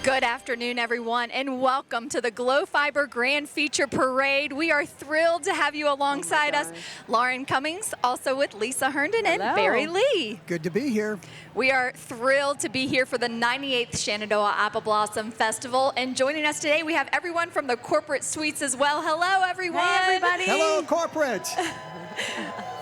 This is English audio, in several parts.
Good afternoon, everyone, and welcome to the Glow Fiber Grand Feature Parade. We are thrilled to have you alongside us. Lauren Cummings, also with Lisa Herndon and Barry Lee. Good to be here. We are thrilled to be here for the 98th Shenandoah Apple Blossom Festival. And joining us today, we have everyone from the corporate suites as well. Hello, everyone. Hey, everybody. Hello, corporate.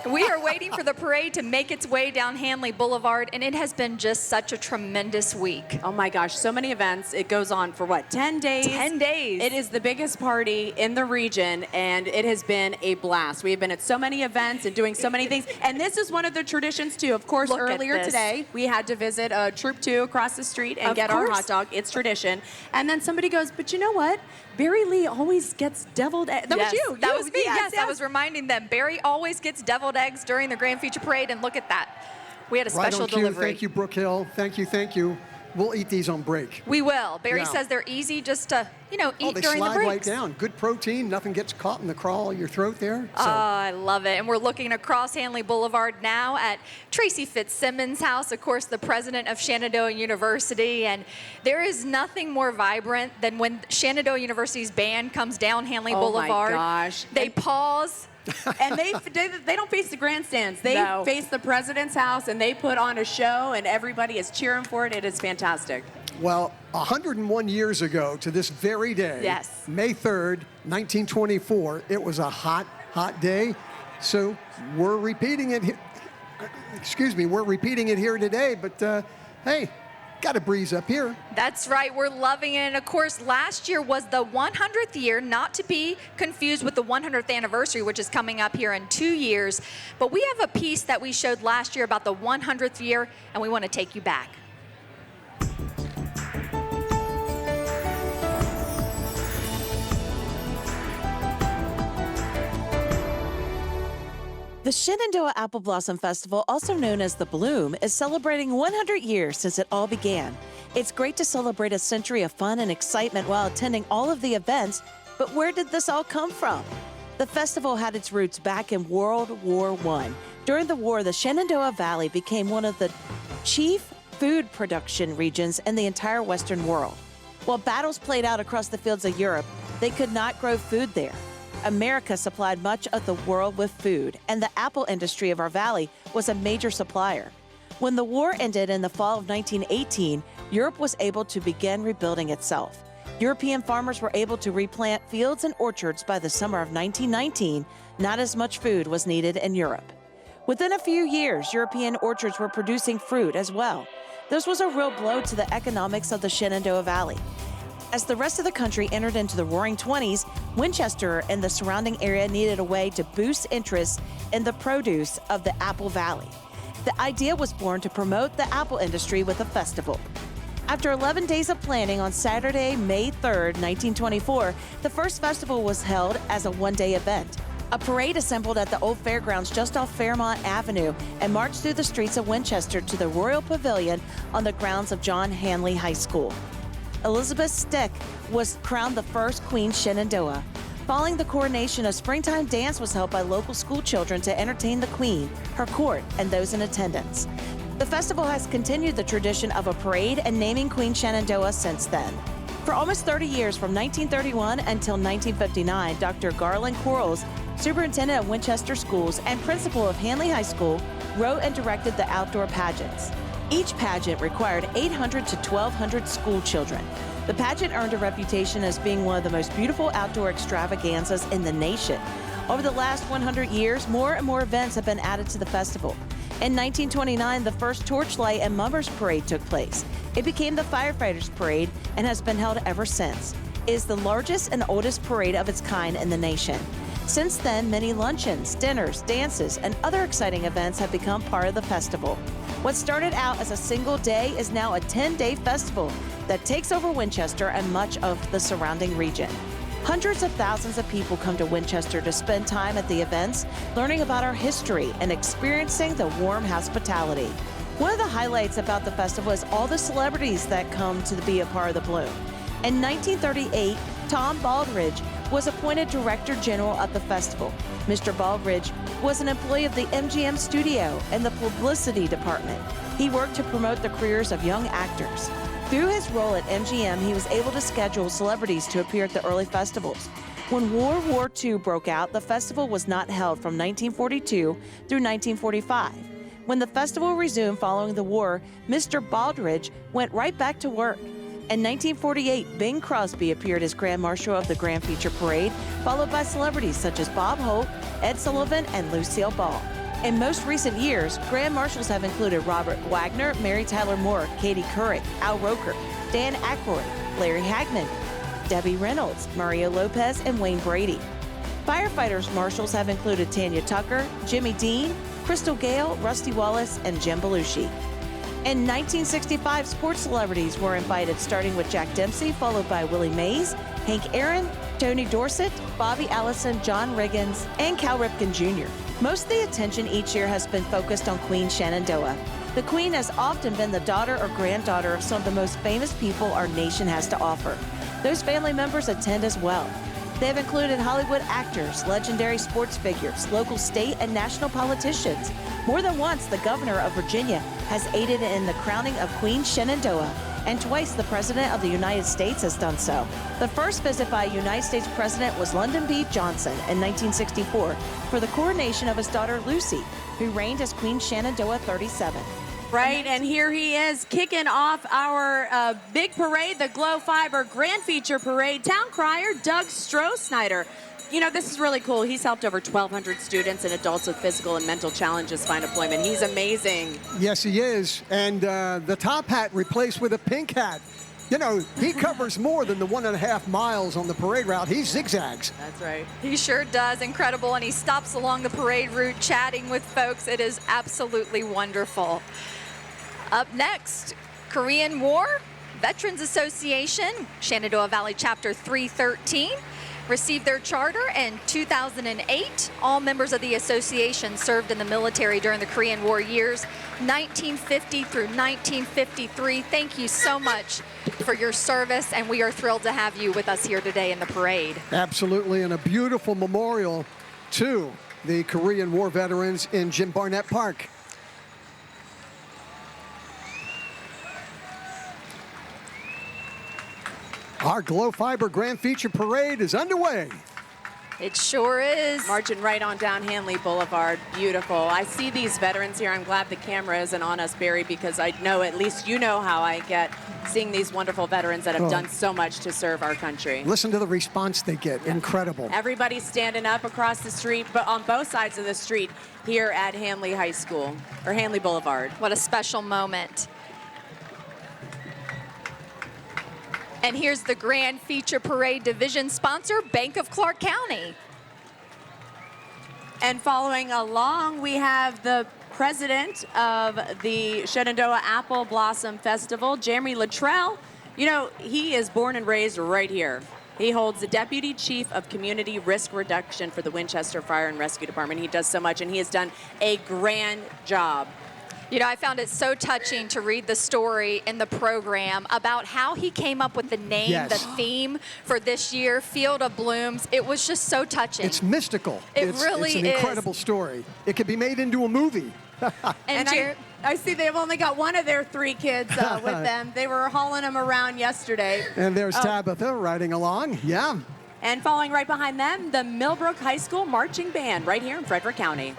We are waiting for the parade to make its way down Hanley Boulevard, and it has been just such a tremendous week. Oh my gosh, so many events. It goes on for what, 10 days? 10 days. It is the biggest party in the region, and it has been a blast. We have been at so many events and doing so many things, and this is one of the traditions too. Of course, earlier today, we had to visit Troop 2 across the street and get our hot dog. It's tradition. And then somebody goes, but you know what? Barry Lee always gets deviled eggs. That was you. That was me. Yes, I was reminding them. Barry always gets deviled eggs during the Grand Feature Parade, and look at that. We had a special delivery. Thank you, Brook Hill. Thank you, thank you. We'll eat these on break. We will. Barry says they're easy just to, eat during the breaks. They slide right down. Good protein. Nothing gets caught in the crawl of your throat there. So. Oh, I love it. And we're looking across Hanley Boulevard now at Tracy Fitzsimmons' house, of course, the president of Shenandoah University. And there is nothing more vibrant than when Shenandoah University's band comes down Hanley Boulevard. Oh, my gosh. They pause. And they don't face the grandstands. They face the president's house, and they put on a show, and everybody is cheering for it. It is fantastic. Well, 101 years ago to this very day, May 3rd, 1924, it was a hot, hot day. So we're repeating it. We're repeating it here today. But hey, got a breeze up here. That's right. We're loving it. And of course, last year was the 100th year, not to be confused with the 100th anniversary, which is coming up here in 2 years. But we have a piece that we showed last year about the 100th year, and we want to take you back. The Shenandoah Apple Blossom Festival, also known as the Bloom, is celebrating 100 years since it all began. It's great to celebrate a century of fun and excitement while attending all of the events, but where did this all come from? The festival had its roots back in World War I. During the war, the Shenandoah Valley became one of the chief food production regions in the entire Western world. While battles played out across the fields of Europe, they could not grow food there. America supplied much of the world with food, and the apple industry of our valley was a major supplier. When the war ended in the fall of 1918, Europe was able to begin rebuilding itself. European farmers were able to replant fields and orchards by the summer of 1919. Not as much food was needed in Europe. Within a few years, European orchards were producing fruit as well. This was a real blow to the economics of the Shenandoah Valley. As the rest of the country entered into the Roaring '20s, Winchester and the surrounding area needed a way to boost interest in the produce of the Apple Valley. The idea was born to promote the apple industry with a festival. After 11 days of planning, on Saturday, May 3rd, 1924, the first festival was held as a one-day event. A parade assembled at the old fairgrounds just off Fairmont Avenue and marched through the streets of Winchester to the Royal Pavilion on the grounds of John Hanley High School. Elizabeth Stick was crowned the first Queen Shenandoah. Following the coronation, a springtime dance was held by local school children to entertain the Queen, her court, and those in attendance. The festival has continued the tradition of a parade and naming Queen Shenandoah since then. For almost 30 years, from 1931 until 1959, Dr. Garland Quarles, superintendent of Winchester Schools and principal of Hanley High School, wrote and directed the outdoor pageants. Each pageant required 800 to 1,200 school children. The pageant earned a reputation as being one of the most beautiful outdoor extravaganzas in the nation. Over the last 100 years, more and more events have been added to the festival. In 1929, the first Torchlight and Mummers Parade took place. It became the Firefighters Parade and has been held ever since. It is the largest and oldest parade of its kind in the nation. Since then, many luncheons, dinners, dances, and other exciting events have become part of the festival. What started out as a single day is now a 10-day festival that takes over Winchester and much of the surrounding region. Hundreds of thousands of people come to Winchester to spend time at the events, learning about our history and experiencing the warm hospitality. One of the highlights about the festival is all the celebrities that come to be a part of the Bloom. In 1938, Tom Baldridge was appointed Director General of the festival. Mr. Baldridge was an employee of the MGM studio and the publicity department. He worked to promote the careers of young actors. Through his role at MGM, he was able to schedule celebrities to appear at the early festivals. When World War II broke out, the festival was not held from 1942 through 1945. When the festival resumed following the war, Mr. Baldridge went right back to work. In 1948, Bing Crosby appeared as Grand Marshal of the Grand Feature Parade, followed by celebrities such as Bob Hope, Ed Sullivan, and Lucille Ball. In most recent years, Grand Marshals have included Robert Wagner, Mary Tyler Moore, Katie Couric, Al Roker, Dan Aykroyd, Larry Hagman, Debbie Reynolds, Mario Lopez, and Wayne Brady. Firefighters Marshals have included Tanya Tucker, Jimmy Dean, Crystal Gale, Rusty Wallace, and Jim Belushi. In 1965, sports celebrities were invited, starting with Jack Dempsey, followed by Willie Mays, Hank Aaron, Tony Dorsett, Bobby Allison, John Riggins, and Cal Ripken Jr. Most of the attention each year has been focused on Queen Shenandoah. The Queen has often been the daughter or granddaughter of some of the most famous people our nation has to offer. Those family members attend as well. They have included Hollywood actors, legendary sports figures, local state and national politicians. More than once, the governor of Virginia has aided in the crowning of Queen Shenandoah, and twice the President of the United States has done so. The first visit by a United States president was Lyndon B. Johnson in 1964 for the coronation of his daughter Lucy, who reigned as Queen Shenandoah 37. Right, and here he is kicking off our big parade, the Glow Fiber Grand Feature Parade. Town crier Doug Stroh-Snyder. You know, this is really cool. He's helped over 1,200 students and adults with physical and mental challenges find employment. He's amazing. Yes, he is. And the top hat replaced with a pink hat. You know, he covers more than the 1.5 miles on the parade route. He zigzags. That's right. He sure does. Incredible. And he stops along the parade route chatting with folks. It is absolutely wonderful. Up next, Korean War Veterans Association, Shenandoah Valley Chapter 313, received their charter in 2008. All members of the association served in the military during the Korean War years, 1950 through 1953. Thank you so much for your service, and we are thrilled to have you with us here today in the parade. Absolutely, and a beautiful memorial to the Korean War veterans in Jim Barnett Park. Our Glow Fiber Grand Feature Parade is underway. It sure is. Marching right on down Hanley Boulevard. Beautiful. I see these veterans here. I'm glad the camera isn't on us, Barry, because I know, at least you know how I get seeing these wonderful veterans that have done so much to serve our country. Listen to the response they get. Yeah. Incredible. Everybody's standing up across the street, but on both sides of the street here at Hanley High School, or Hanley Boulevard. What a special moment. And here's the Grand Feature Parade division sponsor, Bank of Clark County. And following along, we have the president of the Shenandoah Apple Blossom Festival, Jeremy Luttrell. You know, he is born and raised right here. He holds the Deputy Chief of Community Risk Reduction for the Winchester Fire and Rescue Department. He does so much, and he has done a grand job. You know, I found it so touching to read the story in the program about how he came up with the name, the theme for this year, Field of Blooms. It was just so touching. It's mystical. It's an incredible story. It could be made into a movie. And I see they've only got one of their 3 kids with them. They were hauling them around yesterday. And there's Tabitha riding along. Yeah. And following right behind them, the Millbrook High School Marching Band right here in Frederick County.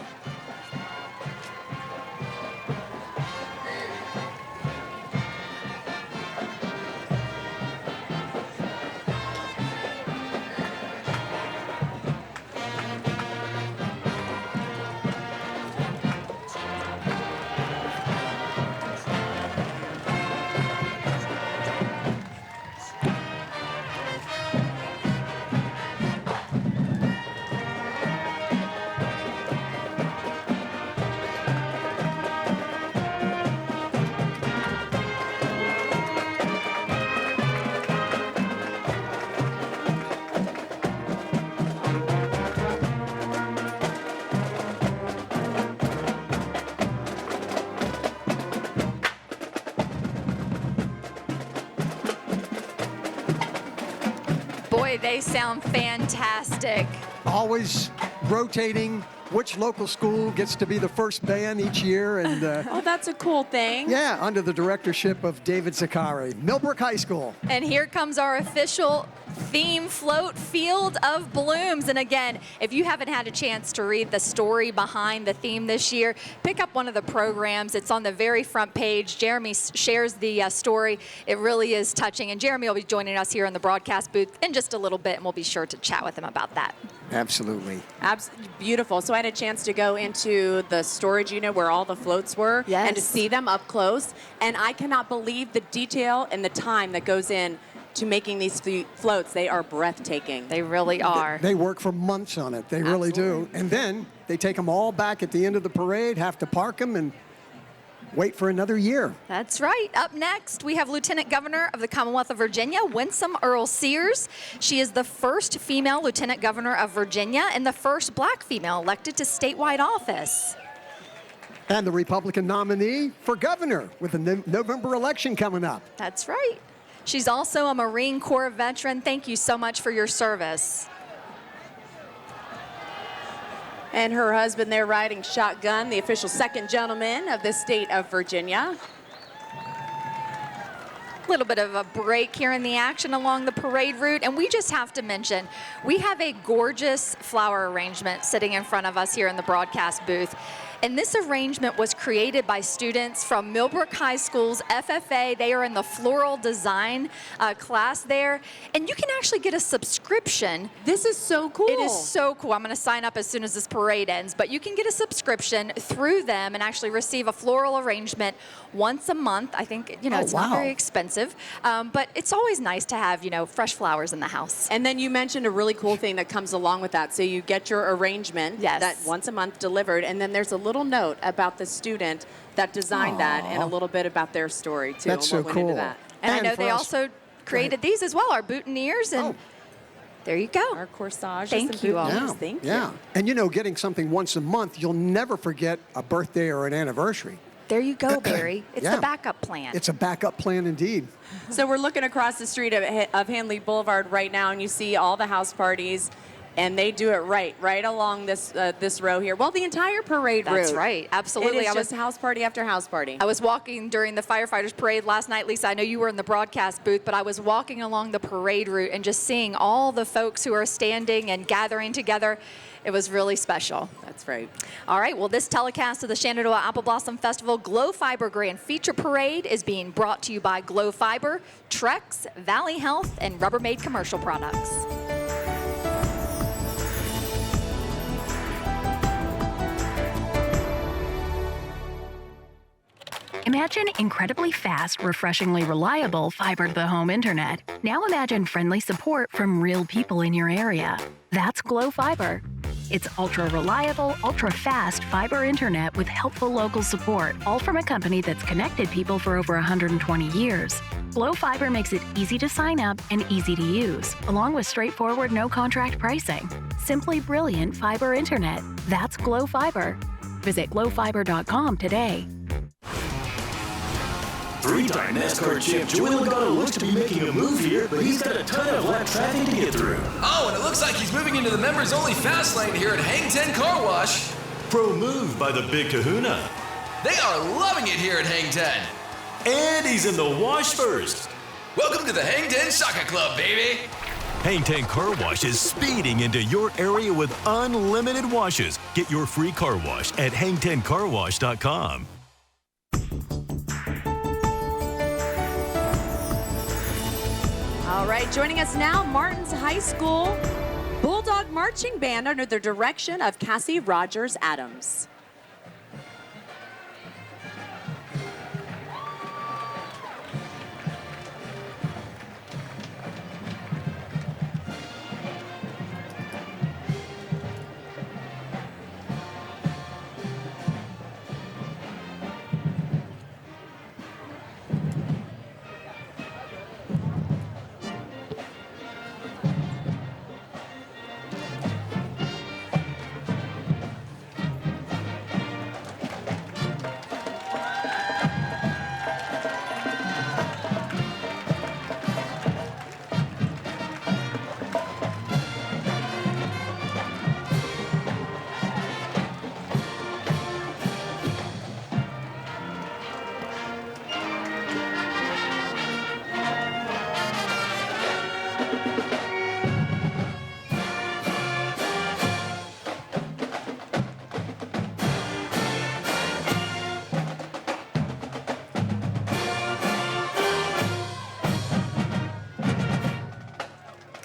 Boy, they sound fantastic. Always rotating which local school gets to be the first band each year. And oh, that's a cool thing. Yeah, under the directorship of David Zakari, Millbrook High School. And here comes our official theme float, Field of Blooms. And again, if you haven't had a chance to read the story behind the theme this year, pick up one of the programs. It's on the very front page. Jeremy shares the story. It really is touching. And Jeremy will be joining us here in the broadcast booth in just a little bit, and we'll be sure to chat with him about that. Absolutely. Beautiful. So I had a chance to go into the storage unit where all the floats were and to see them up close. And I cannot believe the detail and the time that goes in to making these floats. They are breathtaking. They really are. They work for months on it. They really do. And then they take them all back at the end of the parade, have to park them, and wait for another year. That's right. Up next, we have Lieutenant Governor of the Commonwealth of Virginia, Winsome Earl Sears. She is the first female Lieutenant Governor of Virginia and the first black female elected to statewide office. And the Republican nominee for governor with the November election coming up. That's right. She's also a Marine Corps veteran. Thank you so much for your service. And her husband there riding shotgun, the official second gentleman of the state of Virginia. A little bit of a break here in the action along the parade route. And we just have to mention, we have a gorgeous flower arrangement sitting in front of us here in the broadcast booth. And this arrangement was created by students from Millbrook High School's FFA. They are in the floral design class there. And you can actually get a subscription. This is so cool. It is so cool. I'm going to sign up as soon as this parade ends. But you can get a subscription through them and actually receive a floral arrangement once a month. I think, it's not very expensive. But it's always nice to have, fresh flowers in the house. And then you mentioned a really cool thing that comes along with that. So you get your arrangement that once a month delivered. And then there's a little note about the student that designed that and a little bit about their story too. That's so cool. And I know they also created these as well, our boutonnieres, and there you go. Our corsage. Thank you all. Thank you. Yeah. And getting something once a month, you'll never forget a birthday or an anniversary. There you go, Barry. It's the backup plan. It's a backup plan indeed. So we're looking across the street of Hanley Boulevard right now, and you see all the house parties. And they do it right along this row here. Well, the entire parade route. That's right, absolutely. It is just house party after house party. I was walking during the firefighters parade last night, Lisa. I know you were in the broadcast booth, but I was walking along the parade route and just seeing all the folks who are standing and gathering together. It was really special. That's right. All right, well, this telecast of the Shenandoah Apple Blossom Festival Glow Fiber Grand Feature Parade is being brought to you by Glow Fiber, Trex, Valley Health, and Rubbermaid Commercial Products. Imagine incredibly fast, refreshingly reliable fiber-to-the-home internet. Now imagine friendly support from real people in your area. That's Glow Fiber. It's ultra-reliable, ultra-fast fiber internet with helpful local support, all from a company that's connected people for over 120 years. Glow Fiber makes it easy to sign up and easy to use, along with straightforward no-contract pricing. Simply brilliant fiber internet. That's Glow Fiber. Visit glowfiber.com today. Three-time NASCAR champ Joey Logano looks to be making a move here, but he's got a ton of lap traffic to get through. Oh, and it looks like he's moving into the members-only fast lane here at Hang 10 Car Wash. Pro move by the Big Kahuna. They are loving it here at Hang 10. And he's in the wash first. Welcome to the Hang 10 Shaka Club, baby. Hang 10 Car Wash is speeding into your area with unlimited washes. Get your free car wash at hang10carwash.com. All right, joining us now, Martin's High School Bulldog Marching Band under the direction of Cassie Rogers Adams.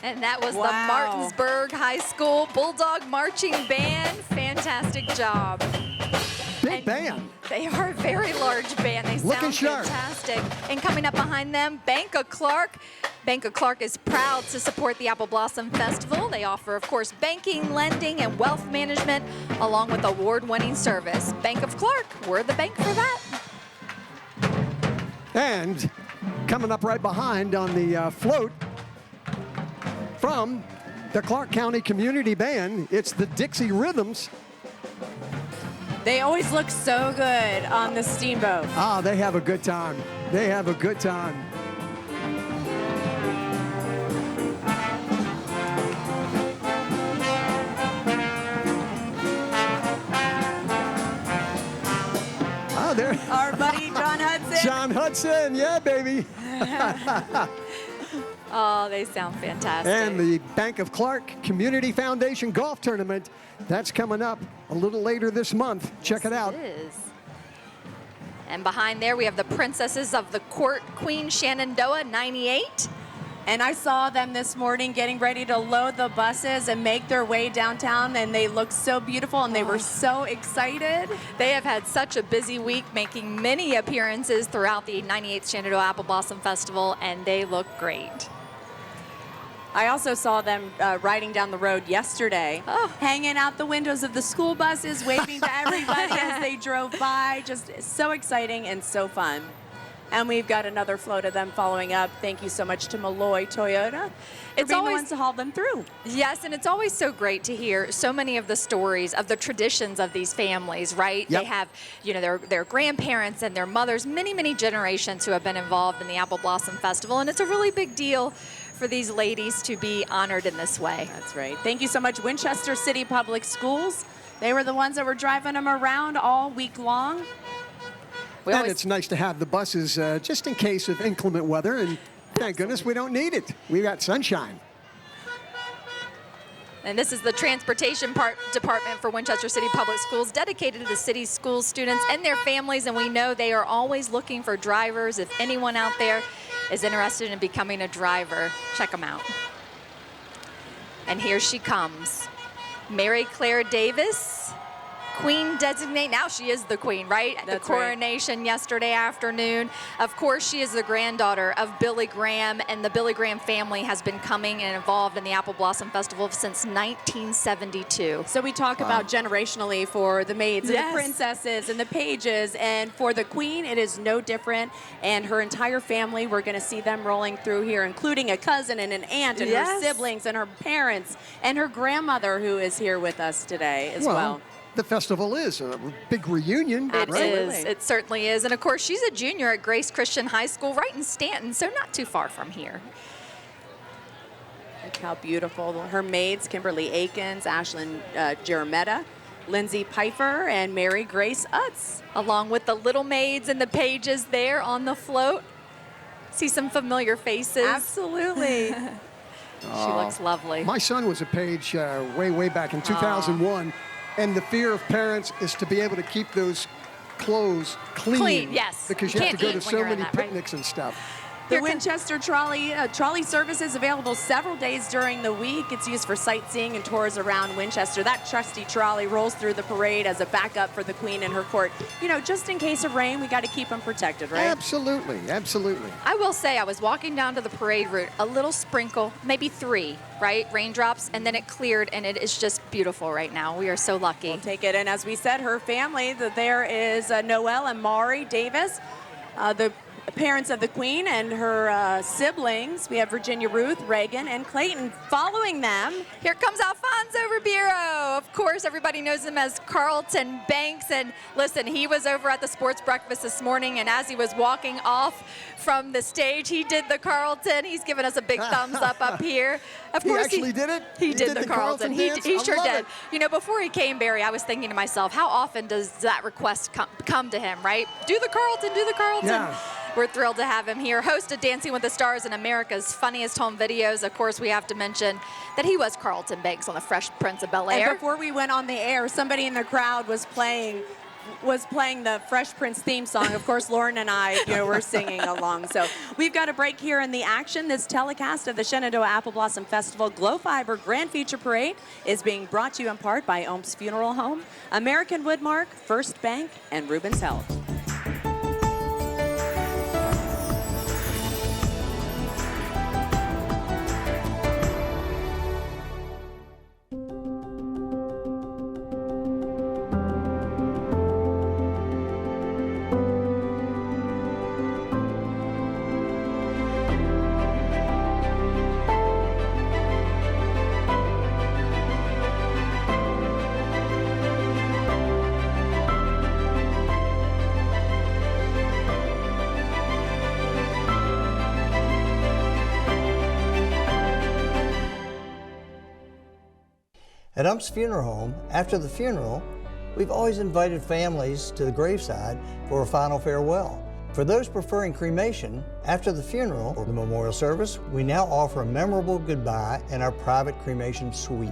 And that was the Martinsburg High School Bulldog Marching Band. Fantastic job. Big band. They are a very large band. They Looking sound sharp. fantastic. And coming up behind them, Bank of Clark. Bank of Clark is proud to support the Apple Blossom Festival. They offer, of course, banking, lending, and wealth management, along with award-winning service. Bank of Clark, we're the bank for that. And coming up right behind on the float from the Clark County Community Band, it's the Dixie Rhythms. They always look so good on the steamboat. Ah, they have a good time. They have a good time. Oh, there. Our buddy John Hudson. John Hudson, yeah, baby. Oh, they sound fantastic. And the Bank of Clark Community Foundation Golf Tournament, that's coming up a little later this month. Check it out. It is. And behind there, we have the Princesses of the Court, Queen Shenandoah, 98. And I saw them this morning getting ready to load the buses and make their way downtown, and they looked so beautiful, and they were so excited. They have had such a busy week, making many appearances throughout the 98th Shenandoah Apple Blossom Festival, and they look great. I also saw them riding down the road yesterday, hanging out the windows of the school buses, waving to everybody as they drove by. Just so exciting and so fun. And we've got another float of them following up. Thank you so much to Malloy Toyota. It's always the ones to haul them through. Yes, and it's always so great to hear so many of the stories of the traditions of these families, right? Yep. They have, you know, their grandparents and their mothers, many generations who have been involved in the Apple Blossom Festival, and it's a really big deal for these ladies to be honored in this way. That's right. Thank you so much, Winchester City Public Schools. They were the ones that were driving them around all week long. And it's nice to have the buses just in case of inclement weather, and thank goodness we don't need it. We got sunshine. And this is the transportation department for Winchester City Public Schools, dedicated to the city's school students and their families, and we know they are always looking for drivers. If anyone out there is interested in becoming a driver, check them out. And here she comes, Mary Claire Davis, Queen designate. Now she is the queen, right? At the coronation yesterday afternoon. Of course, she is the granddaughter of Billy Graham, and the Billy Graham family has been coming and involved in the Apple Blossom Festival since 1972. So we talk about generationally for the maids and the princesses and the pages, and for the queen, it is no different. And her entire family, we're going to see them rolling through here, including a cousin and an aunt and her siblings and her parents and her grandmother, who is here with us today as well. The festival is a big reunion. It is. It certainly is. And of course, she's a junior at Grace Christian High School right in Stanton, so not too far from here. Look how beautiful. Her maids, Kimberly Akins, Ashlyn Jeremetta, Lindsay Pfeiffer, and Mary Grace Utz. Along with the little maids and the pages there on the float. See some familiar faces. Absolutely. She looks lovely. My son was a page way back in 2001. And the fear of parents is to be able to keep those clothes clean. Yes. Because you have to go to so many picnics and stuff. The Winchester trolley service is available several days during the week. It's used for sightseeing and tours around Winchester. That trusty trolley rolls through the parade as a backup for the queen and her court. You know, just in case of rain, we got to keep them protected, right? Absolutely, absolutely. I will say, I was walking down to the parade route, a little sprinkle, maybe 3, right? Raindrops, and then it cleared, and it is just beautiful right now. We are so lucky. We'll take it. And as we said, her family, there is Noelle and Maury Davis, the parents of the queen, and her siblings. We have Virginia Ruth, Reagan, and Clayton following them. Here comes Alfonso Ribeiro. Of course, everybody knows him as Carlton Banks. And listen, he was over at the sports breakfast this morning, and as he was walking off from the stage, he did the Carlton. He's given us a big thumbs up here. Of course, he actually did it? He did the Carlton. He sure did. It. You know, before he came, Barry, I was thinking to myself, how often does that request come to him, right? Do the Carlton, do the Carlton. Yeah. We're thrilled to have him here. Host of Dancing with the Stars and America's Funniest Home Videos. Of course, we have to mention that he was Carlton Banks on The Fresh Prince of Bel-Air. And before we went on the air, somebody in the crowd was playing was playing the Fresh Prince theme song. Of course, Lauren and I, were singing along. So we've got a break here in the action. This telecast of the Shenandoah Apple Blossom Festival Glow Fiber Grand Feature Parade is being brought to you in part by Ohm's Funeral Home, American Woodmark, First Bank, and Rubens Health. At Ump's Funeral Home, after the funeral, we've always invited families to the graveside for a final farewell. For those preferring cremation, after the funeral or the memorial service, we now offer a memorable goodbye in our private cremation suite.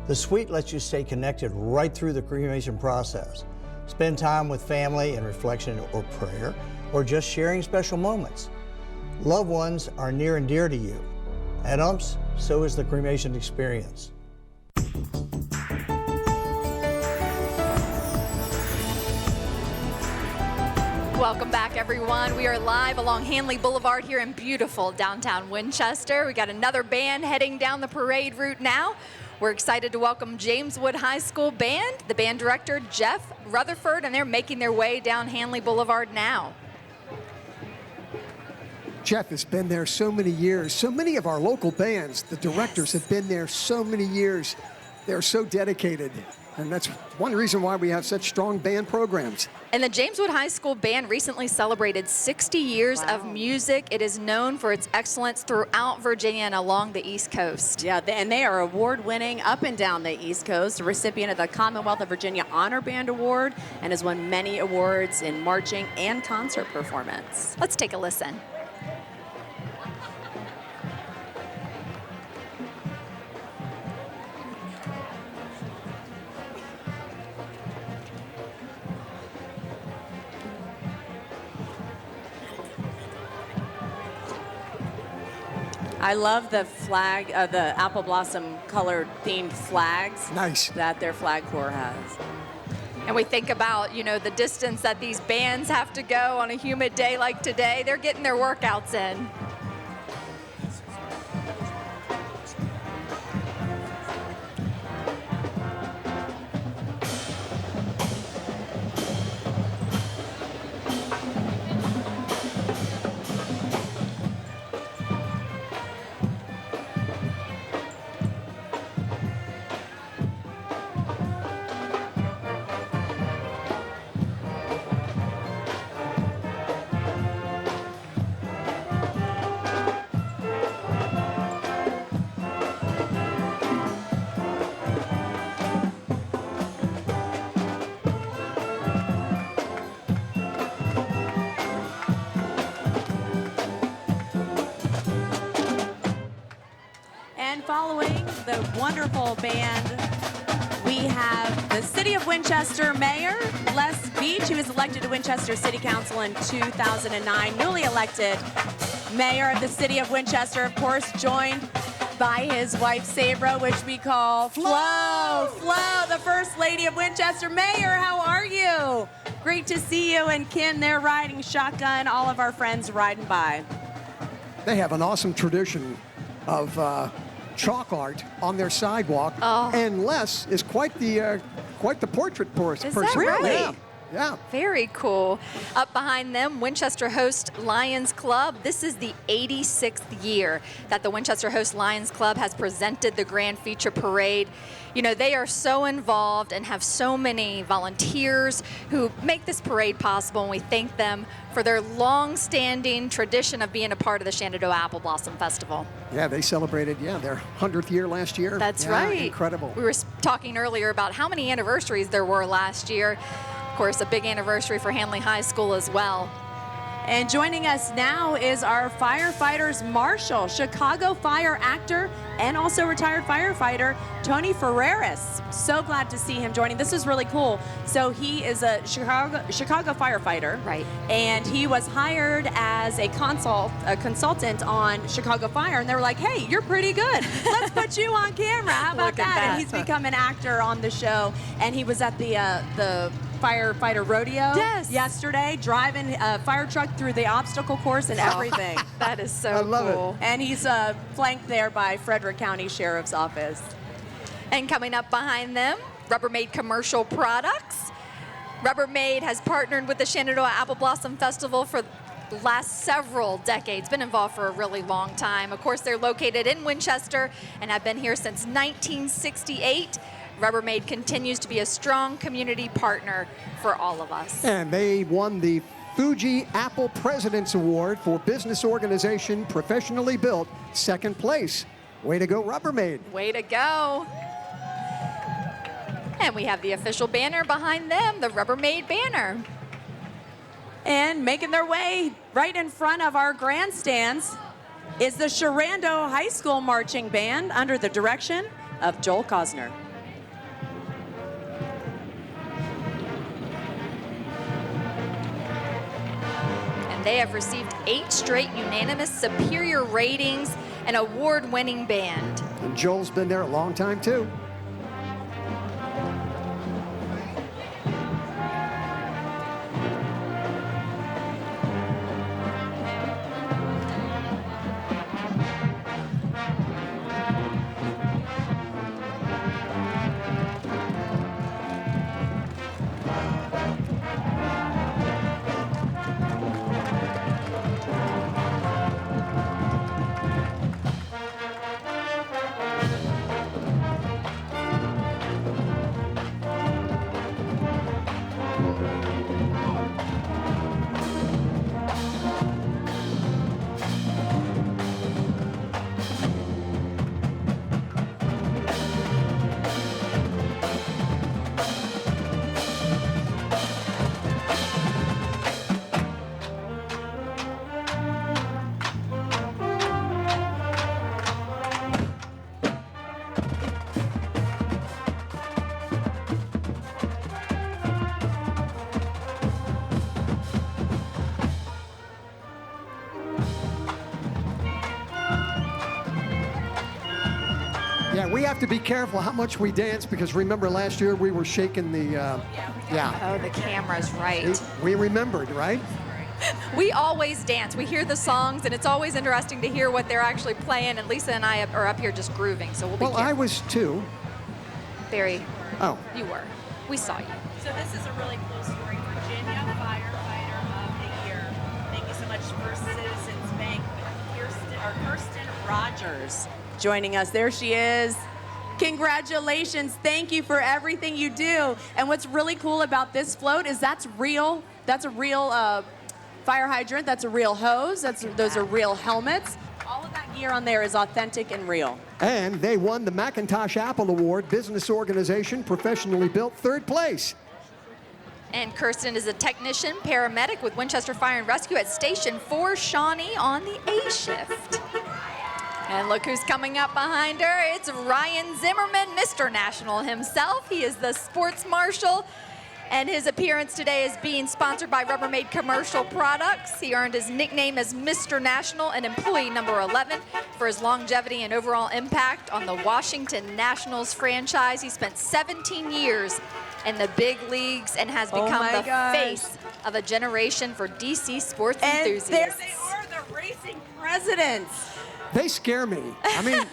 The suite lets you stay connected right through the cremation process. Spend time with family in reflection or prayer, or just sharing special moments. Loved ones are near and dear to you. At Ump's, so is the cremation experience. Welcome back, everyone. We are live along Hanley Boulevard here in beautiful downtown Winchester. We got another band heading down the parade route now. We're excited to welcome James Wood High School Band, the band director, Jeff Rutherford, and they're making their way down Hanley Boulevard now. Jeff has been there so many years. So many of our local bands, the directors have been there so many years. They're so dedicated. And that's one reason why we have such strong band programs. And the James Wood High School Band recently celebrated 60 years of music. It is known for its excellence throughout Virginia and along the East Coast. Yeah, and they are award-winning up and down the East Coast, a recipient of the Commonwealth of Virginia Honor Band Award, and has won many awards in marching and concert performance. Let's take a listen. I love the flag, the apple blossom colored themed flags. Nice. That their flag corps has. And we think about, the distance that these bands have to go on a humid day like today. They're getting their workouts in. Following the wonderful band, we have the City of Winchester Mayor, Les Beach, who was elected to Winchester City Council in 2009, newly elected Mayor of the City of Winchester, of course, joined by his wife, Sabra, which we call Flo. Flo, the First Lady of Winchester. Mayor, how are you? Great to see you, and Kim, they're riding shotgun, all of our friends riding by. They have an awesome tradition of chalk art on their sidewalk, and Les is quite the portrait person. Is that right? Yeah. Yeah. Very cool. Up behind them, Winchester Host Lions Club. This is the 86th year that the Winchester Host Lions Club has presented the Grand Feature Parade. They are so involved and have so many volunteers who make this parade possible, and we thank them for their long-standing tradition of being a part of the Shenandoah Apple Blossom Festival. Yeah, they celebrated, their 100th year last year. That's right. Incredible. We were talking earlier about how many anniversaries there were last year. Of course, a big anniversary for Hanley High School as well. And joining us now is our firefighters marshal, Chicago Fire actor, and also retired firefighter, Tony Ferreris. So glad to see him joining. This is really cool. So he is a Chicago firefighter. Right. And he was hired as a consultant on Chicago Fire. And they were like, hey, you're pretty good. Let's put you on camera. How about that? And he's become an actor on the show. And he was at the firefighter rodeo yesterday, driving a fire truck through the obstacle course and everything. That is so cool. And he's flanked there by Frederick County Sheriff's Office. And coming up behind them, Rubbermaid Commercial Products. Rubbermaid has partnered with the Shenandoah Apple Blossom Festival for the last several decades, been involved for a really long time. Of course, they're located in Winchester and have been here since 1968. Rubbermaid continues to be a strong community partner for all of us. And they won the Fuji Apple President's Award for Business Organization Professionally Built, second place. Way to go, Rubbermaid. Way to go. And we have the official banner behind them, the Rubbermaid banner. And making their way right in front of our grandstands is the Shenandoah High School Marching Band under the direction of Joel Cosner. They have received 8 straight unanimous superior ratings, an award-winning band. And Joel's been there a long time, too. Yeah, we have to be careful how much we dance because remember last year we were shaking the, Oh, the camera's right. We remembered, right? We always dance. We hear the songs, and it's always interesting to hear what they're actually playing, and Lisa and I are up here just grooving, so we'll be careful. I was too. Barry. Oh. You were. We saw you. So this is a really cool story. Virginia Firefighter of the Year. Thank you so much, First Citizens Bank. Kirsten Rogers joining us. There she is. Congratulations. Thank you for everything you do. And what's really cool about this float is that's real. That's a real fire hydrant. That's a real hose. Those are real helmets. All of that gear on there is authentic and real. And they won the Macintosh Apple Award, Business Organization, Professionally Built, third place. And Kirsten is a technician, paramedic with Winchester Fire and Rescue at Station 4 Shawnee on the A shift. And look who's coming up behind her. It's Ryan Zimmerman, Mr. National himself. He is the sports marshal. And his appearance today is being sponsored by Rubbermaid Commercial Products. He earned his nickname as Mr. National and employee number 11 for his longevity and overall impact on the Washington Nationals franchise. He spent 17 years in the big leagues and has become the face of a generation for DC sports enthusiasts. There they are, the racing presidents. They scare me. I mean,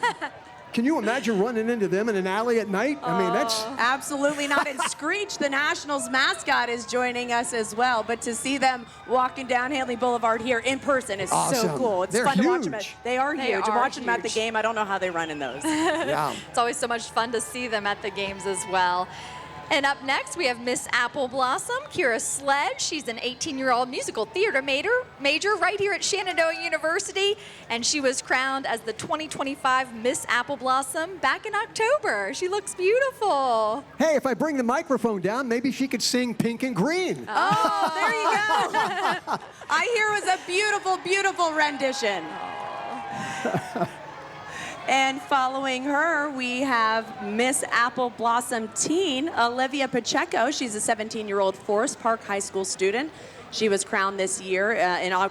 can you imagine running into them in an alley at night? I mean, that's... Absolutely not. And Screech, the Nationals mascot, is joining us as well. But to see them walking down Hanley Boulevard here in person is so cool. It's fun to watch them. They are huge. I'm watching them at the game. I don't know how they run in those. Yeah. It's always so much fun to see them at the games as well. And up next, we have Miss Apple Blossom, Kira Sledge. She's an 18-year-old musical theater major right here at Shenandoah University, and she was crowned as the 2025 Miss Apple Blossom back in October. She looks beautiful. Hey, if I bring the microphone down, maybe she could sing Pink and Green. Oh, there you go. I hear it was a beautiful, beautiful rendition. And following her, we have Miss Apple Blossom Teen, Olivia Pacheco. She's a 17-year-old Forest Park High School student. She was crowned this year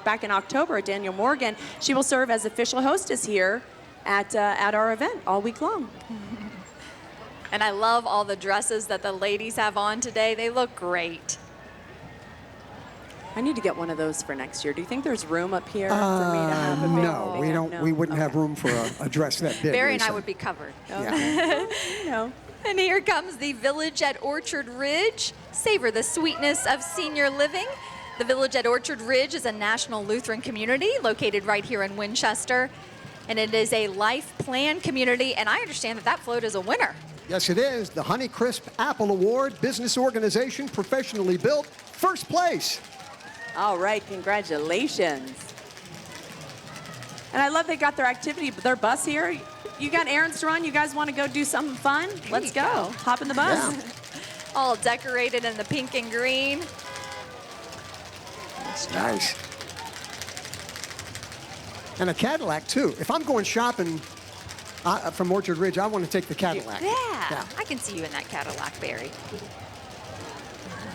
back in October at Daniel Morgan. She will serve as official hostess here at our event all week long. And I love all the dresses that the ladies have on today. They look great. I need to get one of those for next year. Do you think there's room up here for me to have a big? No, we don't. No. We wouldn't have room for a dress that big. Barry and I would be covered. Yeah. No. And here comes the Village at Orchard Ridge. Savor the sweetness of senior living. The Village at Orchard Ridge is a national Lutheran community located right here in Winchester. And it is a life plan community. And I understand that float is a winner. Yes, it is. The Honeycrisp Apple Award, business organization, professionally built, first place. All right, congratulations. And I love they got their bus here. You got errands to run? You guys want to go do something fun? Let's go. Hop in the bus. Yeah. All decorated in the pink and green. That's nice. And a Cadillac, too. If I'm going shopping from Orchard Ridge, I want to take the Cadillac. Yeah, I can see you in that Cadillac, Barry.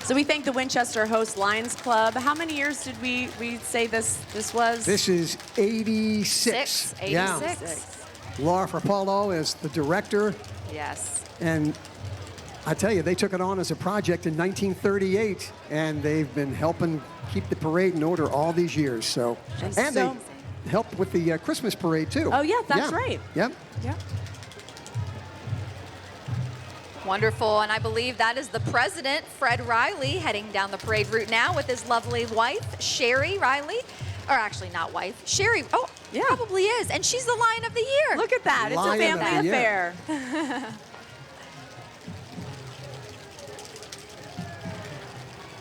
So we thank the Winchester Host Lions Club. How many years did we say this was? This is 86. 86. Yeah. Laura Farpallo is the director. Yes. And I tell you, they took it on as a project in 1938, and they've been helping keep the parade in order all these years. So, and they helped with the Christmas parade, too. Oh, yeah, that's right. Yep. Yeah. Wonderful, and I believe that is the president, Fred Riley, heading down the parade route now with his lovely wife, Sherry Riley. Or actually not wife, Sherry, yeah, probably is, and she's the Lion of the Year. Look at that, it's a family affair.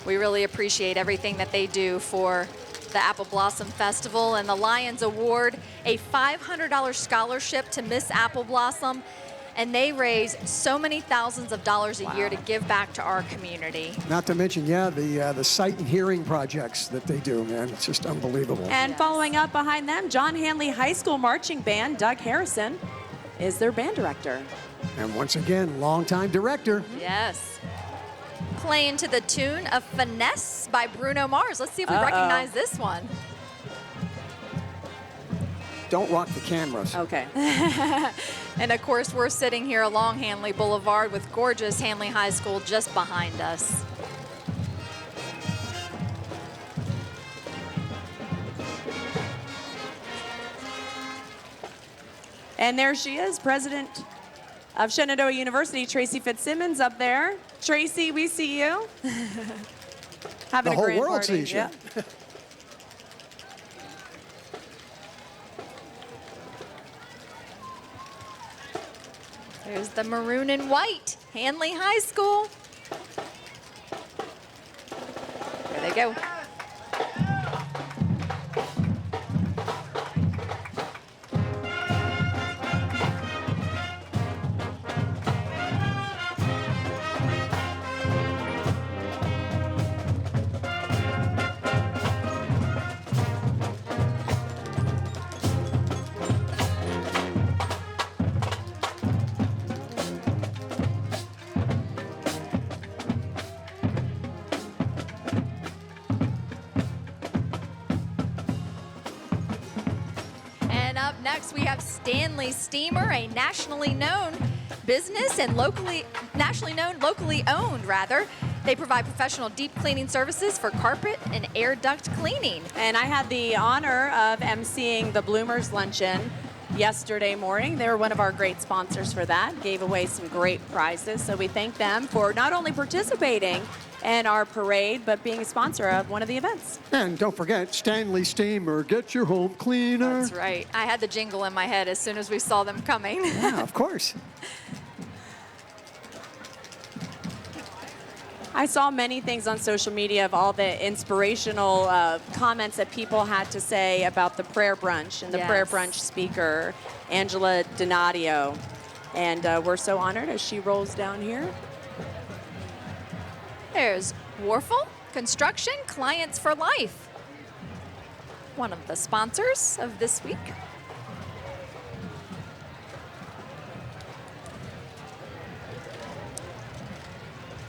We really appreciate everything that they do for the Apple Blossom Festival, and the Lions award a $500 scholarship to Miss Apple Blossom. And they raise so many thousands of dollars a year to give back to our community. Not to mention, the sight and hearing projects that they do, man. It's just unbelievable. And following up behind them, John Hanley High School Marching Band, Doug Harrison, is their band director. And once again, longtime director. Yes. Playing to the tune of Finesse by Bruno Mars. Let's see if we recognize this one. Don't rock the cameras. Okay. And of course, we're sitting here along Hanley Boulevard with gorgeous Hanley High School just behind us. And there she is, president of Shenandoah University, Tracy Fitzsimmons up there. Tracy, we see you. Having the whole grand world party. sees you. Yeah. There's the maroon and white, Hanley High School. There they go. Next, we have Stanley Steamer, a nationally known business and locally owned, rather. They provide professional deep cleaning services for carpet and air duct cleaning. And I had the honor of emceeing the Bloomers Luncheon yesterday morning. They were one of our great sponsors for that, gave away some great prizes. So we thank them for not only participating in our parade, but being a sponsor of one of the events. And don't forget, Stanley Steamer, get your home cleaner. That's right. I had the jingle in my head as soon as we saw them coming. Yeah, of course. I saw many things on social media of all the inspirational comments that people had to say about the prayer brunch and the prayer brunch speaker, Angela Donadio. And we're so honored as she rolls down here. There's Warfel Construction, Clients for Life, one of the sponsors of this week.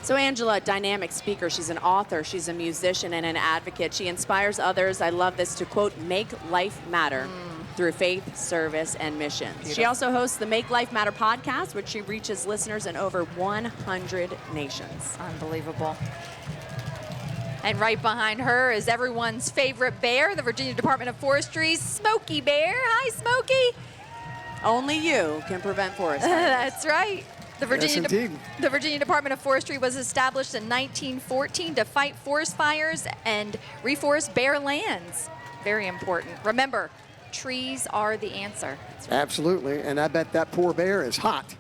So Angela, a dynamic speaker. She's an author, she's a musician, and an advocate. She inspires others, I love this, to quote, make life matter through faith, service, and missions. Beautiful. She also hosts the Make Life Matter podcast, which she reaches listeners in over 100 nations. Unbelievable. And right behind her is everyone's favorite bear, the Virginia Department of Forestry's Smokey Bear. Hi, Smokey. Only you can prevent forest fires. That's right. The Virginia, yes, indeed. The Virginia Department of Forestry was established in 1914 to fight forest fires and reforest bare lands. Very important. Remember, trees are the answer. Right. Absolutely, and I bet that poor bear is hot.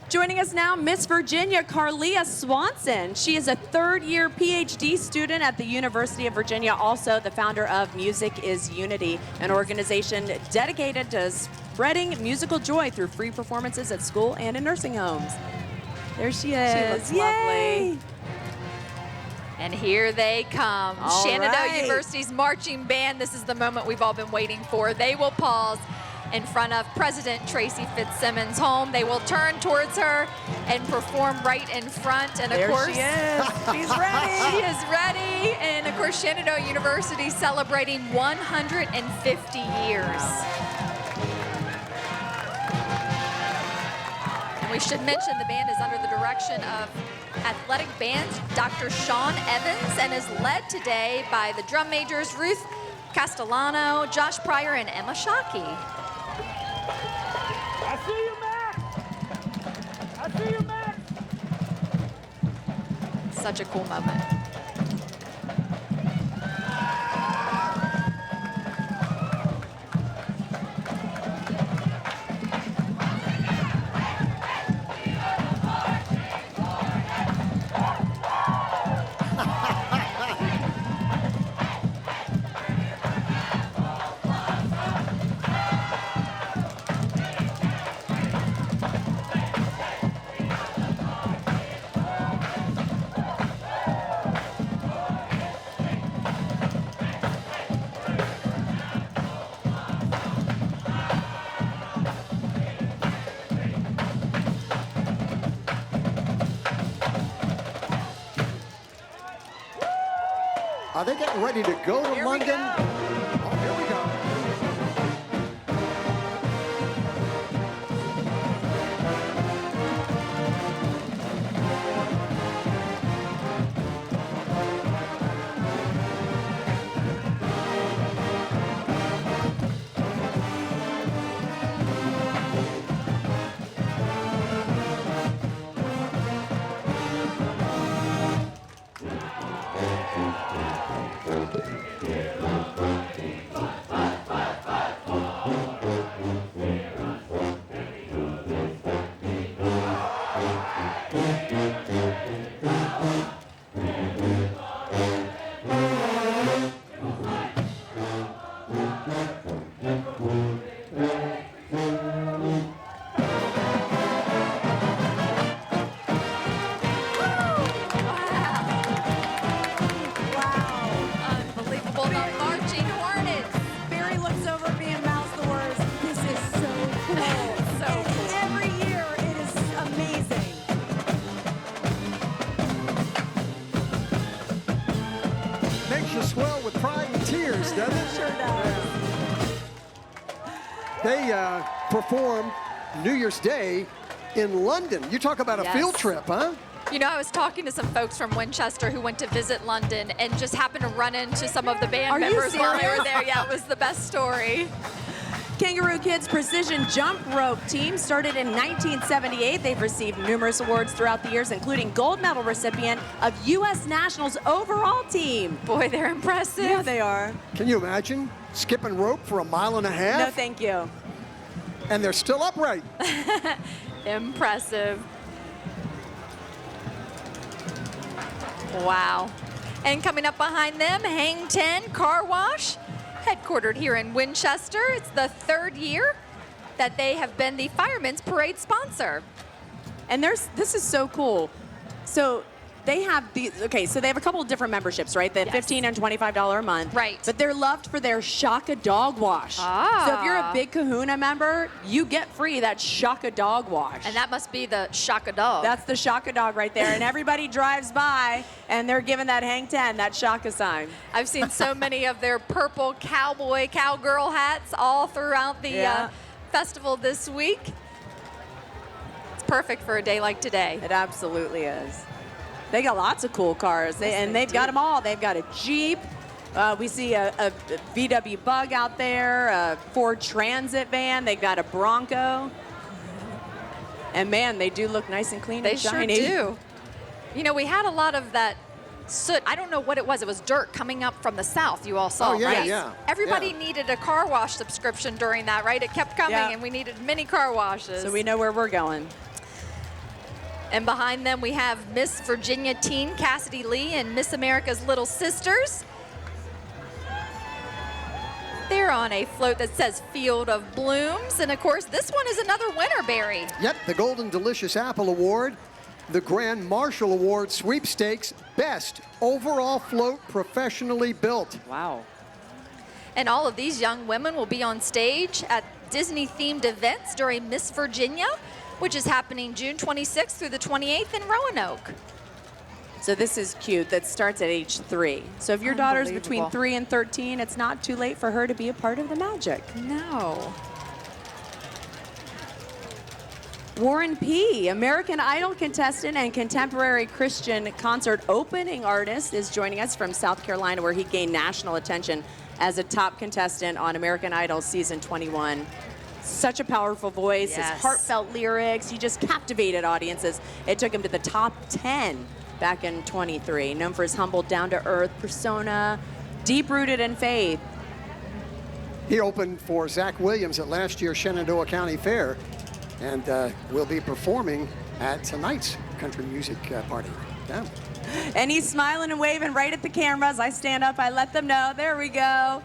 Joining us now, Miss Virginia, Carlia Swanson. She is a third-year PhD student at the University of Virginia, also the founder of Music is Unity, an organization dedicated to spreading musical joy through free performances at school and in nursing homes. There she is. She looks Yay! lovely. And here they come. All Shenandoah right. University's marching band. This is the moment we've all been waiting for. They will pause in front of President Tracy Fitzsimmons' home. They will turn towards her and perform right in front. And of There course, she is. She's ready. she is ready. And of course, Shenandoah University celebrating 150 years. And we should mention the band is under the direction of athletic band Dr. Sean Evans and is led today by the drum majors Ruth Castellano, Josh Pryor, and Emma Shockey. I see you, Max! I see you, Max! Such a cool moment. Are they getting ready to go to London? Oh, here we go. Swell with pride and tears, doesn't it? Sure does. They performed New Year's Day in London. You talk about a field trip, huh? You know, I was talking to some folks from Winchester who went to visit London and just happened to run into some of the band members while they were there. Yeah, it was the best story. Kangaroo Kids Precision Jump Rope Team started in 1978. They've received numerous awards throughout the years, including gold medal recipient of U.S. Nationals overall team. Boy, they're impressive. Yeah, they are. Can you imagine skipping rope for 1.5 miles? No, thank you. And they're still upright. Impressive. Wow. And coming up behind them, Hang 10 Car Wash, headquartered here in Winchester. It's the 3rd year that they have been the Fireman's Parade sponsor. And this is so cool. So they have so they have a couple of different memberships, right? They have $15 and $25 a month. Right. But they're loved for their Shaka Dog Wash. So if you're a Big Kahuna member, you get free that Shaka Dog Wash. And that must be the Shaka Dog. That's the Shaka Dog right there. And everybody drives by and they're giving that Hang 10, that Shaka sign. I've seen so many of their purple cowgirl hats all throughout the festival this week. It's perfect for a day like today. It absolutely is. They got lots of cool cars, they've got them all. They've got a Jeep. We see a VW Bug out there, a Ford Transit van. They've got a Bronco. And man, they do look nice and clean and shiny. They sure do. You know, we had a lot of that soot. I don't know what it was. It was dirt coming up from the south. You all saw, right? Yeah. Everybody needed a car wash subscription during that, right? It kept coming, and we needed many car washes. So we know where we're going. And behind them, we have Miss Virginia teen Cassidy Lee and Miss America's Little Sisters. They're on a float that says Field of Blooms. And of course, this one is another winner, Barry. Yep, the Golden Delicious Apple Award, the Grand Marshal Award Sweepstakes, Best Overall Float Professionally Built. Wow. And all of these young women will be on stage at Disney-themed events during Miss Virginia, which is happening June 26th through the 28th in Roanoke. So this is cute. That starts at age 3. So if your daughter's between 3 and 13, it's not too late for her to be a part of the magic. No. Warren P., American Idol contestant and contemporary Christian concert opening artist, is joining us from South Carolina, where he gained national attention as a top contestant on American Idol season 21. Such a powerful voice, his heartfelt lyrics, he just captivated audiences. It took him to the top 10 back in 23. Known for his humble, down-to-earth persona, deep-rooted in faith. He opened for Zach Williams at last year's Shenandoah County Fair, and will be performing at tonight's country music party. Yeah. And he's smiling and waving right at the cameras. I stand up, I let them know. There we go.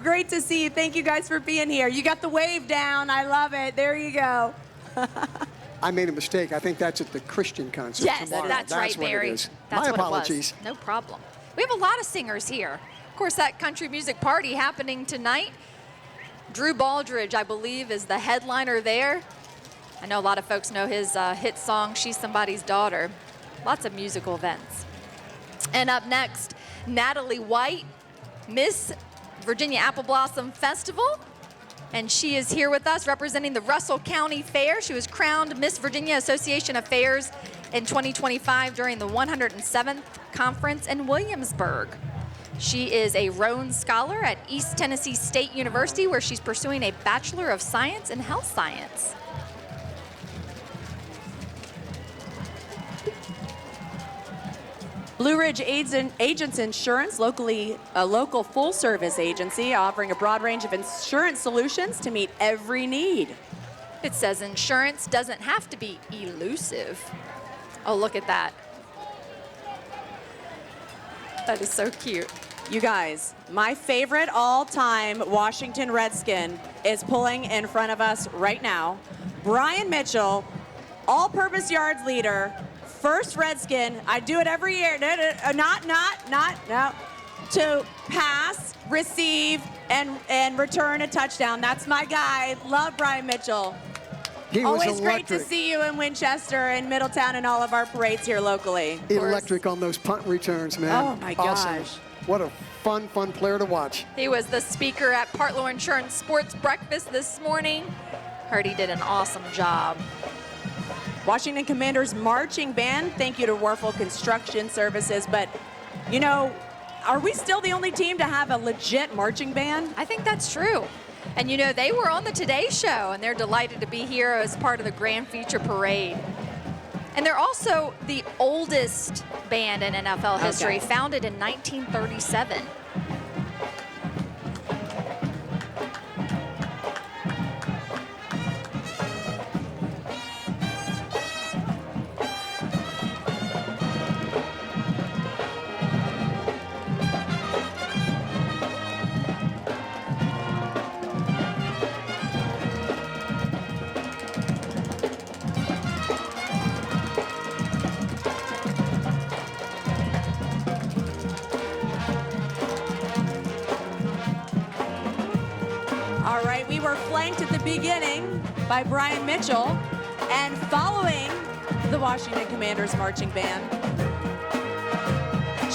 Great to see you. Thank you guys for being here. You got the wave down. I love it. There you go. I made a mistake. I think that's at the Christian concert tomorrow. That's right, Barry. That's My apologies. No problem. We have a lot of singers here. Of course, that country music party happening tonight. Drew Baldridge, I believe, is the headliner there. I know a lot of folks know his hit song, She's Somebody's Daughter. Lots of musical events. And up next, Natalie White, Miss Virginia Apple Blossom Festival. And she is here with us representing the Russell County Fair. She was crowned Miss Virginia Association of Fairs in 2025 during the 107th conference in Williamsburg. She is a Roan Scholar at East Tennessee State University, where she's pursuing a Bachelor of Science in Health Science. Blue Ridge Agents Insurance, a local full-service agency offering a broad range of insurance solutions to meet every need. It says insurance doesn't have to be elusive. Oh, look at that. That is so cute. You guys, my favorite all-time Washington Redskin is pulling in front of us right now. Brian Mitchell, all-purpose yards leader, first Redskin, I do it every year, no, to pass, receive, and return a touchdown. That's my guy. Love Brian Mitchell. He was always electric. Great to see you in Winchester and Middletown and all of our parades here locally. Electric on those punt returns, man. Oh my Awesome. gosh. What a fun player to watch. He was the speaker at Partlow Insurance Sports Breakfast this morning. Heard he did an awesome job. Washington Commanders Marching Band, thank you to Warfel Construction Services. But, you know, are we still the only team to have a legit marching band? I think that's true. And, you know, they were on the Today Show, and they're delighted to be here as part of the Grand Feature Parade. And they're also the oldest band in NFL history, founded in 1937. flanked at the beginning by Brian Mitchell, and following the Washington Commanders marching band,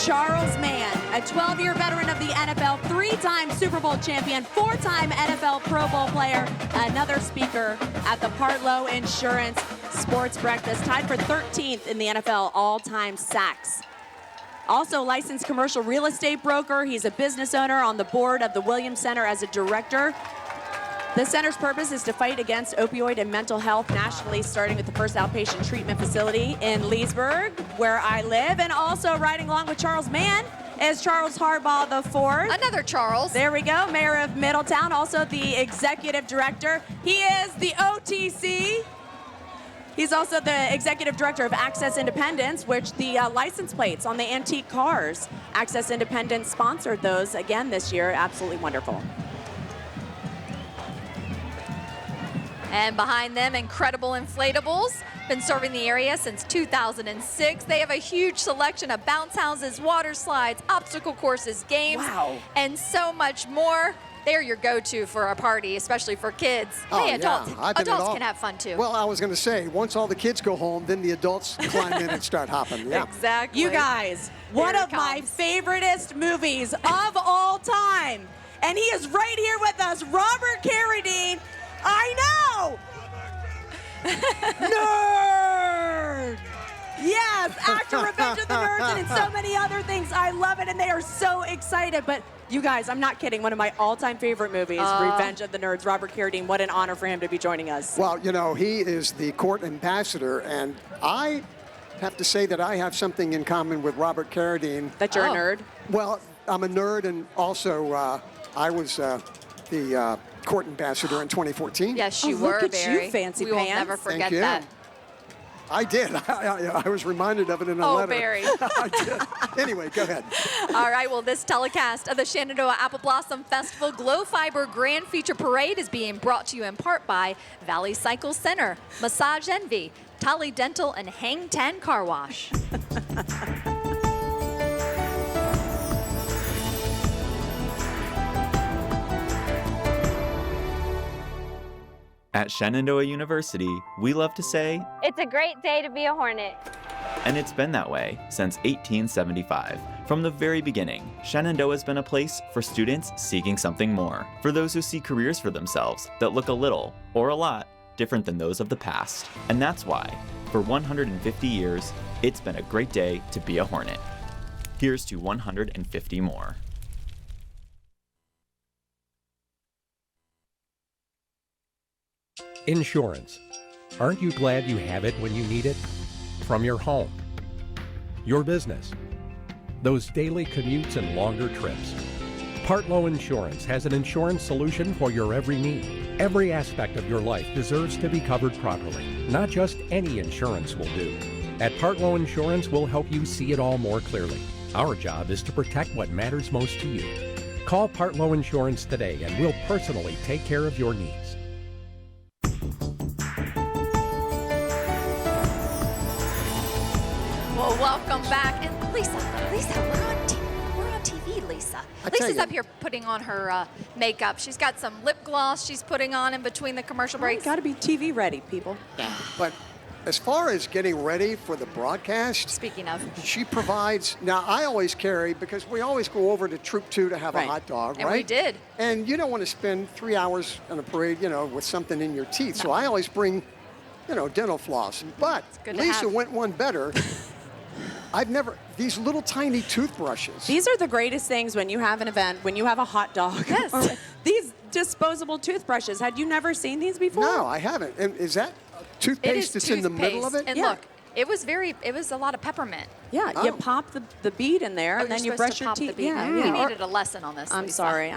Charles Mann, a 12-year veteran of the NFL, 3-time Super Bowl champion, 4-time NFL Pro Bowl player, another speaker at the Partlow Insurance Sports Breakfast, tied for 13th in the NFL all-time sacks. Also licensed commercial real estate broker. He's a business owner on the board of the Williams Center as a director. The center's purpose is to fight against opioid and mental health nationally, starting with the first outpatient treatment facility in Leesburg, where I live. And also riding along with Charles Mann is Charles Harbaugh IV. Another Charles. There we go, mayor of Middletown, also the executive director. He is the OTC. He's also the executive director of Access Independence, which the license plates on the antique cars, Access Independence sponsored those again this year. Absolutely wonderful. And behind them, Incredible Inflatables. Been serving the area since 2006. They have a huge selection of bounce houses, water slides, obstacle courses, games, and so much more. They're your go-to for a party, especially for kids. Oh, hey, adults, yeah. adults can have fun too. Well, I was going to say, once all the kids go home, then the adults climb in and start hopping. Yeah. Exactly. You guys, one of my favoriteest movies of all time. And he is right here with us, Robert Carradine. I know! Nerd! Yes, after Revenge of the Nerds and so many other things. I love it, and they are so excited. But you guys, I'm not kidding. One of my all-time favorite movies, Revenge of the Nerds. Robert Carradine, what an honor for him to be joining us. Well, you know, he is the court ambassador, and I have to say that I have something in common with Robert Carradine. That you're a nerd? Well, I'm a nerd, and also I was the court ambassador in 2014. Yes, you were, look at Barry. you, fancy we pants. will never forget Thank you. that. I did. I was reminded of it in a Oh, letter. Barry. I did. Anyway, go ahead. All right, well, this telecast of the Shenandoah Apple Blossom Festival Glow Fiber Grand Feature Parade is being brought to you in part by Valley Cycle Center, Massage Envy, Tolly Dental, and Hang 10 Car Wash. At Shenandoah University, we love to say, "It's a great day to be a Hornet." and it's been that way since 1875. From the very beginning, Shenandoah has been a place for students seeking something more, for those who see careers for themselves that look a little, or a lot, different than those of the past. And that's why, for 150 years, it's been a great day to be a Hornet. Here's to 150 more. Insurance. Aren't you glad you have it when you need it? From your home, your business, those daily commutes and longer trips. Partlow Insurance has an insurance solution for your every need. Every aspect of your life deserves to be covered properly. Not just any insurance will do. At Partlow Insurance, we'll help you see it all more clearly. Our job is to protect what matters most to you. Call Partlow Insurance today and we'll personally take care of your needs. Well, welcome back. And Lisa, we're on TV, Lisa. Lisa's up here putting on her makeup. She's got some lip gloss she's putting on in between the commercial breaks. Got to be TV ready, people. Yeah. But as far as getting ready for the broadcast, speaking of, she provides. Now, I always carry, because we always go over to Troop 2 to have a hot dog, and right? we did. And you don't want to spend 3 hours on a parade, with something in your teeth. So I always bring, dental floss. But Lisa went one better. These little tiny toothbrushes. These are the greatest things when you have an event, when you have a hot dog. Yes. These disposable toothbrushes. Had you never seen these before? No, I haven't. And is that toothpaste that's in the middle of it? And look, it was a lot of peppermint. Yeah, you pop the bead in there, and then you brush your teeth. We needed a lesson on this. I'm Lisa.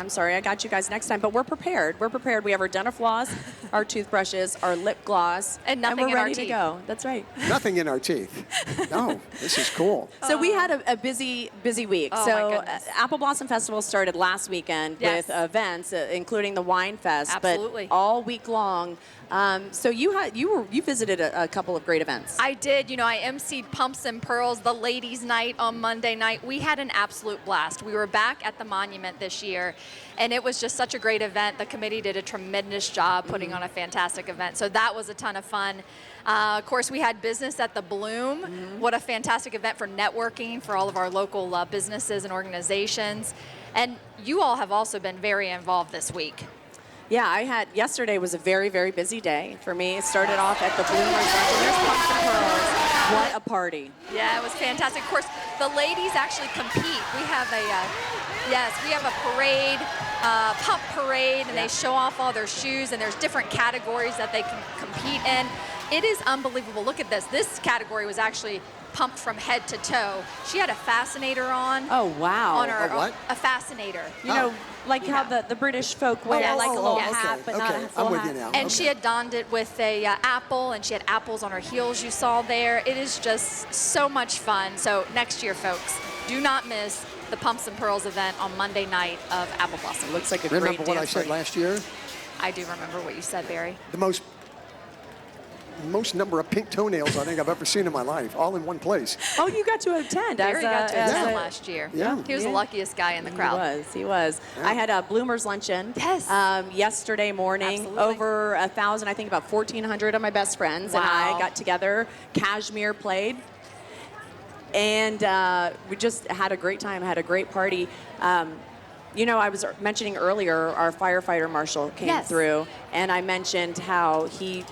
sorry. I got you guys next time, but we're prepared. We have our dental floss, our toothbrushes, our lip gloss, and nothing we're in our ready to teeth. go. That's right. Nothing in our teeth. No, this is cool. So we had a busy week. Oh, so my goodness. Apple Blossom Festival started last weekend with events, including the Wine Fest, Absolutely. but all week long. So you visited a couple of great events. I did. I emceed Pumps and Pearls, the ladies' night on Monday night. We had an absolute blast. We were back at the Monument this year, and it was just such a great event. The committee did a tremendous job putting on a fantastic event, so that was a ton of fun. Of course, we had business at the Bloom. What a fantastic event for networking for all of our local businesses and organizations. And you all have also been very involved this week. Yeah, yesterday was a very, very busy day for me. It started off at the Bloomers Luncheon. There's Pumps and Pearls. What a party. Yeah, it was fantastic. Of course, the ladies actually compete. We have a parade, pump parade, and they show off all their shoes, and there's different categories that they can compete in. It is unbelievable. Look at this. This category was actually pumped from head to toe. She had a fascinator on. Oh, wow. On her, a what? A fascinator. You know, like how the British folk wear like a little hat, but not a full I'm with hat. you now. And she had donned it with a apple, and she had apples on her heels you saw there. It is just so much fun. So next year, folks, do not miss the Pumps and Pearls event on Monday night of Apple Blossom. Looks like a Remember great what I dance said party. last year? I do remember what you said, Barry. The most number of pink toenails I think I've ever seen in my life, all in one place. Oh, you got to attend. Barry got to attend Yeah. last year. Yeah. He was the luckiest guy in the crowd. He was. Yeah. I had a Bloomers Luncheon yesterday morning. Absolutely. Over 1,000, I think about 1,400 of my best friends and I got together. Cashmere played. And we just had a great time, had a great party. You know, I was mentioning earlier our firefighter marshal came through, and I mentioned how he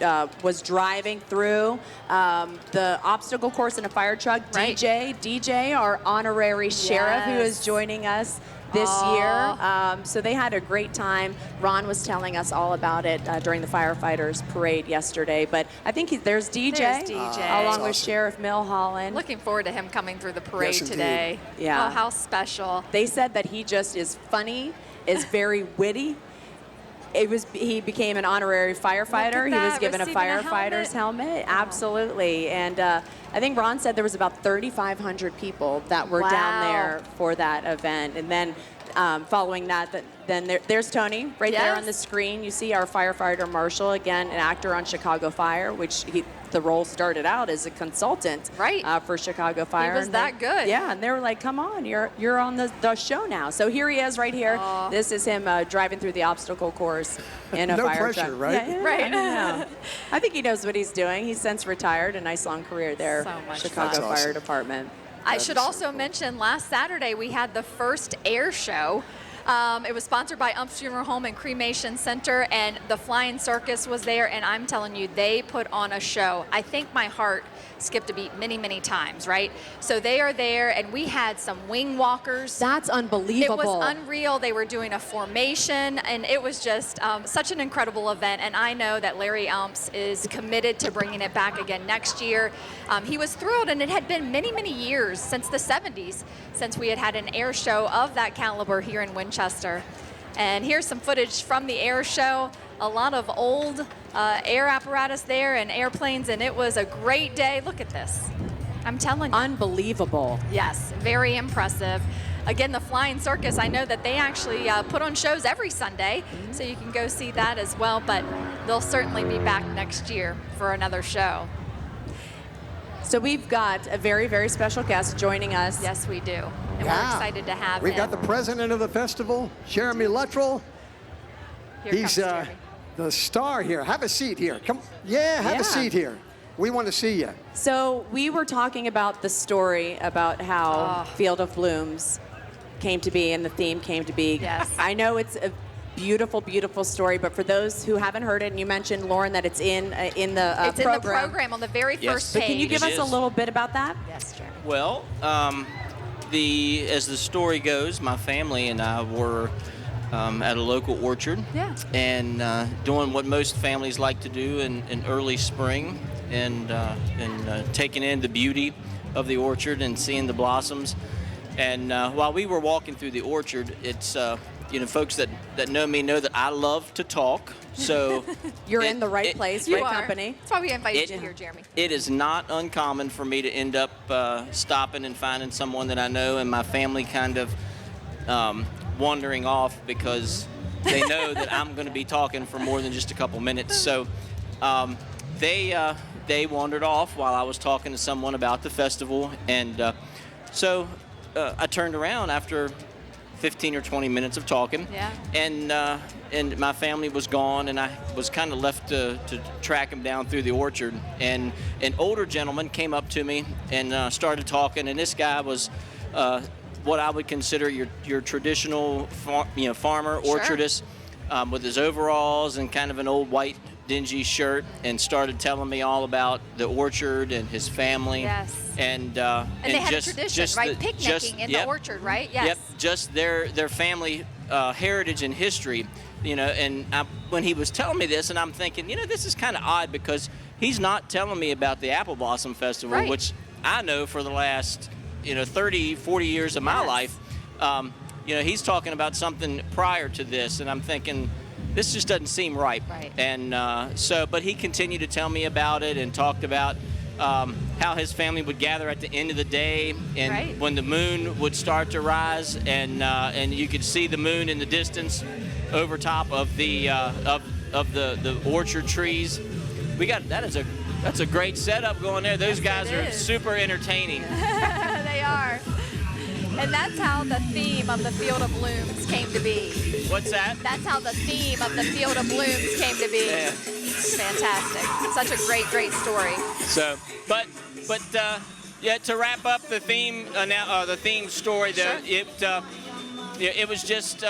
was driving through the obstacle course in a fire truck. Right. DJ, our honorary sheriff, who is joining us this year. So they had a great time. Ron was telling us all about it during the firefighters parade yesterday. But I think there's DJ, There's DJ. along with Sheriff Milholland. Looking forward to him coming through the parade Yes, today. Yeah. Oh, how special. They said that he just is funny, is very witty. He became an honorary firefighter. He was given a receiving a firefighter's helmet. Absolutely. And I think Ron said there was about 3,500 people that were down there for that event. And then following that, there's Tony right there on the screen. You see our firefighter marshal, again, an actor on Chicago Fire, which the role started out as a consultant for Chicago Fire. He was that good. Yeah, and they were like, come on, you're on the show now. So here he is right here. This is him driving through the obstacle course in a No fire pressure, truck. right? Yeah, Right. I know. I think he knows what he's doing. He's since retired, a nice long career there. So much Chicago fun. Fire Department. I should also mention last Saturday we had the first air show. It was sponsored by Ump's Funeral Home and Cremation Center, and the Flying Circus was there, and I'm telling you, they put on a show. I think my heart skipped a beat many, many times, right? So they are there, and we had some wing walkers. That's unbelievable. It was unreal. They were doing a formation, and it was just such an incredible event, and I know that Larry Umps is committed to bringing it back again next year. He was thrilled, and it had been many, many years since the 70s since we had an air show of that caliber here in Winchester. And here's some footage from the air show. A lot of old air apparatus there and airplanes, and it was a great day. Look at this. I'm telling you. Unbelievable. Yes, very impressive. Again, the Flying Circus, I know that they actually put on shows every Sunday, so you can go see that as well, but they'll certainly be back next year for another show. So we've got a very, very special guest joining us. Yes, we do. And we're excited to have We've him. got the president of the festival, Jeremy Luttrell. He's the star here. Have a seat here. Come, have a seat here. We want to see you. So we were talking about the story about how Field of Blooms came to be and the theme came to be. Yes. I know it's a beautiful, beautiful story, but for those who haven't heard it, and you mentioned, Lauren, that it's in the it's in the program on the very first But page. can you give us a little bit about that? Yes, Jeremy. Well, as the story goes, my family and I were at a local orchard and doing what most families like to do in early spring and taking in the beauty of the orchard and seeing the blossoms. And while we were walking through the orchard, it's folks that know me know that I love to talk. So you're in the right place, right company. That's why we invited you here, Jeremy. It is not uncommon for me to end up stopping and finding someone that I know and my family kind of wandering off because they know that I'm going to be talking for more than just a couple minutes. So they they wandered off while I was talking to someone about the festival. And so I turned around after 15 or 20 minutes of talking, and my family was gone, and I was kind of left to track them down through the orchard. And an older gentleman came up to me and started talking, and this guy was what I would consider your traditional farmer, orchardist, with his overalls and kind of an old white dingy shirt, and started telling me all about the orchard and his family. Yes. And they had just, a tradition, just right? Picnicking in the orchard, right? Yes. Yep. Just their family heritage and history, And when he was telling me this, and I'm thinking, this is kind of odd because he's not telling me about the Apple Blossom Festival, right. which I know for the last 30, 40 years of my life. He's talking about something prior to this, and I'm thinking, this just doesn't seem right. And but he continued to tell me about it and talked about how his family would gather at the end of the day, and when the moon would start to rise, and you could see the moon in the distance over top of the orchard trees. That's a great setup going there. Those guys are super entertaining. They are. And that's how the theme of the Field of Blooms came to be. What's that? That's how the theme of the Field of Blooms came to be. Yeah. Fantastic. Such a great story. So, but to wrap up the theme story, it was just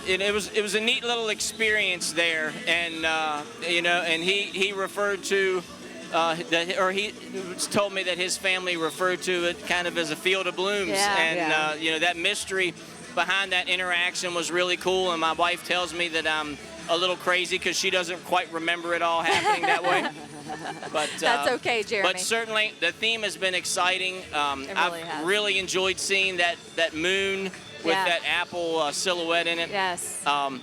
it was a neat little experience there, and and he referred to. He told me that his family referred to it kind of as a field of blooms, that mystery behind that interaction was really cool. And my wife tells me that I'm a little crazy because she doesn't quite remember it all happening that way. But that's okay, Jeremy. But certainly the theme has been exciting. I've really enjoyed seeing that moon with that apple silhouette in it. Yes. On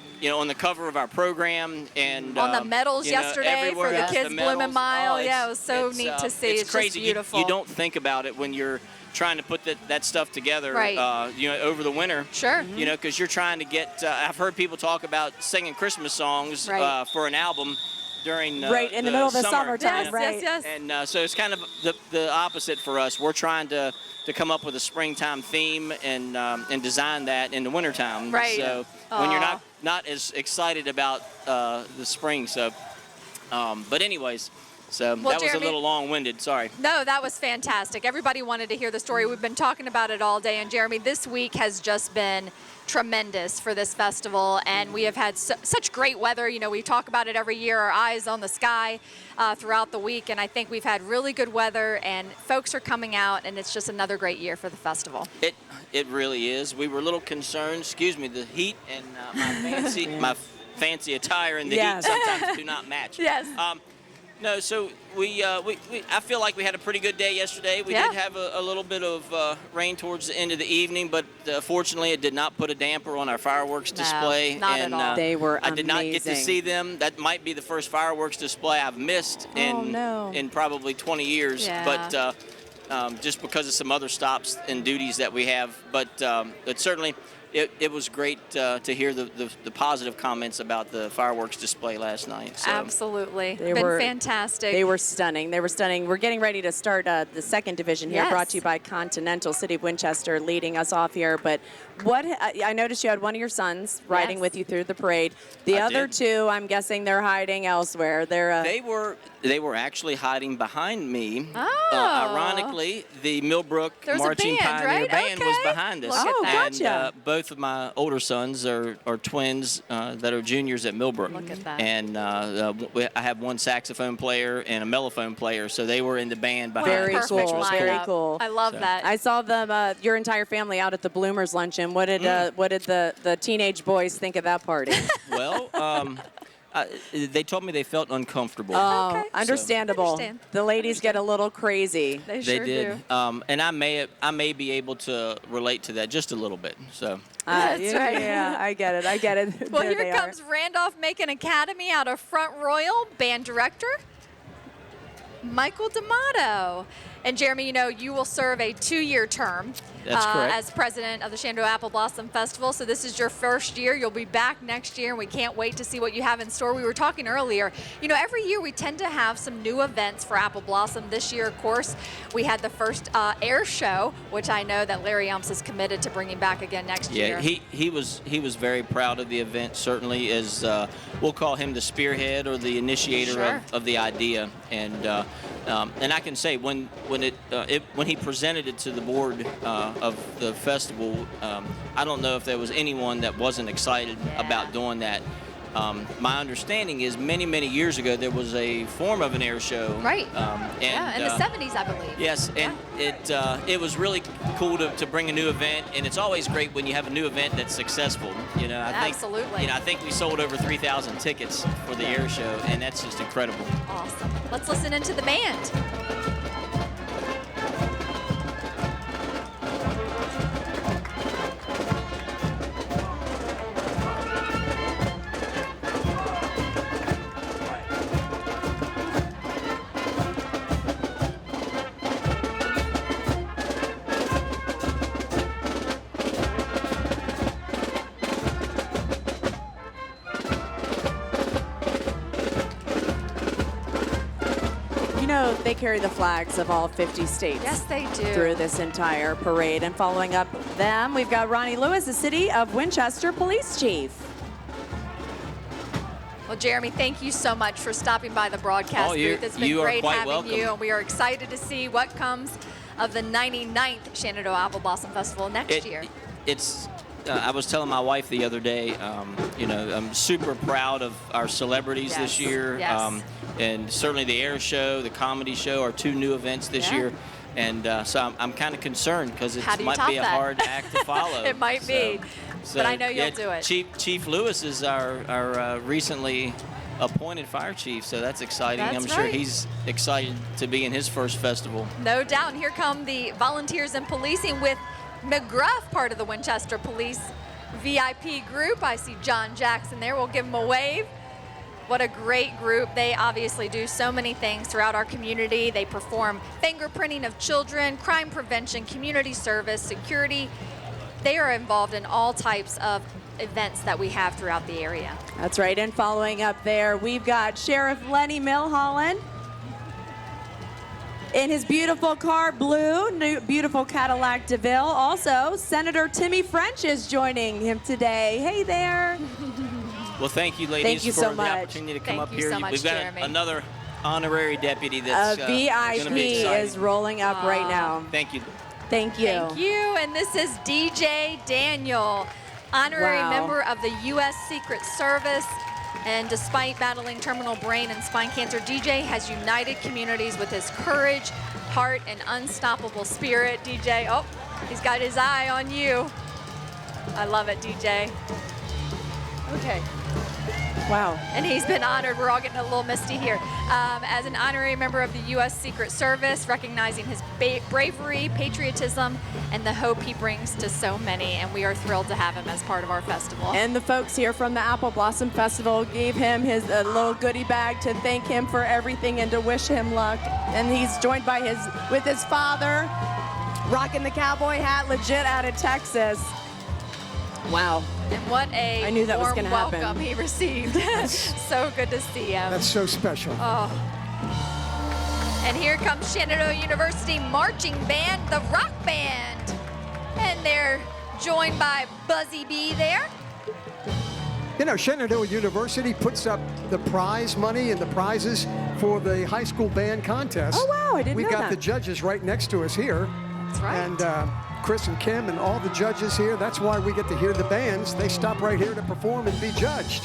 the cover of our program, and on the medals yesterday for the Kids Bloomin' Mile. It was so neat to see. It's crazy. Just beautiful. You don't think about it when you're trying to put that stuff together, right. Over the winter. Sure. Because you're trying to get. I've heard people talk about singing Christmas songs for an album during right in the middle of the summertime. Yes. And so it's kind of the opposite for us. We're trying to come up with a springtime theme and design that in the wintertime. Right. So when you're not as excited about the spring. So, but anyways. So that was Jeremy, a little long-winded, sorry. No, that was fantastic. Everybody wanted to hear the story. We've been talking about it all day. And Jeremy, this week has just been tremendous for this festival. And we have had such great weather. We talk about it every year, our eyes on the sky throughout the week. And I think we've had really good weather, and folks are coming out, and it's just another great year for the festival. It really is. We were a little concerned, the heat and my fancy attire and the heat sometimes do not match. Yes. No, so I feel like we had a pretty good day yesterday. We did have a little bit of rain towards the end of the evening, but fortunately it did not put a damper on our fireworks display. Not at all. They were amazing. I did not get to see them. That might be the first fireworks display I've missed in probably 20 years. Yeah. But just because of some other stops and duties that we have. But certainly it was great to hear the positive comments about the fireworks display last night. So. Absolutely. They were fantastic. They were stunning. We're getting ready to start the second division here, brought to you by Continental. City of Winchester leading us off here. But I noticed you had one of your sons riding with you through the parade. The other two, I'm guessing they're hiding elsewhere. They were actually hiding behind me. Oh. Ironically, the Millbrook Marching Pioneer Band was behind us. Look at and gotcha. Both of my older sons are twins that are juniors at Millbrook. Look at that. And I have one saxophone player and a mellophone player, so they were in the band behind us. Very cool. Very cool. I love that. I saw them, your entire family out at the Bloomers luncheon. What did the teenage boys think of that party? Well, they told me they felt uncomfortable. Oh, okay. understandable. Understand. The ladies get a little crazy. They They sure did, do. and I may be able to relate to that just a little bit. So That's right. Yeah, I get it. Well, There here they comes Randolph-Macon Academy out of Front Royal, band director Michael D'Amato. And Jeremy, you know, you will serve a 2-year term as president of the Shenandoah Apple Blossom Festival. So this is your first year. You'll be back next year, and we can't wait to see what you have in store. We were talking earlier, you know, every year we tend to have some new events for Apple Blossom. This year, of course, we had the first air show, which I know that Larry Umps is committed to bringing back again next year. Yeah, he was very proud of the event. Certainly, as we'll call him the spearhead or the initiator of the idea. And I can say when he presented it to the board of the festival, I don't know if there was anyone that wasn't excited about doing that. My understanding is many years ago there was a form of an air show. Right. In the 70s, I believe. Yes, and it was really cool to bring a new event, and it's always great when you have a new event that's successful. You know, Absolutely. I think we sold over 3,000 tickets for the air show, and that's just incredible. Awesome. Let's listen into the band. They carry the flags of all 50 states. Yes, they do. Through this entire parade. And following up them, we've got Ronnie Lewis, the City of Winchester Police Chief. Well, Jeremy, thank you so much for stopping by the broadcast booth. It's been great having you, and we are excited to see what comes of the 99th Shenandoah Apple Blossom Festival next year. I was telling my wife the other day, you know, I'm super proud of our celebrities this year. Yes. And certainly the air show, the comedy show are 2 new events this year. And so I'm kind of concerned because it might be a hard act to follow. It might be, but I know you'll do it. Chief Lewis is our recently appointed fire chief, so that's exciting. I'm sure he's excited to be in his first festival. No doubt. And here come the volunteers in policing with McGruff, part of the Winchester Police VIP group. I see John Jackson there. We'll give him a wave. What a great group. They obviously do so many things throughout our community. They perform fingerprinting of children, crime prevention, community service, security. They are involved in all types of events that we have throughout the area. That's right. And following up there, we've got Sheriff Lenny Milholland in his beautiful car blue, new beautiful Cadillac DeVille. Also, Senator Timmy French is joining him today. Hey there. Well, thank you, ladies, for the opportunity to come up here. We've got another honorary deputy that's going to be exciting. VIP is rolling up right now. Thank you. Thank you. Thank you. And this is DJ Daniel, honorary member of the U.S. Secret Service. And despite battling terminal brain and spine cancer, DJ has united communities with his courage, heart, and unstoppable spirit. DJ, oh, he's got his eye on you. I love it, DJ. Okay. Wow. And he's been honored. We're all getting a little misty here. As an honorary member of the U.S. Secret Service, recognizing his bravery, patriotism, and the hope he brings to so many. And we are thrilled to have him as part of our festival. And the folks here from the Apple Blossom Festival gave him his little goodie bag to thank him for everything and to wish him luck. And he's joined by with his father, rocking the cowboy hat, legit out of Texas. Wow. And what a I knew that was warm gonna happen. welcome he received. So good to see him. That's so special. Oh. And here comes Shenandoah University Marching Band, the Rock Band. And they're joined by Buzzy B there. You know, Shenandoah University puts up the prize money and the prizes for the high school band contest. Oh, wow, I didn't know We've got that. the judges right next to us here. That's right. And Chris and Kim and all the judges here, that's why we get to hear the bands. They stop right here to perform and be judged.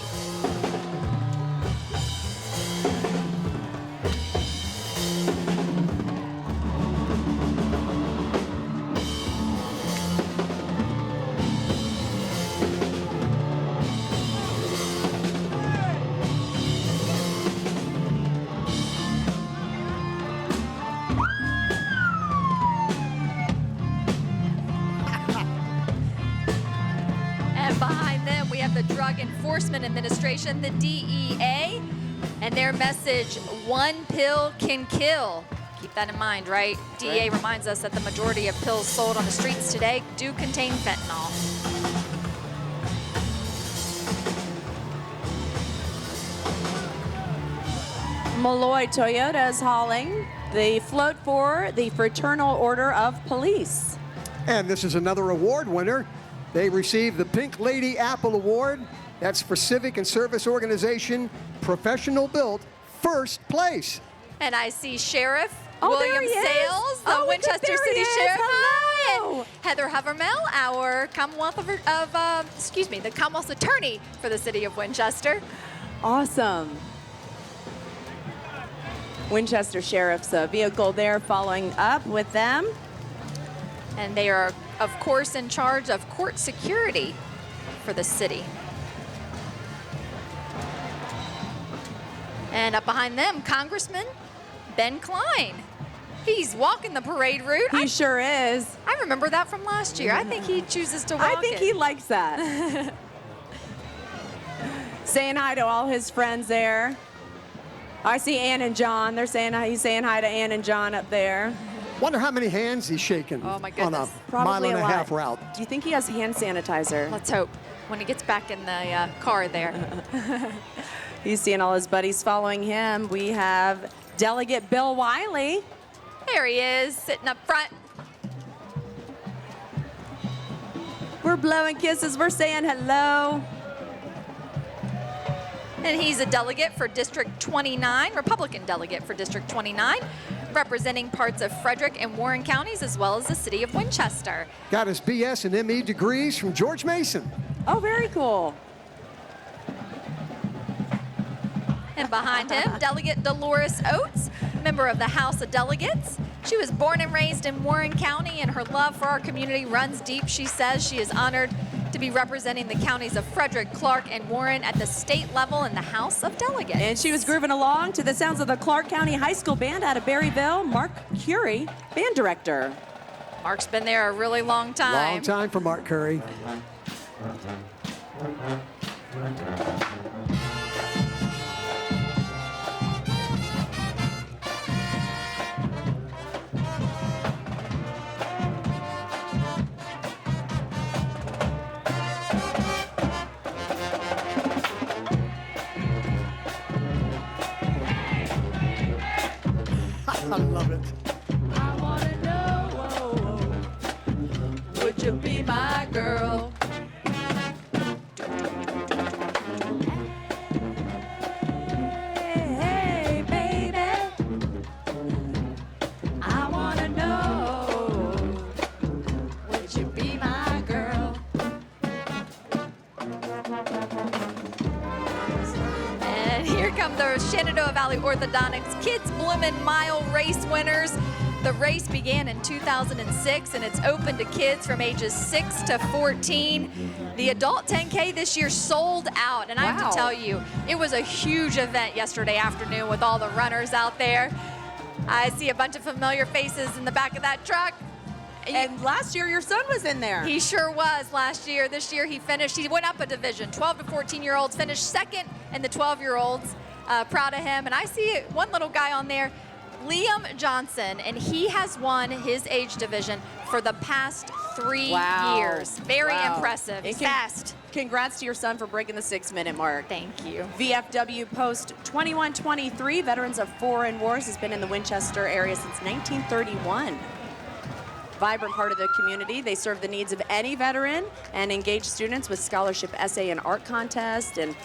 Drug Enforcement Administration, the DEA, and their message, one pill can kill. Keep that in mind, right? DEA reminds us that the majority of pills sold on the streets today do contain fentanyl. Malloy Toyota is hauling the float for the Fraternal Order of Police. And this is another award winner. They received the Pink Lady Apple Award. That's for Civic and Service Organization, Professional Built, first place. And I see Sheriff Oh, William there he is. Sales, the Oh, Winchester there City he is. Sheriff. Hello. And Heather Havermel, our the Commonwealth's Attorney for the City of Winchester. Awesome. Winchester Sheriff's vehicle there following up with them. And they are, of course, in charge of court security for the city. And up behind them, Congressman Ben Klein. He's walking the parade route. He sure is. I remember that from last year. I think he chooses to walk I think he likes that. Saying hi to all his friends there. I see Ann and John. He's saying hi to Ann and John up there. Wonder how many hands he's shaking on a Probably mile and a lot. half route. Do you think he has hand sanitizer? Let's hope when he gets back in the car there. He's seeing all his buddies following him. We have Delegate Bill Wiley. There he is, sitting up front. We're blowing kisses. We're saying hello. And he's a delegate for District 29, Republican delegate for District 29, representing parts of Frederick and Warren counties, as well as the city of Winchester. Got his BS and ME degrees from George Mason. Oh, very cool. And behind him, Delegate Dolores Oates, member of the House of Delegates. She was born and raised in Warren County, and her love for our community runs deep. She says she is honored to be representing the counties of Frederick, Clark, and Warren at the state level in the House of Delegates. And she was grooving along to the sounds of the Clark County High School Band out of Berryville. Mark Curie, band director. Mark's been there a really long time. Long time for Mark Curry. I love it. I wanna know, would you be my girl? Hey, baby, I wanna know, would you be my girl? And here come the Shenandoah Valley Orthodontics Kids Bloomin' Mile race winners. The race began in 2006 and it's open to kids from ages 6 to 14. The adult 10K this year sold out, and I have to tell you, it was a huge event yesterday afternoon with all the runners out there. I see a bunch of familiar faces in the back of that truck. And last year, your son was in there. He sure was last year. This year he went up a division. 12 to 14-year-olds finished second, and the 12-year-olds, proud of him. And I see one little guy on there, Liam Johnson, and he has won his age division for the past 3 years. Very impressive. He's fast. Congrats to your son for breaking the 6-minute mark. Thank you. VFW Post 2123, Veterans of Foreign Wars, has been in the Winchester area since 1931. Vibrant part of the community. They serve the needs of any veteran and engage students with scholarship essay and art contests, and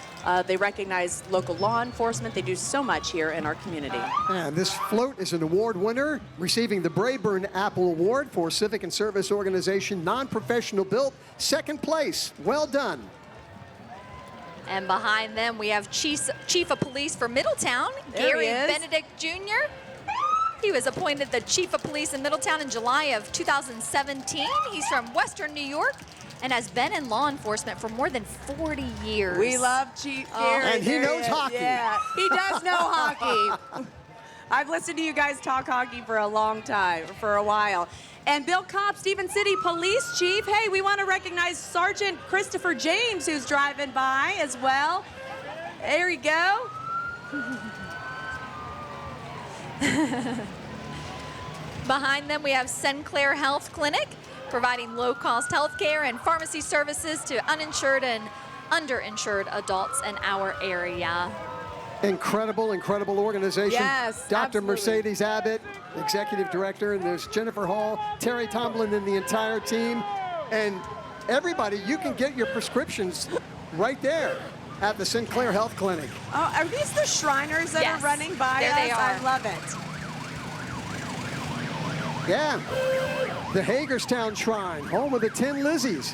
they recognize local law enforcement. They do so much here in our community. And this float is an award winner, receiving the Brayburn Apple Award for Civic and Service Organization, non-professional built, second place. Well done. And behind them, we have Chief of Police for Middletown, There Gary he is. Benedict Jr. He was appointed the Chief of Police in Middletown in July of 2017. He's from Western New York and has been in law enforcement for more than 40 years. We love Chief Gary. And he There knows is. hockey. Yeah, he does know hockey. I've listened to you guys talk hockey for a long time, for a while. And Bill Kopp, Stephen City Police Chief. Hey, we want to recognize Sergeant Christopher James, who's driving by as well. There you go. Behind them, we have Sinclair Health Clinic, providing low-cost health care and pharmacy services to uninsured and underinsured adults in our area. Incredible, incredible organization. Yes, Dr. absolutely. Mercedes Abbott, Executive Director, and there's Jennifer Hall, Terry Tomlin, and the entire team. And everybody, you can get your prescriptions right there at the Sinclair Health Clinic. Oh, are these the Shriners that are running by there us? they are. I love it. Yeah, the Hagerstown Shrine, home of the 10 Lizzies.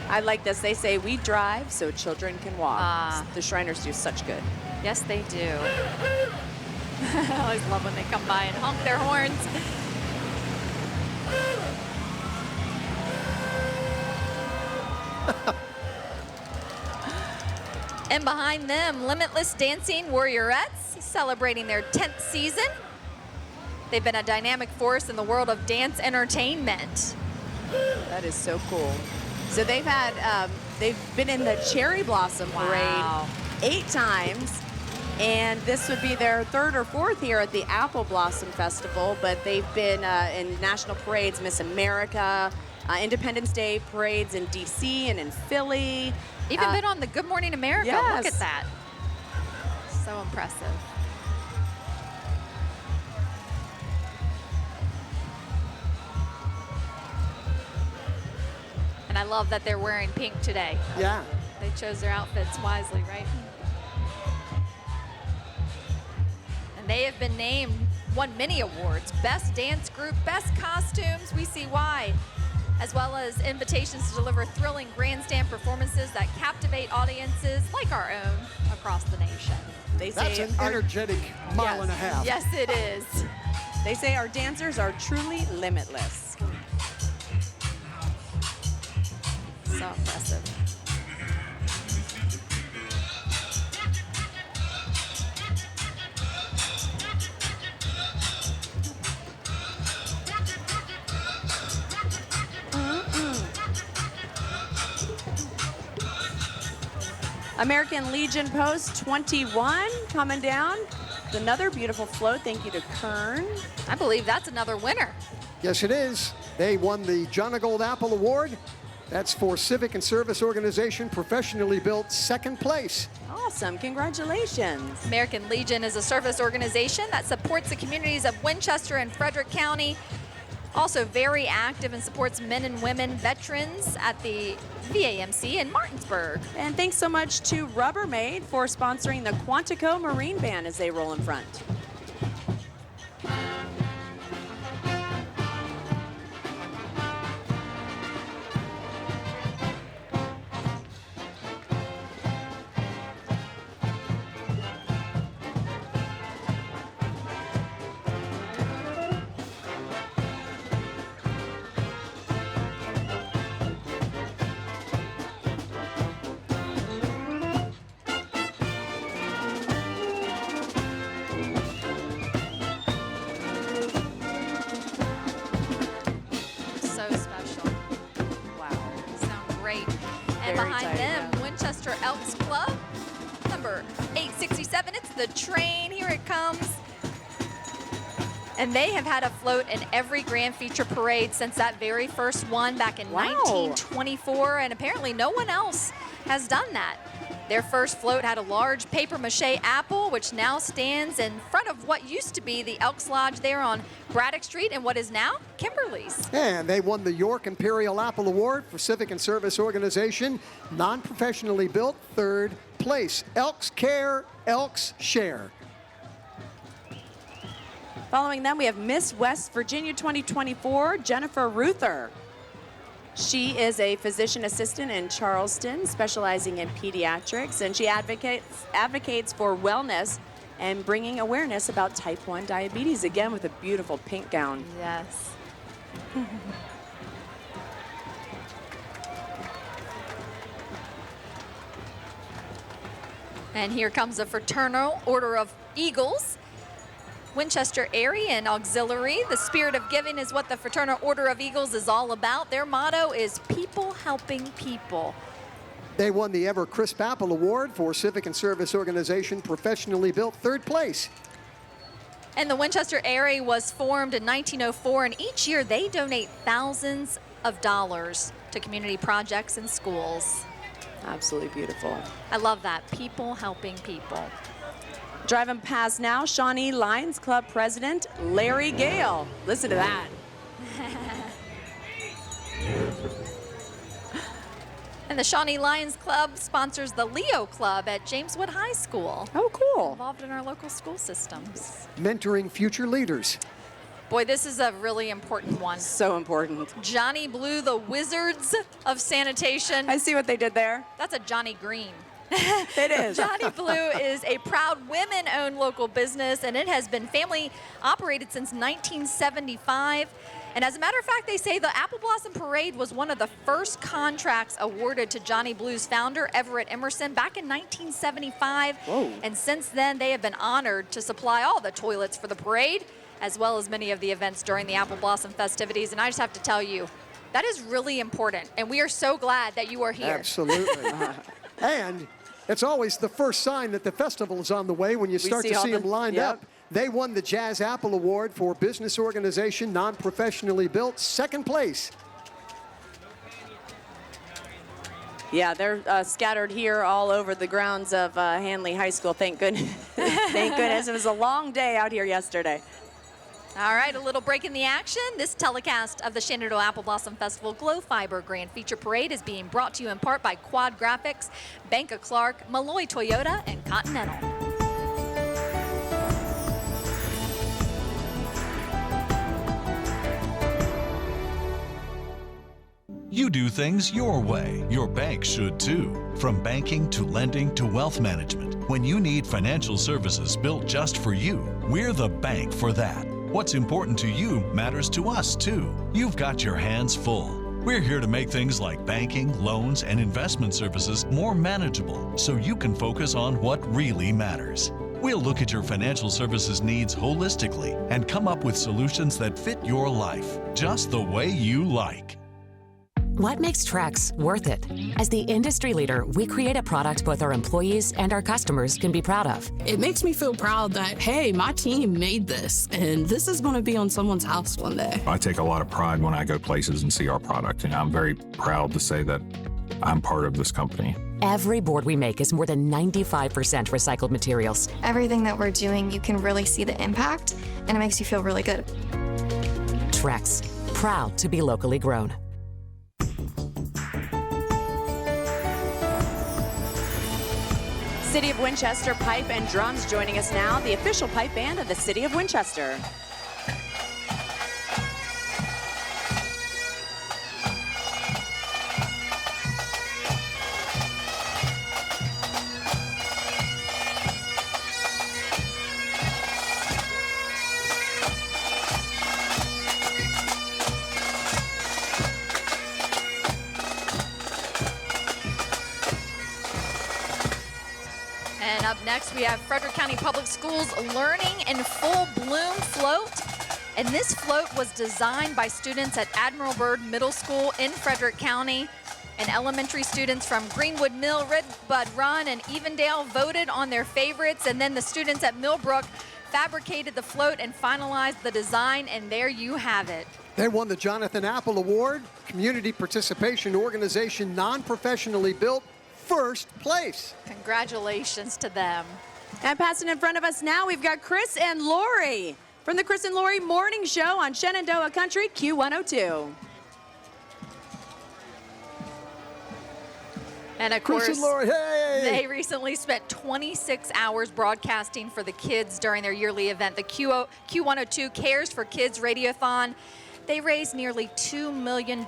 I like this. They say we drive so children can walk. The Shriners do such good. Yes, they do. I always love when they come by and honk their horns. And behind them, Limitless Dancing Warriorettes, celebrating their 10th season. They've been a dynamic force in the world of dance entertainment. That is so cool. So they've been in the Cherry Blossom Parade 8 times. And this would be their 3rd or 4th here at the Apple Blossom Festival, but they've been in national parades, Miss America, Independence Day parades in DC and in Philly. Even been on the Good Morning America. Yes. Look at that. So impressive. And I love that they're wearing pink today. Yeah. They chose their outfits wisely, right? And they have been named, won many awards. Best dance group, best costumes, we see why. As well as invitations to deliver thrilling grandstand performances that captivate audiences like our own across the nation. That's an energetic mile and a half. Yes, it is. They say our dancers are truly limitless. So impressive. American Legion Post 21 coming down. Another beautiful float. Thank you to Kern. I believe that's another winner. Yes, it is. They won the John Gold Apple Award. That's for Civic and Service Organization, professionally built, 2nd place. Awesome, congratulations. American Legion is a service organization that supports the communities of Winchester and Frederick County. Also very active and supports men and women veterans at the VAMC in Martinsburg. And thanks so much to Rubbermaid for sponsoring the Quantico Marine Band as they roll in front. Elks Club, number 867. It's the train. Here it comes. And they have had a float in every Grand Feature Parade since that very first one back in 1924, and apparently no one else has done that. Their first float had a large papier-mâché apple, which now stands in front of what used to be the Elks Lodge there on Braddock Street and what is now Kimberly's. And they won the York Imperial Apple Award for Civic and Service Organization, non-professionally built, 3rd place. Elks Care, Elks Share. Following them, we have Miss West Virginia 2024, Jennifer Ruther. She is a physician assistant in Charleston, specializing in pediatrics, and she advocates for wellness and bringing awareness about type 1 diabetes, again with a beautiful pink gown. Yes. And here comes the Fraternal Order of Eagles. Winchester area and auxiliary. The spirit of giving is what the Fraternal Order of Eagles is all about. Their motto is people helping people. They won the Ever Crisp Apple Award for Civic and Service Organization, professionally built, 3rd place. And the Winchester area was formed in 1904, and each year they donate thousands of dollars to community projects and schools. Absolutely beautiful. I love that. People helping people. Driving past now, Shawnee Lions Club President Larry Gale. Listen to that. And the Shawnee Lions Club sponsors the Leo Club at Jameswood High School. Oh, cool. Involved in our local school systems. Mentoring future leaders. Boy, this is a really important one. So important. Johnny Blue, the Wizards of Sanitation. I see what they did there. That's a Johnny Green. It is. Johnny Blue is a proud women-owned local business, and it has been family-operated since 1975. And as a matter of fact, they say the Apple Blossom Parade was one of the first contracts awarded to Johnny Blue's founder, Everett Emerson, back in 1975. Whoa. And since then, they have been honored to supply all the toilets for the parade, as well as many of the events during the Apple Blossom festivities. And I just have to tell you, that is really important, and we are so glad that you are here. Absolutely. And it's always the first sign that the festival is on the way when you start to see them lined up. They won the Jazz Apple Award for Business Organization, non-professionally built, 2nd place. Yeah, they're scattered here all over the grounds of Hanley High School. Thank goodness. Thank goodness. It was a long day out here yesterday. All right, a little break in the action. This telecast of the Shenandoah Apple Blossom Festival Glow Fiber Grand Feature Parade is being brought to you in part by Quad Graphics, Bank of Clark, Malloy Toyota, and Continental. You do things your way. Your bank should too. From banking to lending to wealth management. When you need financial services built just for you, we're the bank for that. What's important to you matters to us too. You've got your hands full. We're here to make things like banking, loans, and investment services more manageable so you can focus on what really matters. We'll look at your financial services needs holistically and come up with solutions that fit your life, just the way you like. What makes Trex worth it? As the industry leader, we create a product both our employees and our customers can be proud of. It makes me feel proud that, hey, my team made this, and this is going to be on someone's house one day. I take a lot of pride when I go places and see our product, and I'm very proud to say that I'm part of this company. Every board we make is more than 95% recycled materials. Everything that we're doing, you can really see the impact, and it makes you feel really good. Trex, proud to be locally grown. City of Winchester Pipe and Drums joining us now, the official pipe band of the City of Winchester. And up next, we have Frederick County Public Schools Learning in Full Bloom Float. And this float was designed by students at Admiral Byrd Middle School in Frederick County. And elementary students from Greenwood Mill, Redbud Run, and Evendale voted on their favorites. And then the students at Millbrook fabricated the float and finalized the design. And there you have it. They won the Jonathan Apple Award, Community Participation Organization, non-professionally built, 1st place. Congratulations to them. And passing in front of us now, we've got Chris and Lori from the Chris and Lori Morning Show on Shenandoah Country Q102. And of course, Chris and Lori, hey! They recently spent 26 hours broadcasting for the kids during their yearly event, the Q102 Cares for Kids Radiothon. They raised nearly $2 million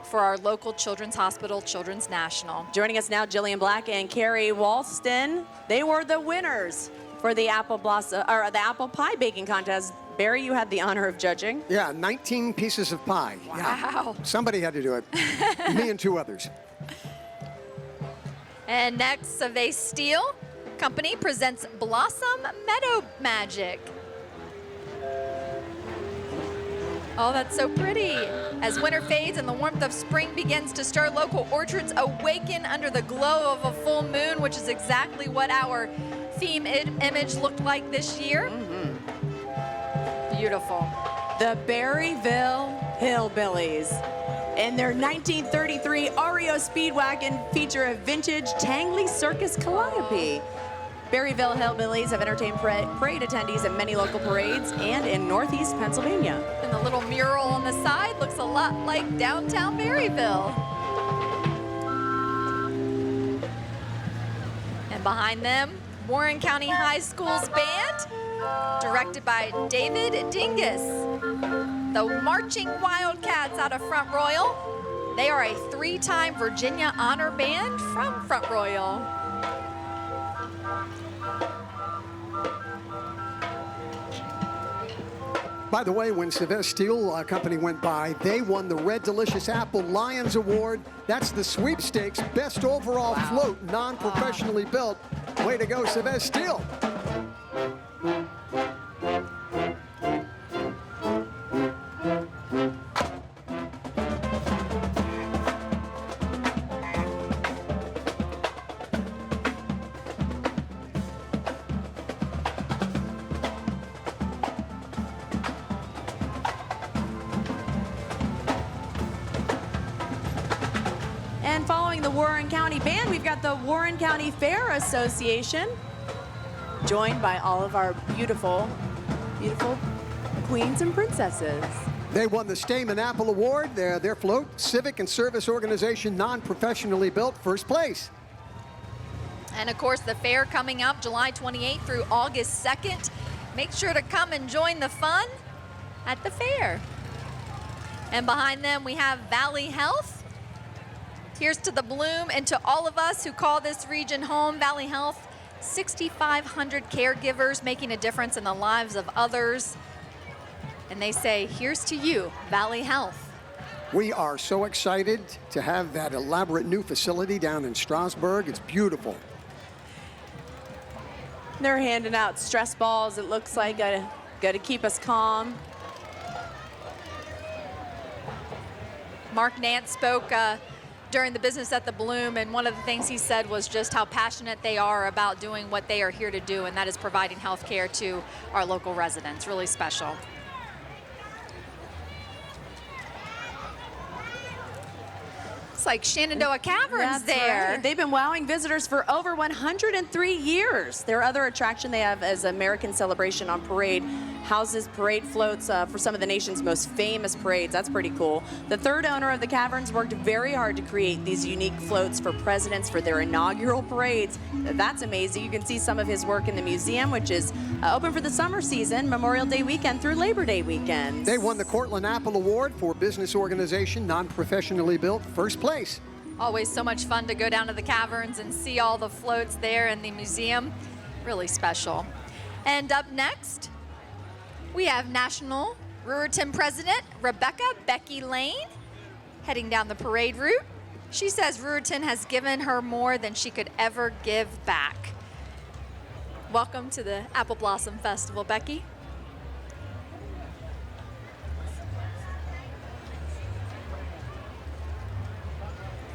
for our local children's hospital, Children's National. Joining us now, Jillian Black and Carrie Walston. They were the winners for the Apple Blossom or the Apple Pie Baking Contest. Barry, you had the honor of judging. Yeah, 19 pieces of pie. Wow. Yeah. Somebody had to do it. Me and 2 others. And next, Survey Steel Company presents Blossom Meadow Magic. Oh, that's so pretty. As winter fades and the warmth of spring begins to stir, local orchards awaken under the glow of a full moon, which is exactly what our theme image looked like this year. Beautiful. The Berryville Hillbillies. In their 1933 REO Speedwagon feature a vintage Tangley Circus Calliope. Berryville Hillbillies have entertained parade attendees at many local parades and in Northeast Pennsylvania. And the little mural on the side looks a lot like downtown Berryville. And behind them, Warren County High School's band, directed by David Dingus. The Marching Wildcats out of Front Royal. They are a 3-time Virginia Honor Band from Front Royal. By the way, when Sylvester Steel Company went by, they won the Red Delicious Apple Lions Award. That's the sweepstakes best overall float, non-professionally built. Way to go, Sylvester Steel. And following the Warren County Band, we've got the Warren County Fair Association, joined by all of our beautiful, beautiful queens and princesses. They won the Stamen Apple Award. Their float, civic and service organization, non-professionally built, first place. And of course, the fair coming up July 28th through August 2nd. Make sure to come and join the fun at the fair. And behind them, we have Valley Health. Here's to the bloom and to all of us who call this region home. Valley Health, 6,500 caregivers making a difference in the lives of others. And they say, here's to you, Valley Health. We are so excited to have that elaborate new facility down in Strasburg. It's beautiful. They're handing out stress balls, it looks like, gotta keep us calm. Mark Nance spoke during the Business at the Bloom, and one of the things he said was just how passionate they are about doing what they are here to do, and that is providing health care to our local residents. Really special. It's like Shenandoah Caverns there. Right. They've been wowing visitors for over 103 years. Their other attraction they have is American Celebration on Parade. Houses parade floats for some of the nation's most famous parades. That's pretty cool. The third owner of the caverns worked very hard to create these unique floats for presidents for their inaugural parades. That's amazing. You can see some of his work in the museum, which is open for the summer season, Memorial Day weekend through Labor Day weekend. They won the Cortland Apple Award for business organization, non-professionally built, first place. Always so much fun to go down to the caverns and see all the floats there in the museum. Really special. And up next, we have National Ruritan President Rebecca Becky Lane heading down the parade route. She says Ruritan has given her more than she could ever give back. Welcome to the Apple Blossom Festival, Becky.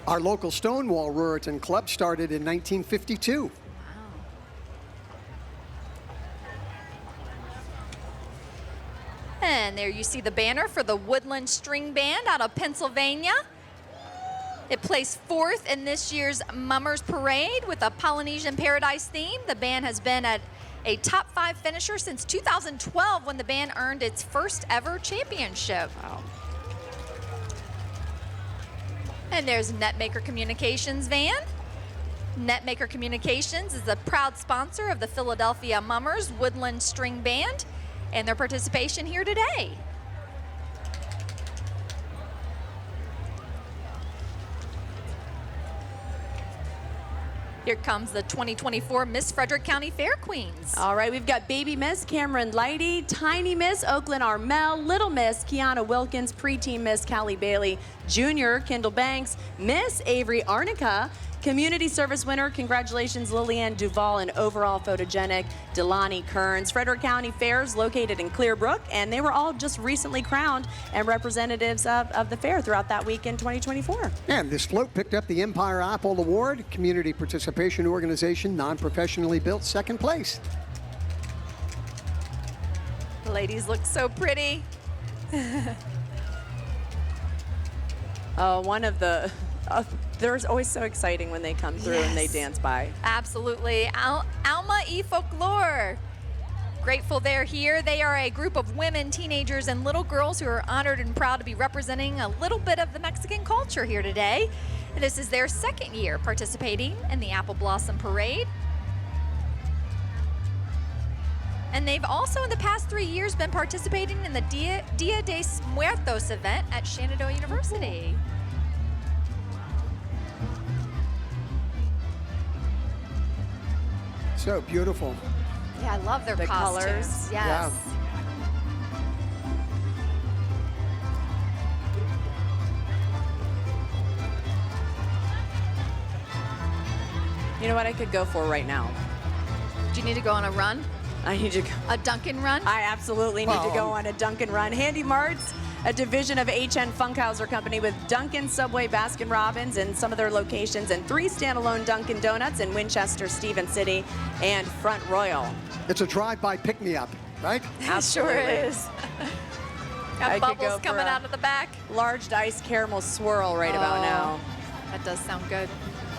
Our local Stonewall Ruritan Club started in 1952. And there you see the banner for the Woodland String Band out of Pennsylvania. It placed fourth in this year's Mummers Parade with a Polynesian Paradise theme. The band has been at a top 5 finisher since 2012 when the band earned its first ever championship. Wow. And there's Netmaker Communications van. Netmaker Communications is a proud sponsor of the Philadelphia Mummers Woodland String Band and their participation here today. Here comes the 2024 Miss Frederick County Fair Queens. All right, we've got Baby Miss Cameron Lighty, Tiny Miss Oakland Armel, Little Miss Kiana Wilkins, Preteen Miss Callie Bailey, Junior Kendall Banks, Miss Avery Arnica, Community service winner, congratulations, Lillian Duval, and overall photogenic, Delani Kearns. Frederick County Fairs located in Clearbrook, and they were all just recently crowned and representatives of the fair throughout that week in 2024. And this float picked up the Empire Apple Award, Community Participation Organization, non-professionally built, second place. The ladies look so pretty. One of the... they're always so exciting when they come through and they dance by. Absolutely. Alma E Folklore. Grateful they're here. They are a group of women, teenagers, and little girls who are honored and proud to be representing a little bit of the Mexican culture here today. And this is their second year participating in the Apple Blossom Parade. And they've also in the past 3 years been participating in the Dia de Muertos event at Shenandoah University. So beautiful. Yeah, I love their costumes. Colors. Yes. Yeah. You know what I could go for right now? Do you need to go on a run? I need to go. A Dunkin' run? I absolutely need to go on a Dunkin' run. Handy Marts, a division of HN Funkhauser Company with Dunkin', Subway, Baskin-Robbins in some of their locations, and 3 standalone Dunkin' Donuts in Winchester, Stephen City, and Front Royal. It's a drive-by pick-me-up, right? Absolutely. Sure is. Got bubbles coming out of the back. Large diced caramel swirl right about now. That does sound good.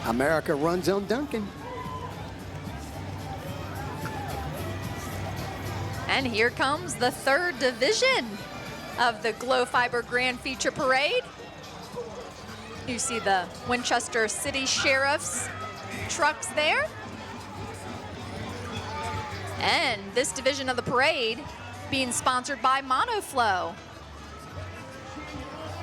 America runs on Dunkin'. And here comes the 3rd division of the Glow Fiber Grand Feature Parade. You see the Winchester City Sheriff's trucks there. And this division of the parade being sponsored by Monoflow.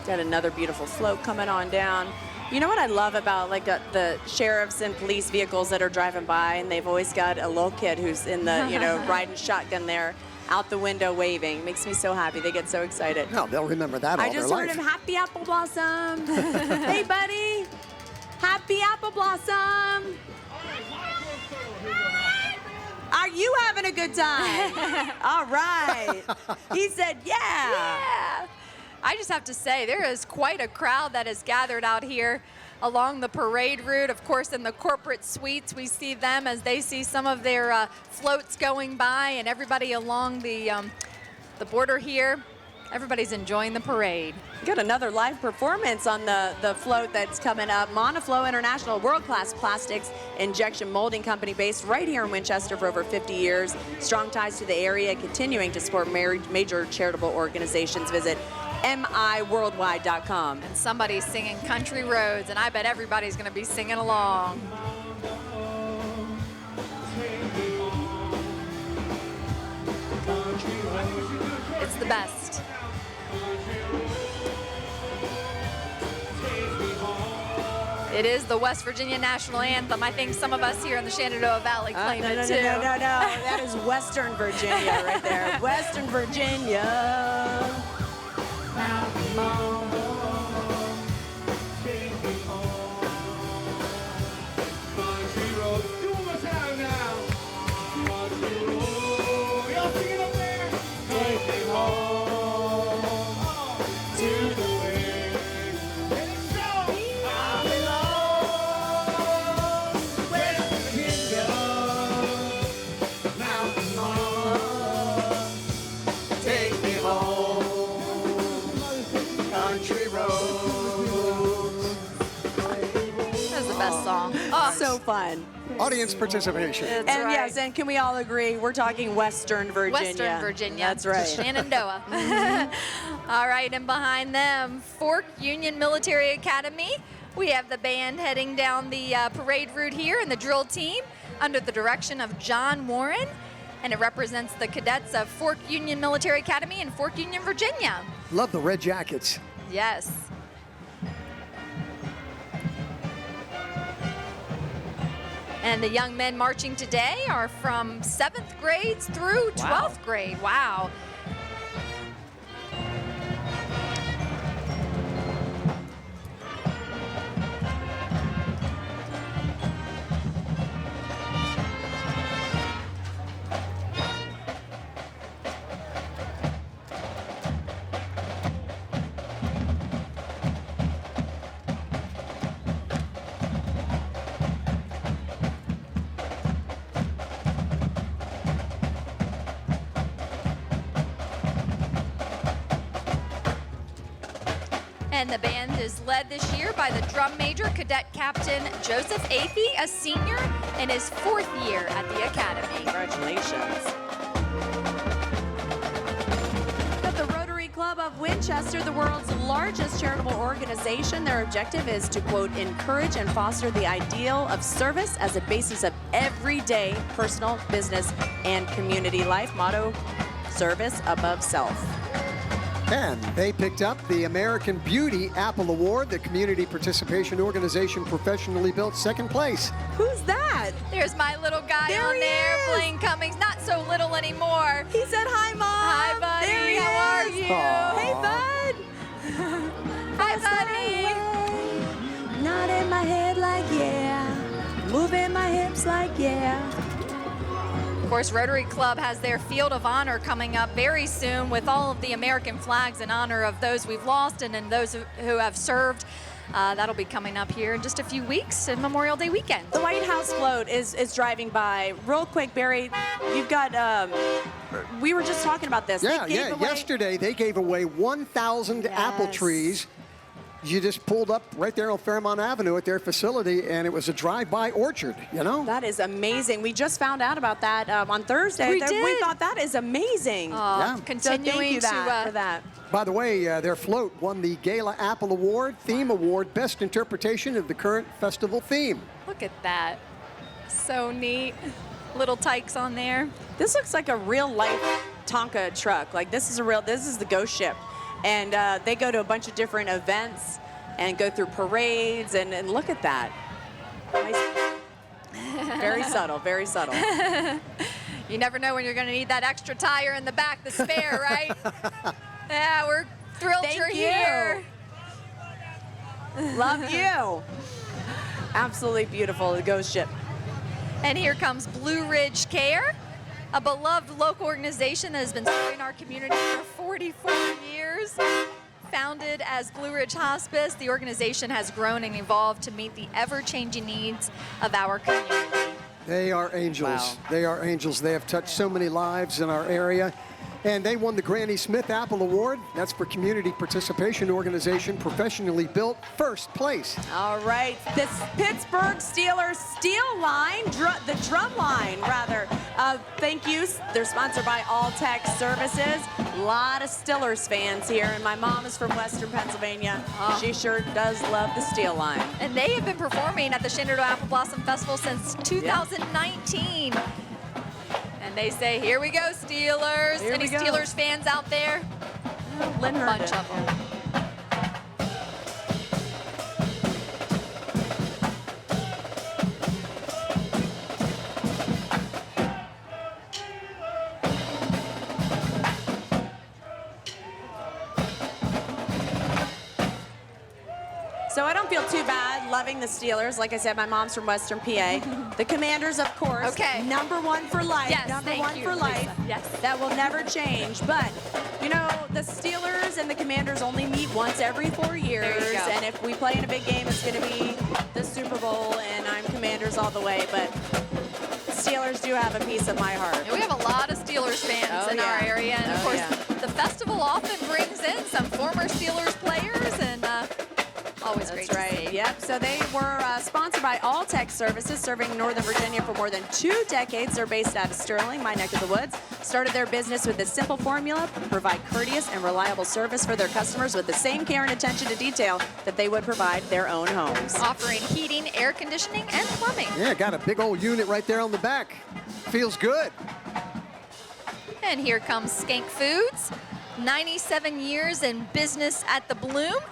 Got another beautiful float coming on down. You know what I love about like the sheriffs and police vehicles that are driving by, and they've always got a little kid who's in the, riding shotgun there, out the window waving. Makes me so happy. They get so excited. No, they'll remember that all I their just heard life. him, Happy Apple Blossom. Hey, buddy. Happy Apple Blossom. Are you having a good time? All right. He said, yeah. I just have to say, there is quite a crowd that is gathered out here along the parade route. Of course, in the corporate suites, we see them as they see some of their floats going by, and everybody along the border here. Everybody's enjoying the parade. Got another live performance on the float that's coming up. Monoflow International, world-class plastics injection molding company based right here in Winchester for over 50 years. Strong ties to the area, continuing to support major charitable organizations. Visit miworldwide.com. And somebody's singing Country Roads, and I bet everybody's going to be singing along. It's the best. It is the West Virginia National Anthem. I think some of us here in the Shenandoah Valley claim it too. No. That is Western Virginia right there. Western Virginia. Song. Oh, so fun. Audience participation. And yes, and can we all agree we're talking Western Virginia? Western Virginia. That's right. Shenandoah. All right, and behind them, Fork Union Military Academy. We have the band heading down the parade route here, and the drill team under the direction of John Warren, and it represents the cadets of Fork Union Military Academy in Fork Union, Virginia. Love the red jackets. Yes. And the young men marching today are from 7th grades through 12th grade. Wow. And the band is led this year by the drum major, Cadet Captain Joseph Athey, a senior in his 4th year at the Academy. Congratulations. The Rotary Club of Winchester, the world's largest charitable organization. Their objective is to, quote, encourage and foster the ideal of service as a basis of everyday personal, business, and community life. Motto, service above self. And they picked up the American Beauty Apple Award. The community participation organization professionally built 2nd place. Who's that? There's my little guy there on there, Blaine Cummings. Not so little anymore. He said, hi, Mom. Hi, buddy. There he How is. are you? Hey, bud. Hi, buddy. Nodding my head like yeah. Moving my hips like yeah. Of course, Rotary Club has their Field of Honor coming up very soon with all of the American flags in honor of those we've lost and those who have served. That'll be coming up here in just a few weeks in Memorial Day weekend. The White House float is driving by. Real quick, Barry, you've got, we were just talking about this. Yeah, yesterday they gave away 1,000 apple trees. You just pulled up right there on Fairmont Avenue at their facility, and it was a drive-by orchard, you know? That is amazing. We just found out about that on Thursday. We did. We thought that is amazing. Continuing so thank you for that. By the way, their float won the Gala Apple Award, Theme Award, Best Interpretation of the Current Festival Theme. Look at that. So neat. Little tykes on there. This looks like a real-life Tonka truck. Like, this is the ghost ship. And they go to a bunch of different events and go through parades, and look at that. Nice. Very subtle, very subtle. You never know when you're going to need that extra tire in the back, the spare, right? Yeah, we're thrilled you're here. Love you. Absolutely beautiful, the ghost ship. And here comes Blue Ridge Care, a beloved local organization that has been serving our community for 44 years. Founded as Blue Ridge Hospice, the organization has grown and evolved to meet the ever-changing needs of our community. They are angels. Wow. They are angels. They have touched so many lives in our area. And they won the Granny Smith Apple Award. That's for Community Participation Organization, professionally built, 1st place. All right, this Pittsburgh Steelers steel line, the drum line, rather. Thank you. They're sponsored by All Tech Services. A lot of Steelers fans here, and my mom is from Western Pennsylvania. She sure does love the steel line. And they have been performing at the Shenandoah Apple Blossom Festival since 2019. And they say, here we go, Steelers. Any Steelers fans out there? A bunch of them. So I don't feel too bad loving the Steelers. Like I said, my mom's from Western PA. The Commanders, of course. Okay. #1 for life. Yes, #1 for life. Lisa. Yes. That will never change. But, you know, the Steelers and the Commanders only meet once every 4 years. There you go. And if we play in a big game, it's going to be the Super Bowl, and I'm Commanders all the way. But Steelers do have a piece of my heart. And we have a lot of Steelers fans in our area. And, of course, the festival often brings in some former Steelers players, and always great to see. Yep. So they were sponsored by All Tech Services, serving Northern Virginia for more than 2 decades. They're based out of Sterling, my neck of the woods. Started their business with a simple formula: provide courteous and reliable service for their customers with the same care and attention to detail that they would provide their own homes. Offering heating, air conditioning, and plumbing. Yeah, got a big old unit right there on the back. Feels good. And here comes Skank Foods. 97 years in business at the Bloom.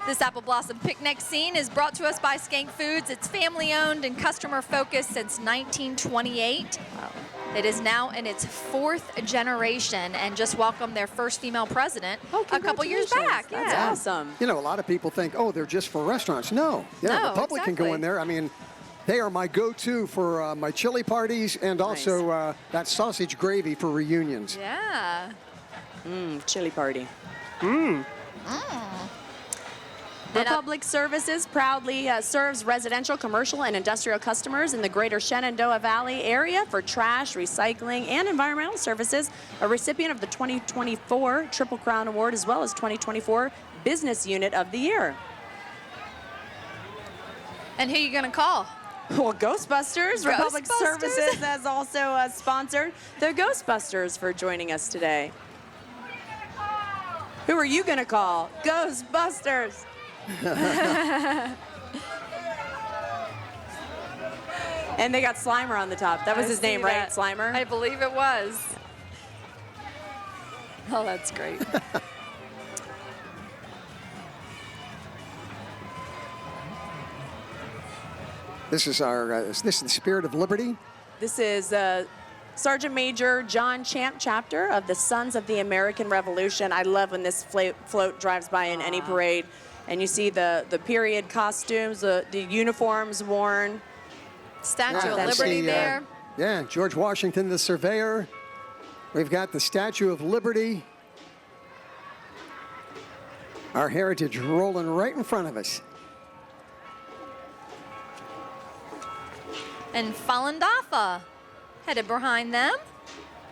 This Apple Blossom picnic scene is brought to us by Skank Foods. It's family-owned and customer-focused since 1928. Wow. It is now in its 4th generation and just welcomed their first female president a couple years back. That's awesome. You know, a lot of people think, oh, they're just for restaurants. No, the public can go in there. I mean, they are my go-to for my chili parties and also that sausage gravy for reunions. Yeah. Chili party. And Republic Services proudly serves residential, commercial, and industrial customers in the greater Shenandoah Valley area for trash, recycling, and environmental services. A recipient of the 2024 Triple Crown Award as well as 2024 Business Unit of the Year. And who are you going to call? Well, Ghostbusters. Republic Services has also sponsored the Ghostbusters for joining us today. Who are you going to call? Ghostbusters. And they got Slimer on the top. That was his name, right? Slimer? I believe it was. Oh, that's great. This is is this the Spirit of Liberty? This is Sergeant Major John Champ chapter of the Sons of the American Revolution. I love when this float drives by in any parade, and you see the period costumes, the uniforms worn. Statue of Liberty there. Yeah, George Washington, the surveyor. We've got the Statue of Liberty. Our heritage rolling right in front of us. And Falun Dafa headed behind them.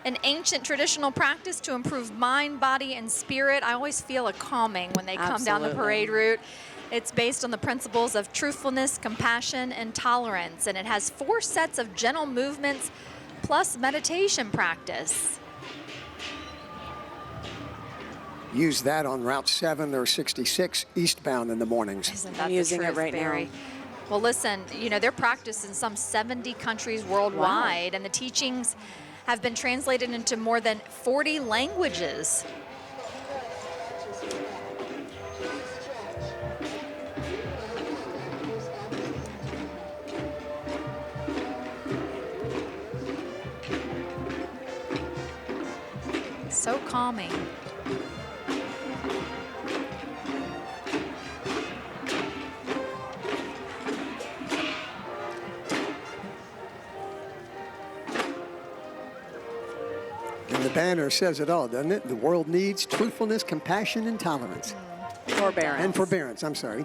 An ancient traditional practice to improve mind, body, and spirit. I always feel a calming when they come down the parade route. It's based on the principles of truthfulness, compassion, and tolerance. And it has 4 sets of gentle movements plus meditation practice. Use that on Route 7 or 66 eastbound in the mornings. Isn't that using it right now? Well, listen, you know, they're practiced in some 70 countries worldwide, and the teachings have been translated into more than 40 languages. So calming. And the banner says it all, doesn't it? The world needs truthfulness, compassion, and tolerance. Forbearance. And forbearance, I'm sorry.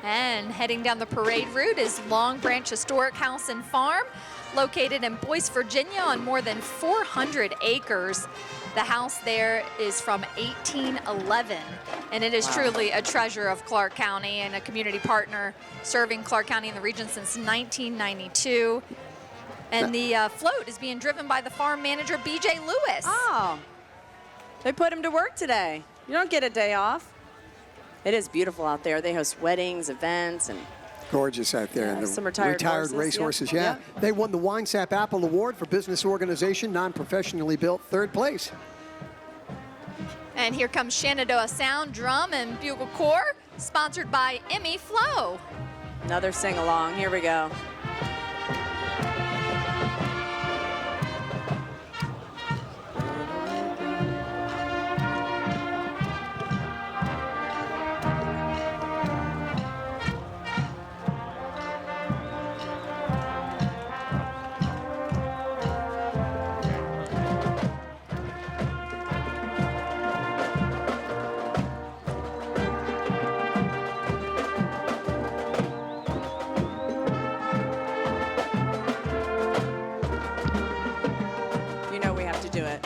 And heading down the parade route is Long Branch Historic House and Farm, located in Boyce, Virginia, on more than 400 acres. The house there is from 1811, and it is truly a treasure of Clark County and a community partner serving Clark County and the region since 1992. And the float is being driven by the farm manager, B.J. Lewis. Oh, they put him to work today. You don't get a day off. It is beautiful out there. They host weddings, events, and gorgeous out there. And the some retired racehorses, yeah. They won the Winesap Apple Award for Business Organization, non-professionally built, 3rd place. And here comes Shenandoah Sound, Drum, and Bugle Corps, sponsored by Emmy Flow. Another sing-along. Here we go.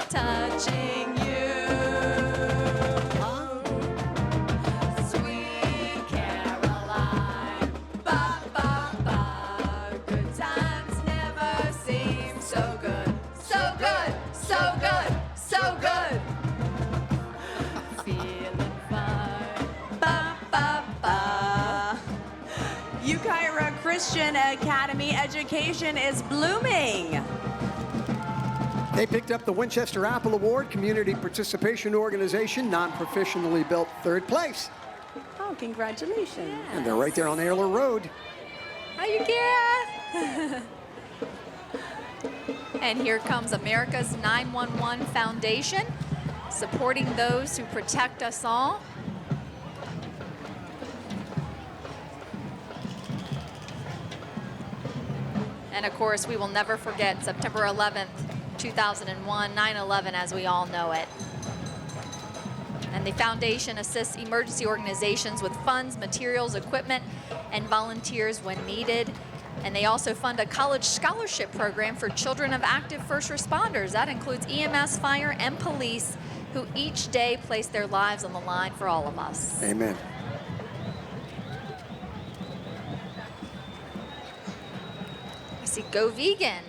Touching you, sweet Caroline, ba ba ba. Good times never seem so good, so good, so good, so good. Feeling fine, ba ba ba. Ukiah Christian Academy education is blooming. They picked up the Winchester Apple Award, Community Participation Organization, non-professionally built, 3rd place. Oh, congratulations. And they're right there on Ayler Road. Hi, Ukiah. And here comes America's 911 Foundation, supporting those who protect us all. And of course, we will never forget September 11th, 2001, 9/11 as we all know it. And the foundation assists emergency organizations with funds, materials, equipment, and volunteers when needed. And they also fund a college scholarship program for children of active first responders. That includes EMS, fire, and police, who each day place their lives on the line for all of us. Amen. I see Go Vegan.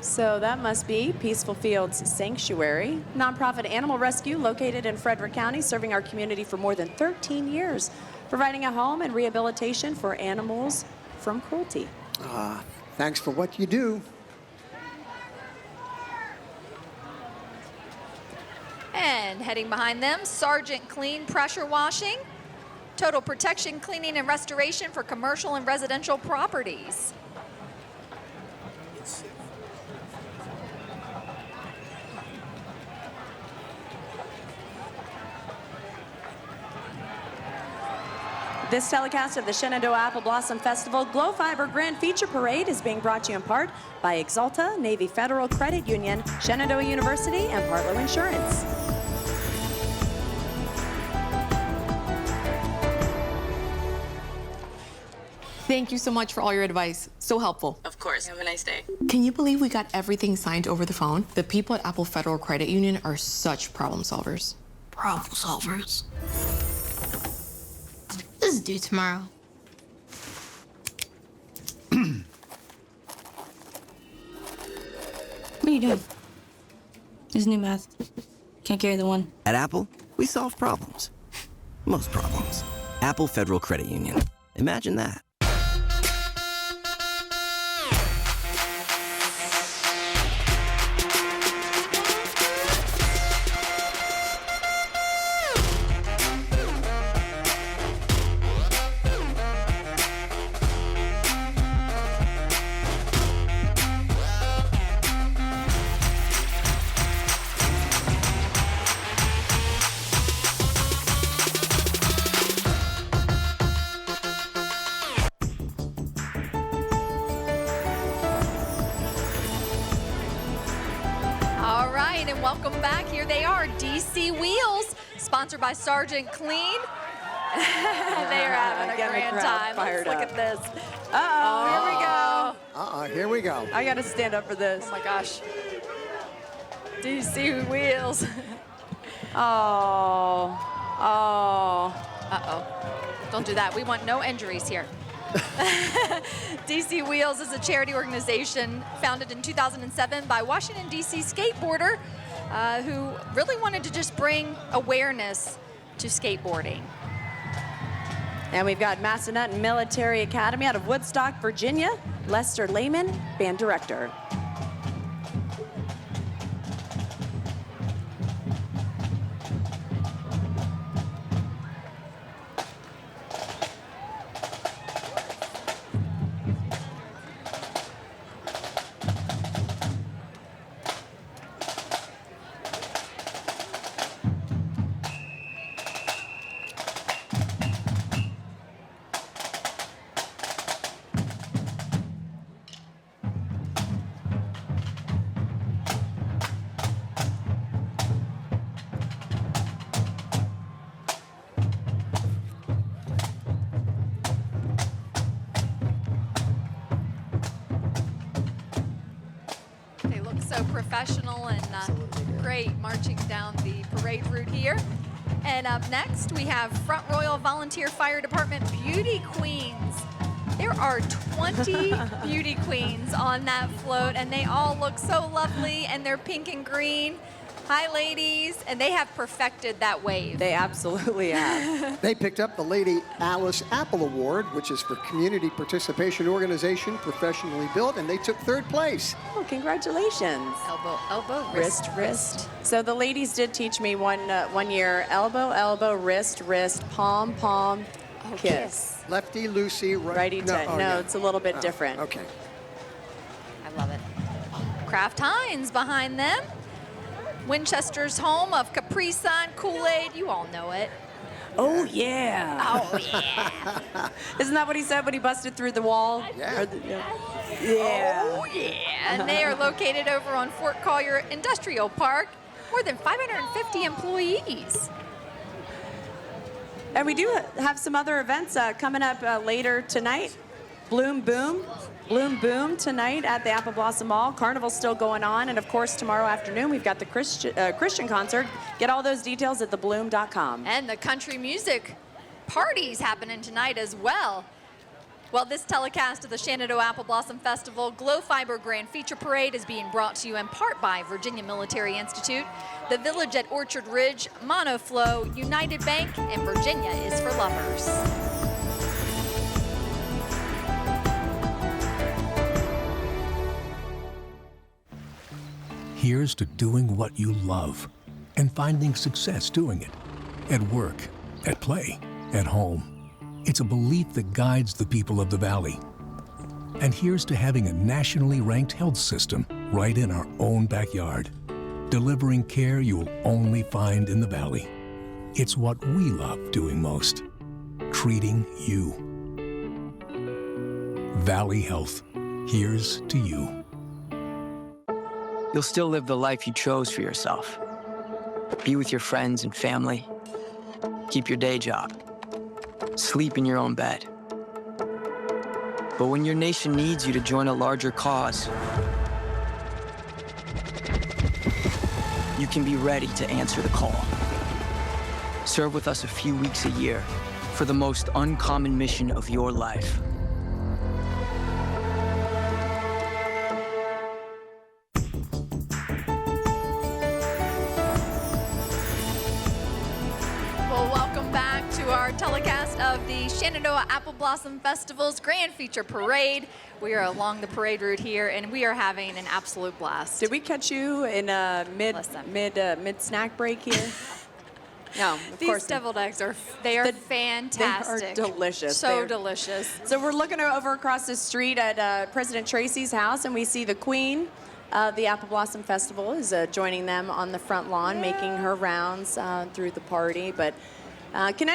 So that must be Peaceful Fields Sanctuary, nonprofit animal rescue located in Frederick County, serving our community for more than 13 years, providing a home and rehabilitation for animals from cruelty. Thanks for what you do. And heading behind them, Sergeant Clean Pressure Washing, total protection, cleaning, and restoration for commercial and residential properties. This telecast of the Shenandoah Apple Blossom Festival Glow Fiber Grand Feature Parade is being brought to you in part by Exalta, Navy Federal Credit Union, Shenandoah University, and Partlow Insurance. Thank you so much for all your advice. So helpful. Of course. Have a nice day. Can you believe we got everything signed over the phone? The people at Apple Federal Credit Union are such problem solvers. Problem solvers? This is due tomorrow. What are you doing? There's new math. Can't carry the one. At Apple, we solve problems. Most problems. Apple Federal Credit Union. Imagine that. And welcome back. Here they are, DC Wheels, sponsored by Sergeant Clean. They are having a grand time. Let's look at this. Here we go. I got to stand up for this. Oh my gosh. DC Wheels. Don't do that. We want no injuries here. DC Wheels is a charity organization founded in 2007 by Washington, D.C. skateboarder who really wanted to just bring awareness to skateboarding. And we've got Massanutten Military Academy out of Woodstock, Virginia. Lester Lehman, band director. So professional and great marching down the parade route here. And up next, we have Front Royal Volunteer Fire Department Beauty Queens. There are 20 beauty queens on that float, and they all look so lovely, and they're pink and green. Hi, ladies. And they have perfected that wave. They absolutely have. They picked up the Lady Alice Apple Award, which is for Community Participation Organization, professionally built, and they took third place. Oh, congratulations. Elbow, elbow, wrist, wrist. So the ladies did teach me one year, elbow, elbow, wrist, wrist, palm, palm, kiss. Lefty, loosey, righty, tight. No, it's a little bit different. Okay. I love it. Kraft Heinz behind them. Winchester's home of Capri Sun, Kool-Aid, you all know it. Oh, yeah. Oh, yeah. Isn't that what he said when he busted through the wall? Yeah. Yeah. Oh, yeah. And they are located over on Fort Collier Industrial Park. More than 550 employees. And we do have some other events coming up later tonight. Bloom Boom tonight at the Apple Blossom Mall. Carnival's still going on. And of course, tomorrow afternoon, we've got the Christian concert. Get all those details at thebloom.com. And the country music parties happening tonight as well. Well, this telecast of the Shenandoah Apple Blossom Festival Glow Fiber Grand Feature Parade is being brought to you in part by Virginia Military Institute, the Village at Orchard Ridge, Monoflow, United Bank, and Virginia is for Lovers. Here's to doing what you love and finding success doing it. At work, at play, at home. It's a belief that guides the people of the Valley. And here's to having a nationally ranked health system right in our own backyard, delivering care you'll only find in the Valley. It's what we love doing most, treating you. Valley Health, here's to you. You'll still live the life you chose for yourself. Be with your friends and family. Keep your day job. Sleep in your own bed. But when your nation needs you to join a larger cause, you can be ready to answer the call. Serve with us a few weeks a year for the most uncommon mission of your life. Telecast of the Shenandoah Apple Blossom Festival's Grand Feature Parade. We are along the parade route here, and we are having an absolute blast. Did we catch you in a mid snack break here? No, of These course deviled eggs are fantastic. They are delicious. So delicious. So we're looking over across the street at President Tracy's house, and we see the Queen of the Apple Blossom Festival is joining them on the front lawn, making her rounds through the party. But can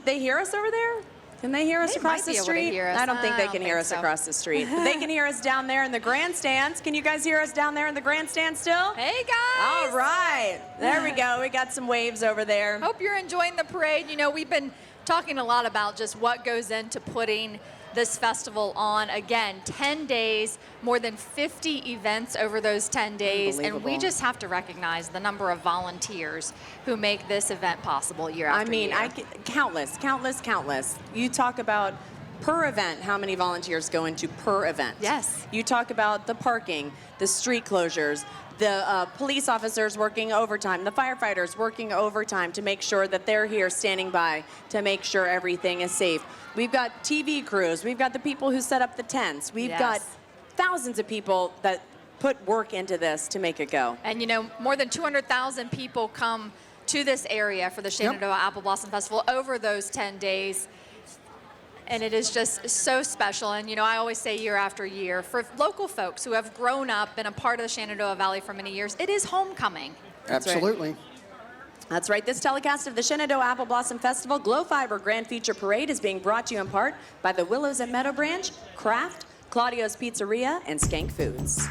they hear us over there? Can they hear us across the street? I don't think they can hear us across the street. But they can hear us down there in the grandstands. Can you guys hear us down there in the grandstand still? Hey, guys. All right. There we go. We got some waves over there. Hope you're enjoying the parade. You know, we've been talking a lot about just what goes into putting this festival on. Again, 10 days, more than 50 events over those 10 days, and we just have to recognize the number of volunteers who make this event possible year after year. I mean, countless. You talk about per event, how many volunteers go into per event. Yes. You talk about the parking, the street closures, the police officers working overtime, the firefighters working overtime to make sure that they're here standing by to make sure everything is safe. We've got TV crews. We've got the people who set up the tents. We've got thousands of people that put work into this to make it go. And, you know, more than 200,000 people come to this area for the Shenandoah Apple Blossom Festival over those 10 days. And it is just so special. And, you know, I always say year after year, for local folks who have grown up, been a part of the Shenandoah Valley for many years, it is homecoming. Absolutely. That's right. This telecast of the Shenandoah Apple Blossom Festival Glow Fiber Grand Feature Parade is being brought to you in part by the Willows at Meadow Branch, Kraft, Claudio's Pizzeria, and Skank Foods.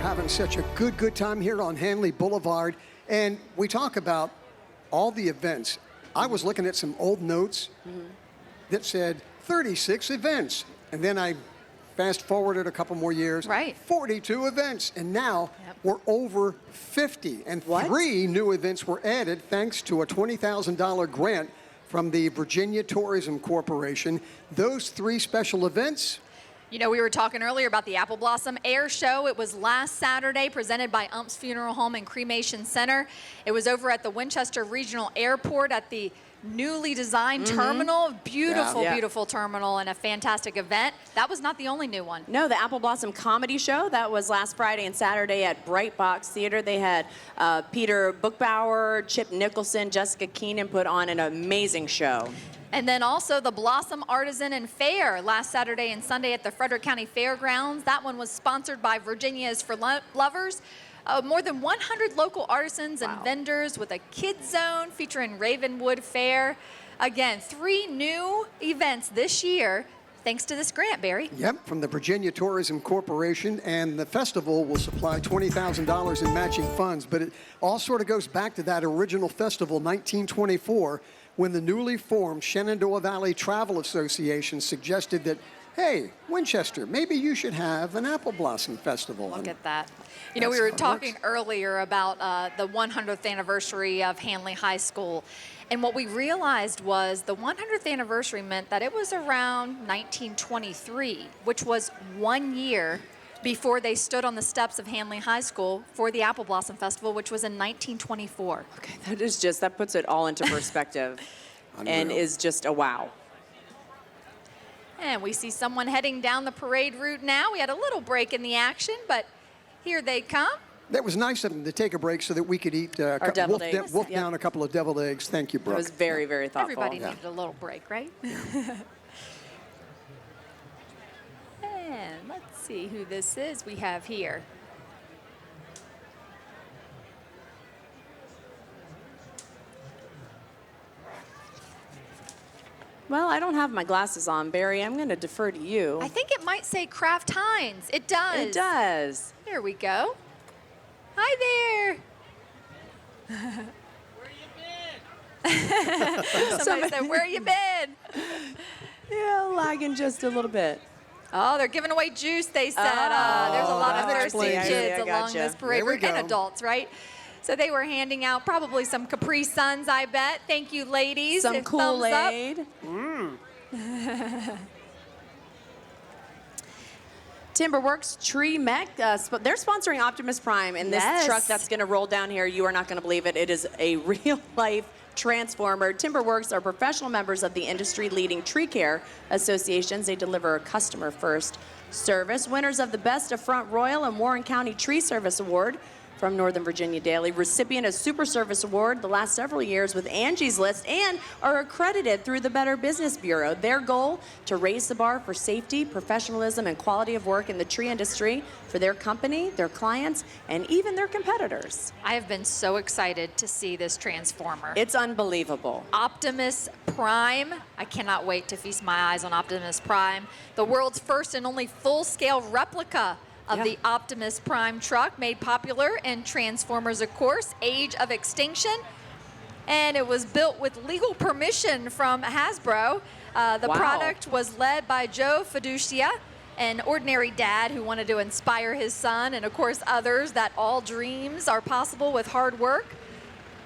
Having such a good time here on Hanley Boulevard, and we talk about all the events. I was looking at some old notes that said 36 events. And then I fast forwarded a couple more years. Right. 42 events. And now we're over 50. And 3 new events were added thanks to a $20,000 grant from the Virginia Tourism Corporation. Those 3 special events. You know, we were talking earlier about the Apple Blossom Air Show. It was last Saturday, presented by Ump's Funeral Home and Cremation Center. It was over at the Winchester Regional Airport at the newly designed terminal. Beautiful, beautiful terminal, and a fantastic event. That was not the only new one. No, the Apple Blossom Comedy Show, that was last Friday and Saturday at Bright Box Theater. They had Peter Bookbauer, Chip Nicholson, Jessica Keenan put on an amazing show. And then also the Blossom Artisan and Fair last Saturday and Sunday at the Frederick County Fairgrounds. That one was sponsored by Virginia's for Lovers. More than 100 local artisans and vendors with a kids zone featuring Ravenwood Fair. Again, 3 new events this year thanks to this grant, Barry. Yep, from the Virginia Tourism Corporation, and the festival will supply $20,000 in matching funds. But it all sort of goes back to that original festival, 1924, when the newly formed Shenandoah Valley Travel Association suggested that, hey, Winchester, maybe you should have an Apple Blossom Festival. Look at that. You know, we were talking earlier about the 100th anniversary of Hanley High School. And what we realized was the 100th anniversary meant that it was around 1923, which was 1 year before they stood on the steps of Hanley High School for the Apple Blossom Festival, which was in 1924. Okay, that puts it all into perspective and is just a wow. And we see someone heading down the parade route now. We had a little break in the action, but here they come. That was nice of them to take a break so that we could eat wolf down a couple of deviled eggs. Thank you, Brooke. It was very, very thoughtful. Everybody needed a little break, right? And let's see who this is we have here. Well, I don't have my glasses on, Barry. I'm going to defer to you. I think it might say Kraft Heinz. It does. It does. There we go. Hi there. Where you been? Somebody said, where you been? Yeah, lagging just a little bit. Oh, they're giving away juice, they said. There's a lot of thirsty kids along this parade route, and adults, right? So they were handing out probably some Capri Suns, I bet. Thank you, ladies. Some Kool-Aid. Timberworks Tree Mech, they're sponsoring Optimus Prime, and this truck that's going to roll down here, you are not going to believe it. It is a real-life transformer. Timberworks are professional members of the industry-leading tree care associations. They deliver a customer-first service. Winners of the Best of Front Royal and Warren County Tree Service Award from Northern Virginia Daily, recipient of Super Service Award the last several years with Angie's List, and are accredited through the Better Business Bureau. Their goal, to raise the bar for safety, professionalism, and quality of work in the tree industry for their company, their clients, and even their competitors. I have been so excited to see this transformer. It's unbelievable. Optimus Prime. I cannot wait to feast my eyes on Optimus Prime, the world's first and only full-scale replica of the Optimus Prime truck, made popular in Transformers, of course, Age of Extinction. And it was built with legal permission from Hasbro. The product was led by Joe Fiducia, an ordinary dad who wanted to inspire his son, and of course others, that all dreams are possible with hard work.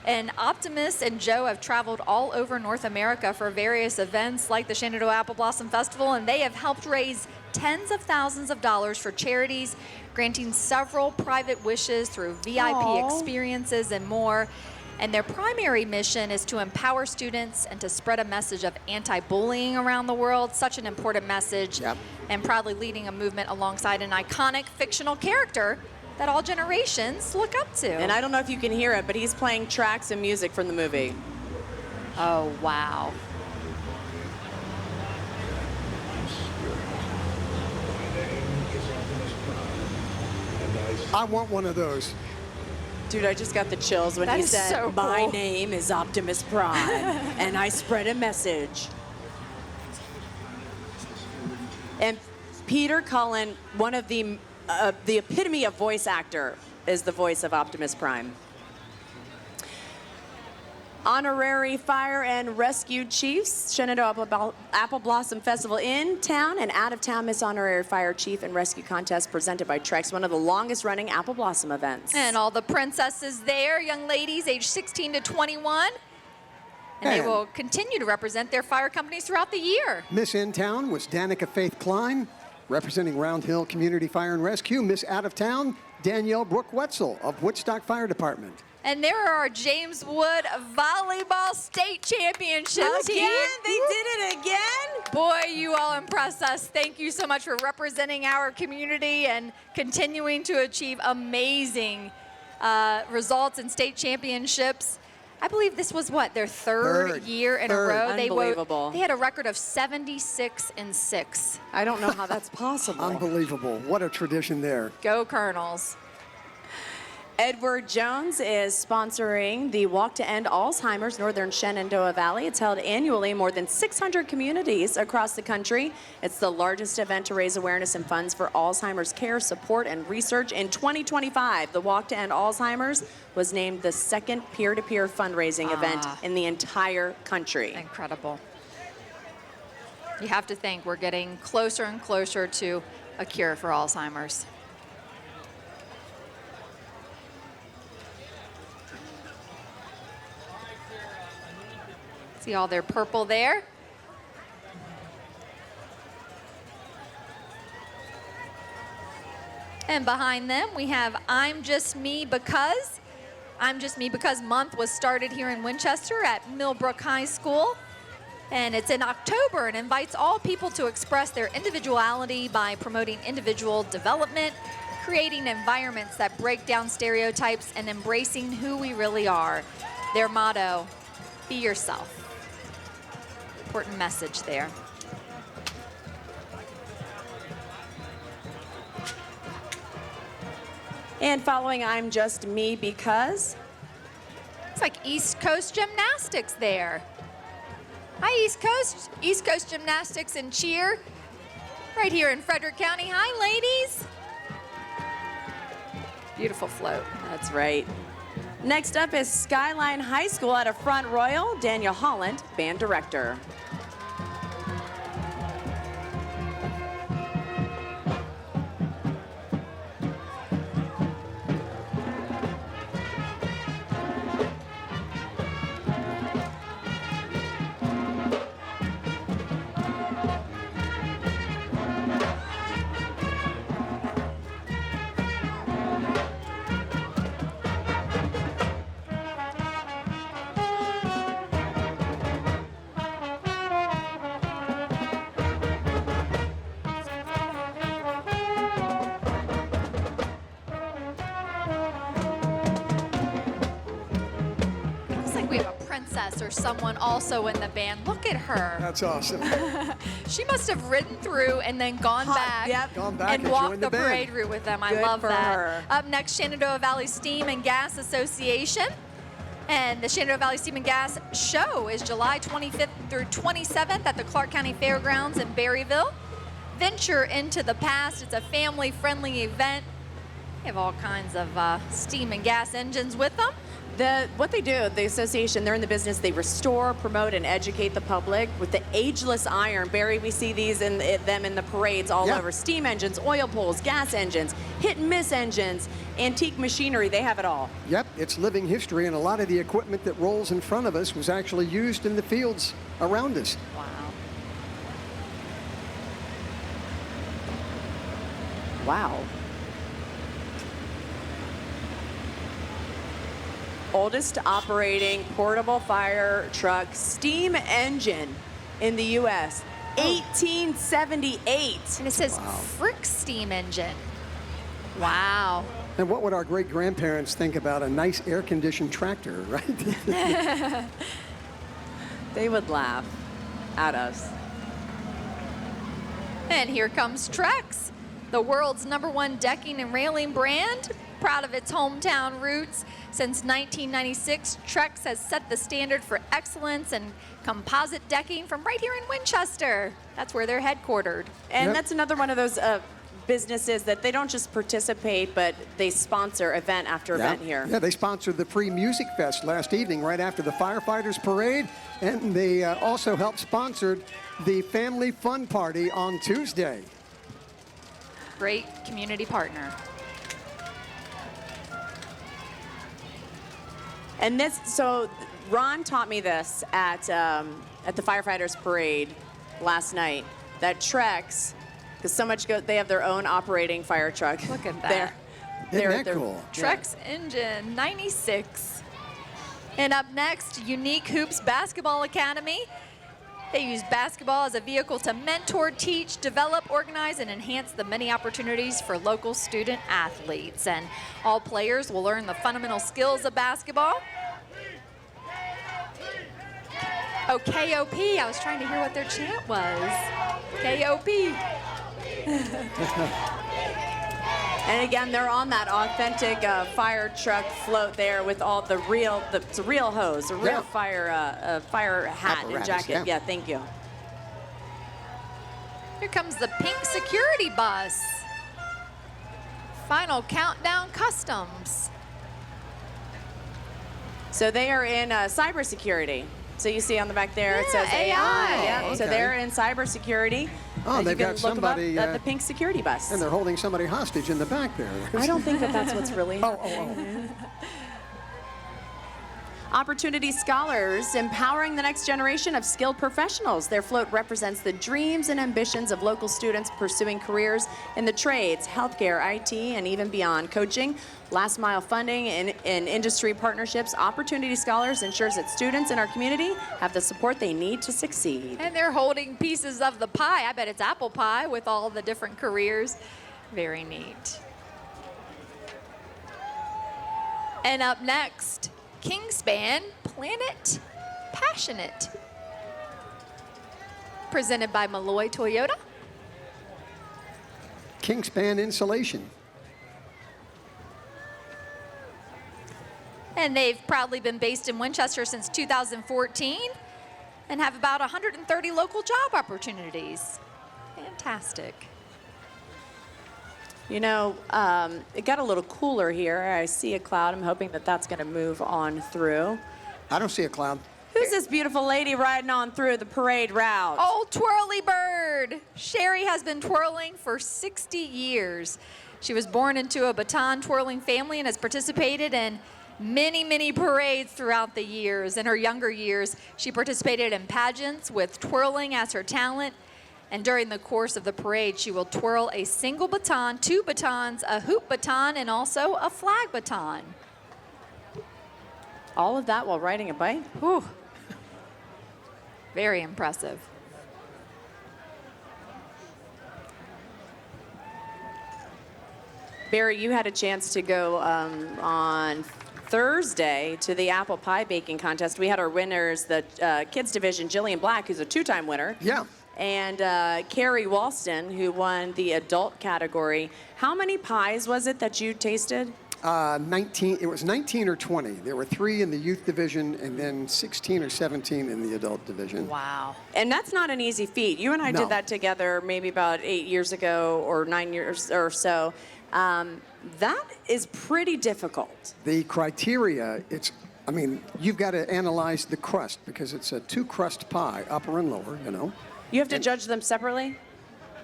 And Optimus and Joe have traveled all over North America for various events like the Shenandoah Apple Blossom Festival, and they have helped raise tens of thousands of dollars for charities, granting several private wishes through VIP experiences and more. And their primary mission is to empower students and to spread a message of anti-bullying around the world. Such an important message, and proudly leading a movement alongside an iconic fictional character that all generations look up to. And I don't know if you can hear it, but he's playing tracks and music from the movie. Oh, wow. I want one of those. Dude, I just got the chills when he said, so my cool. name is Optimus Prime, and I spread a message. And Peter Cullen, one of the epitome of voice actor, is the voice of Optimus Prime. Honorary Fire and Rescue Chiefs, Shenandoah Apple Blossom Festival in town and out of town Miss Honorary Fire Chief and Rescue Contest presented by Trex, one of the longest running Apple Blossom events. And all the princesses there, young ladies aged 16 to 21. And they will continue to represent their fire companies throughout the year. Miss In Town was Danica Faith Klein, representing Round Hill Community Fire and Rescue. Miss Out of Town, Danielle Brooke Wetzel of Woodstock Fire Department. And there are our James Wood Volleyball State Championships. Again? They did it again? Boy, you all impress us. Thank you so much for representing our community and continuing to achieve amazing results in state championships. I believe this was what, their third year in a row? Unbelievable. They had a record of 76-6. I don't know how that's possible. Unbelievable. What a tradition there. Go Colonels. Edward Jones is sponsoring the Walk to End Alzheimer's Northern Shenandoah Valley. It's held annually in more than 600 communities across the country. It's the largest event to raise awareness and funds for Alzheimer's care, support, and research. In 2025, the Walk to End Alzheimer's was named the second peer-to-peer fundraising event in the entire country. Incredible. You have to think we're getting closer and closer to a cure for Alzheimer's. See all their purple there. And behind them, we have I'm Just Me Because. I'm Just Me Because month was started here in Winchester at Millbrook High School. And it's in October and invites all people to express their individuality by promoting individual development, creating environments that break down stereotypes, and embracing who we really are. Their motto, be yourself. Important message there. And following I'm Just Me Because. It's like East Coast Gymnastics there. Hi, East Coast. East Coast Gymnastics and Cheer. Right here in Frederick County. Hi, ladies. Beautiful float. That's right. Next up is Skyline High School at a Front Royal. Daniel Holland, band director. Or someone also in the band. Look at her. That's awesome. She must have ridden through and then gone back and walked the parade route with them. I love that. Up next, Shenandoah Valley Steam and Gas Association. And the Shenandoah Valley Steam and Gas Show is July 25th through 27th at the Clark County Fairgrounds in Berryville. Venture into the past. It's a family-friendly event. They have all kinds of steam and gas engines with them. What they do, the association, they're in the business, they restore, promote, and educate the public with the ageless iron. Barry, we see these in them in the parades all over. Steam engines, oil pulls, gas engines, hit and miss engines, antique machinery, they have it all. Yep, it's living history, and a lot of the equipment that rolls in front of us was actually used in the fields around us. Wow. Oldest operating portable fire truck steam engine in the U.S. 1878. And it says Frick steam engine. Wow. And what would our great-grandparents think about a nice air-conditioned tractor, right? They would laugh at us. And here comes Trex, the world's #1 decking and railing brand. Proud of its hometown roots. Since 1996, Trex has set the standard for excellence in composite decking from right here in Winchester. That's where they're headquartered. And that's another one of those businesses that they don't just participate, but they sponsor event after event here. Yeah, they sponsored the free music fest last evening right after the firefighters parade, and they also helped sponsor the family fun party on Tuesday. Great community partner. And this, so Ron taught me this at the firefighters parade last night, that Trex, because so much they have their own operating fire truck. Look at that. Isn't that cool? Trex engine, 96. And up next, Unique Hoops Basketball Academy. They use basketball as a vehicle to mentor, teach, develop, organize, and enhance the many opportunities for local student athletes. And all players will learn the fundamental skills of basketball. Oh, KOP. I was trying to hear what their chant was. KOP. And again, they're on that authentic fire truck float there with all the real, it's a real hose, a real fire hat and jacket. Yeah, thank you. Here comes the pink security bus. Final countdown customs. So they are in cybersecurity. So you see on the back there, it says AI. Yeah, okay. So they're in cybersecurity. Oh, they've got somebody at the pink security bus. And they're holding somebody hostage in the back there. I don't think that's what's really happening. Opportunity Scholars, empowering the next generation of skilled professionals. Their float represents the dreams and ambitions of local students pursuing careers in the trades, healthcare, IT, and even beyond. Coaching, last mile funding, and industry partnerships. Opportunity Scholars ensures that students in our community have the support they need to succeed. And they're holding pieces of the pie. I bet it's apple pie with all the different careers. Very neat. And up next, Kingspan Planet Passionate. Presented by Malloy Toyota. Kingspan Insulation. And they've proudly been based in Winchester since 2014 and have about 130 local job opportunities. Fantastic. You know, it got a little cooler here. I see a cloud. I'm hoping that that's going to move on through. I don't see a cloud. Who's this beautiful lady riding on through the parade route? Oh, Twirly Bird. Sherry has been twirling for 60 years. She was born into a baton twirling family and has participated in many, many parades throughout the years. In her younger years, she participated in pageants with twirling as her talent. And during the course of the parade, she will twirl a single baton, 2 batons, a hoop baton, and also a flag baton. All of that while riding a bike? Whew. Very impressive. Barry, you had a chance to go on Thursday to the apple pie baking contest. We had our winners, the kids division, Jillian Black, who's a 2-time winner. Yeah. And Carrie Walston, who won the adult category. How many pies was it that you tasted? 19. It was 19 or 20. There were 3 in the youth division and then 16 or 17 in the adult division. Wow. And that's not an easy feat. You and I did that together maybe about 8 years ago or 9 years or so. That is pretty difficult. The criteria, I mean, you've got to analyze the crust because it's a 2-crust pie, upper and lower, you know. You have to judge them separately?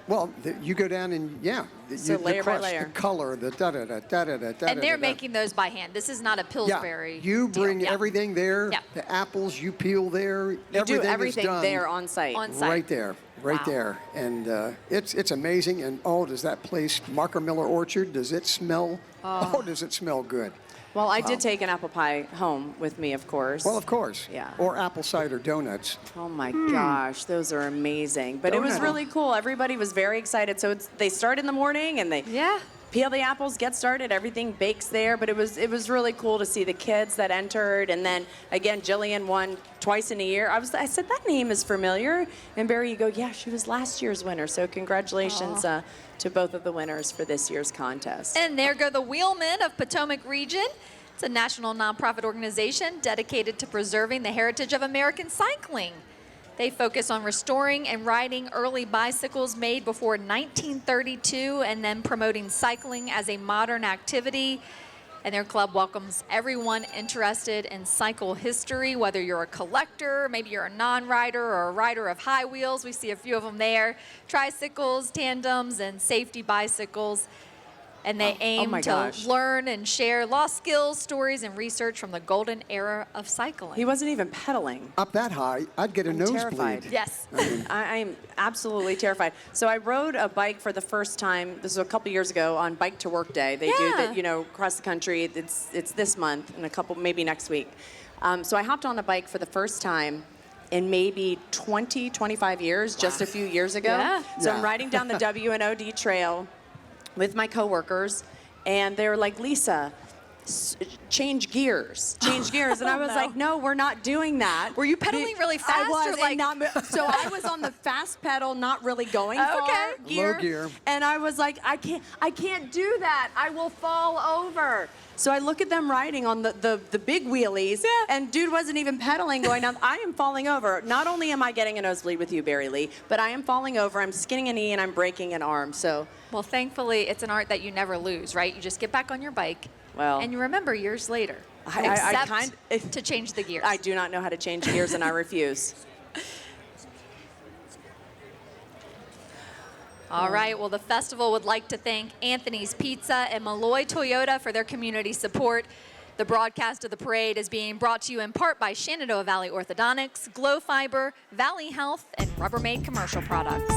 Well, you go down and, So layer the crust, by layer. the color, the da-da-da. And they're making those by hand. This is not a Pillsbury. Yeah, you bring deal. everything there. Yeah. The apples you peel there. You do everything is done there on site. Right there, right there. And it's amazing. And does that place, Marker Miller Orchard, does it smell? Oh, does it smell good? Well, I did take an apple pie home with me, of course. Well, of course. Yeah. Or apple cider donuts. Oh my gosh, those are amazing. But it was really cool. Everybody was very excited. So they start in the morning and they peel the apples, get started. Everything bakes there. But it was really cool to see the kids that entered. And then again, Jillian won twice in a year. I said that name is familiar. And Barry, you go, yeah, she was last year's winner. So congratulations to both of the winners for this year's contest. And there go the Wheelmen of Potomac Region. It's a national nonprofit organization dedicated to preserving the heritage of American cycling. They focus on restoring and riding early bicycles made before 1932 and then promoting cycling as a modern activity. And their club welcomes everyone interested in cycle history, whether you're a collector, maybe you're a non-rider or a rider of high wheels. We see a few of them there. Tricycles, tandems, and safety bicycles. And they aim to learn and share lost skills, stories, and research from the golden era of cycling. He wasn't even pedaling. Up that high, I'd get a nosebleed. Terrified. Yes. I'm absolutely terrified. So I rode a bike for the first time, this was a couple years ago, on Bike to Work Day. They do that, you know, across the country. It's this month and a couple, maybe next week. So I hopped on a bike for the first time in maybe 20, 25 years, just a few years ago. Yeah. So I'm riding down the W&OD trail with my coworkers, and they were like, Lisa, change gears. And I was like, no, we're not doing that. Were you pedaling really fast? I was, or like... so I was on the fast pedal, not really going far. Low gear. And I was like, I can't do that. I will fall over. So I look at them riding on the big wheelies, and dude wasn't even pedaling going down. I am falling over. Not only am I getting a nosebleed with you, Barry Lee, but I am falling over, I'm skinning a knee, and I'm breaking an arm. So, well, thankfully, it's an art that you never lose, right? You just get back on your bike, and you remember years later, to change the gears. I do not know how to change gears, and I refuse. All right, well, the festival would like to thank Anthony's Pizza and Malloy Toyota for their community support. The broadcast of the parade is being brought to you in part by Shenandoah Valley Orthodontics, Glow Fiber, Valley Health, and Rubbermaid Commercial Products.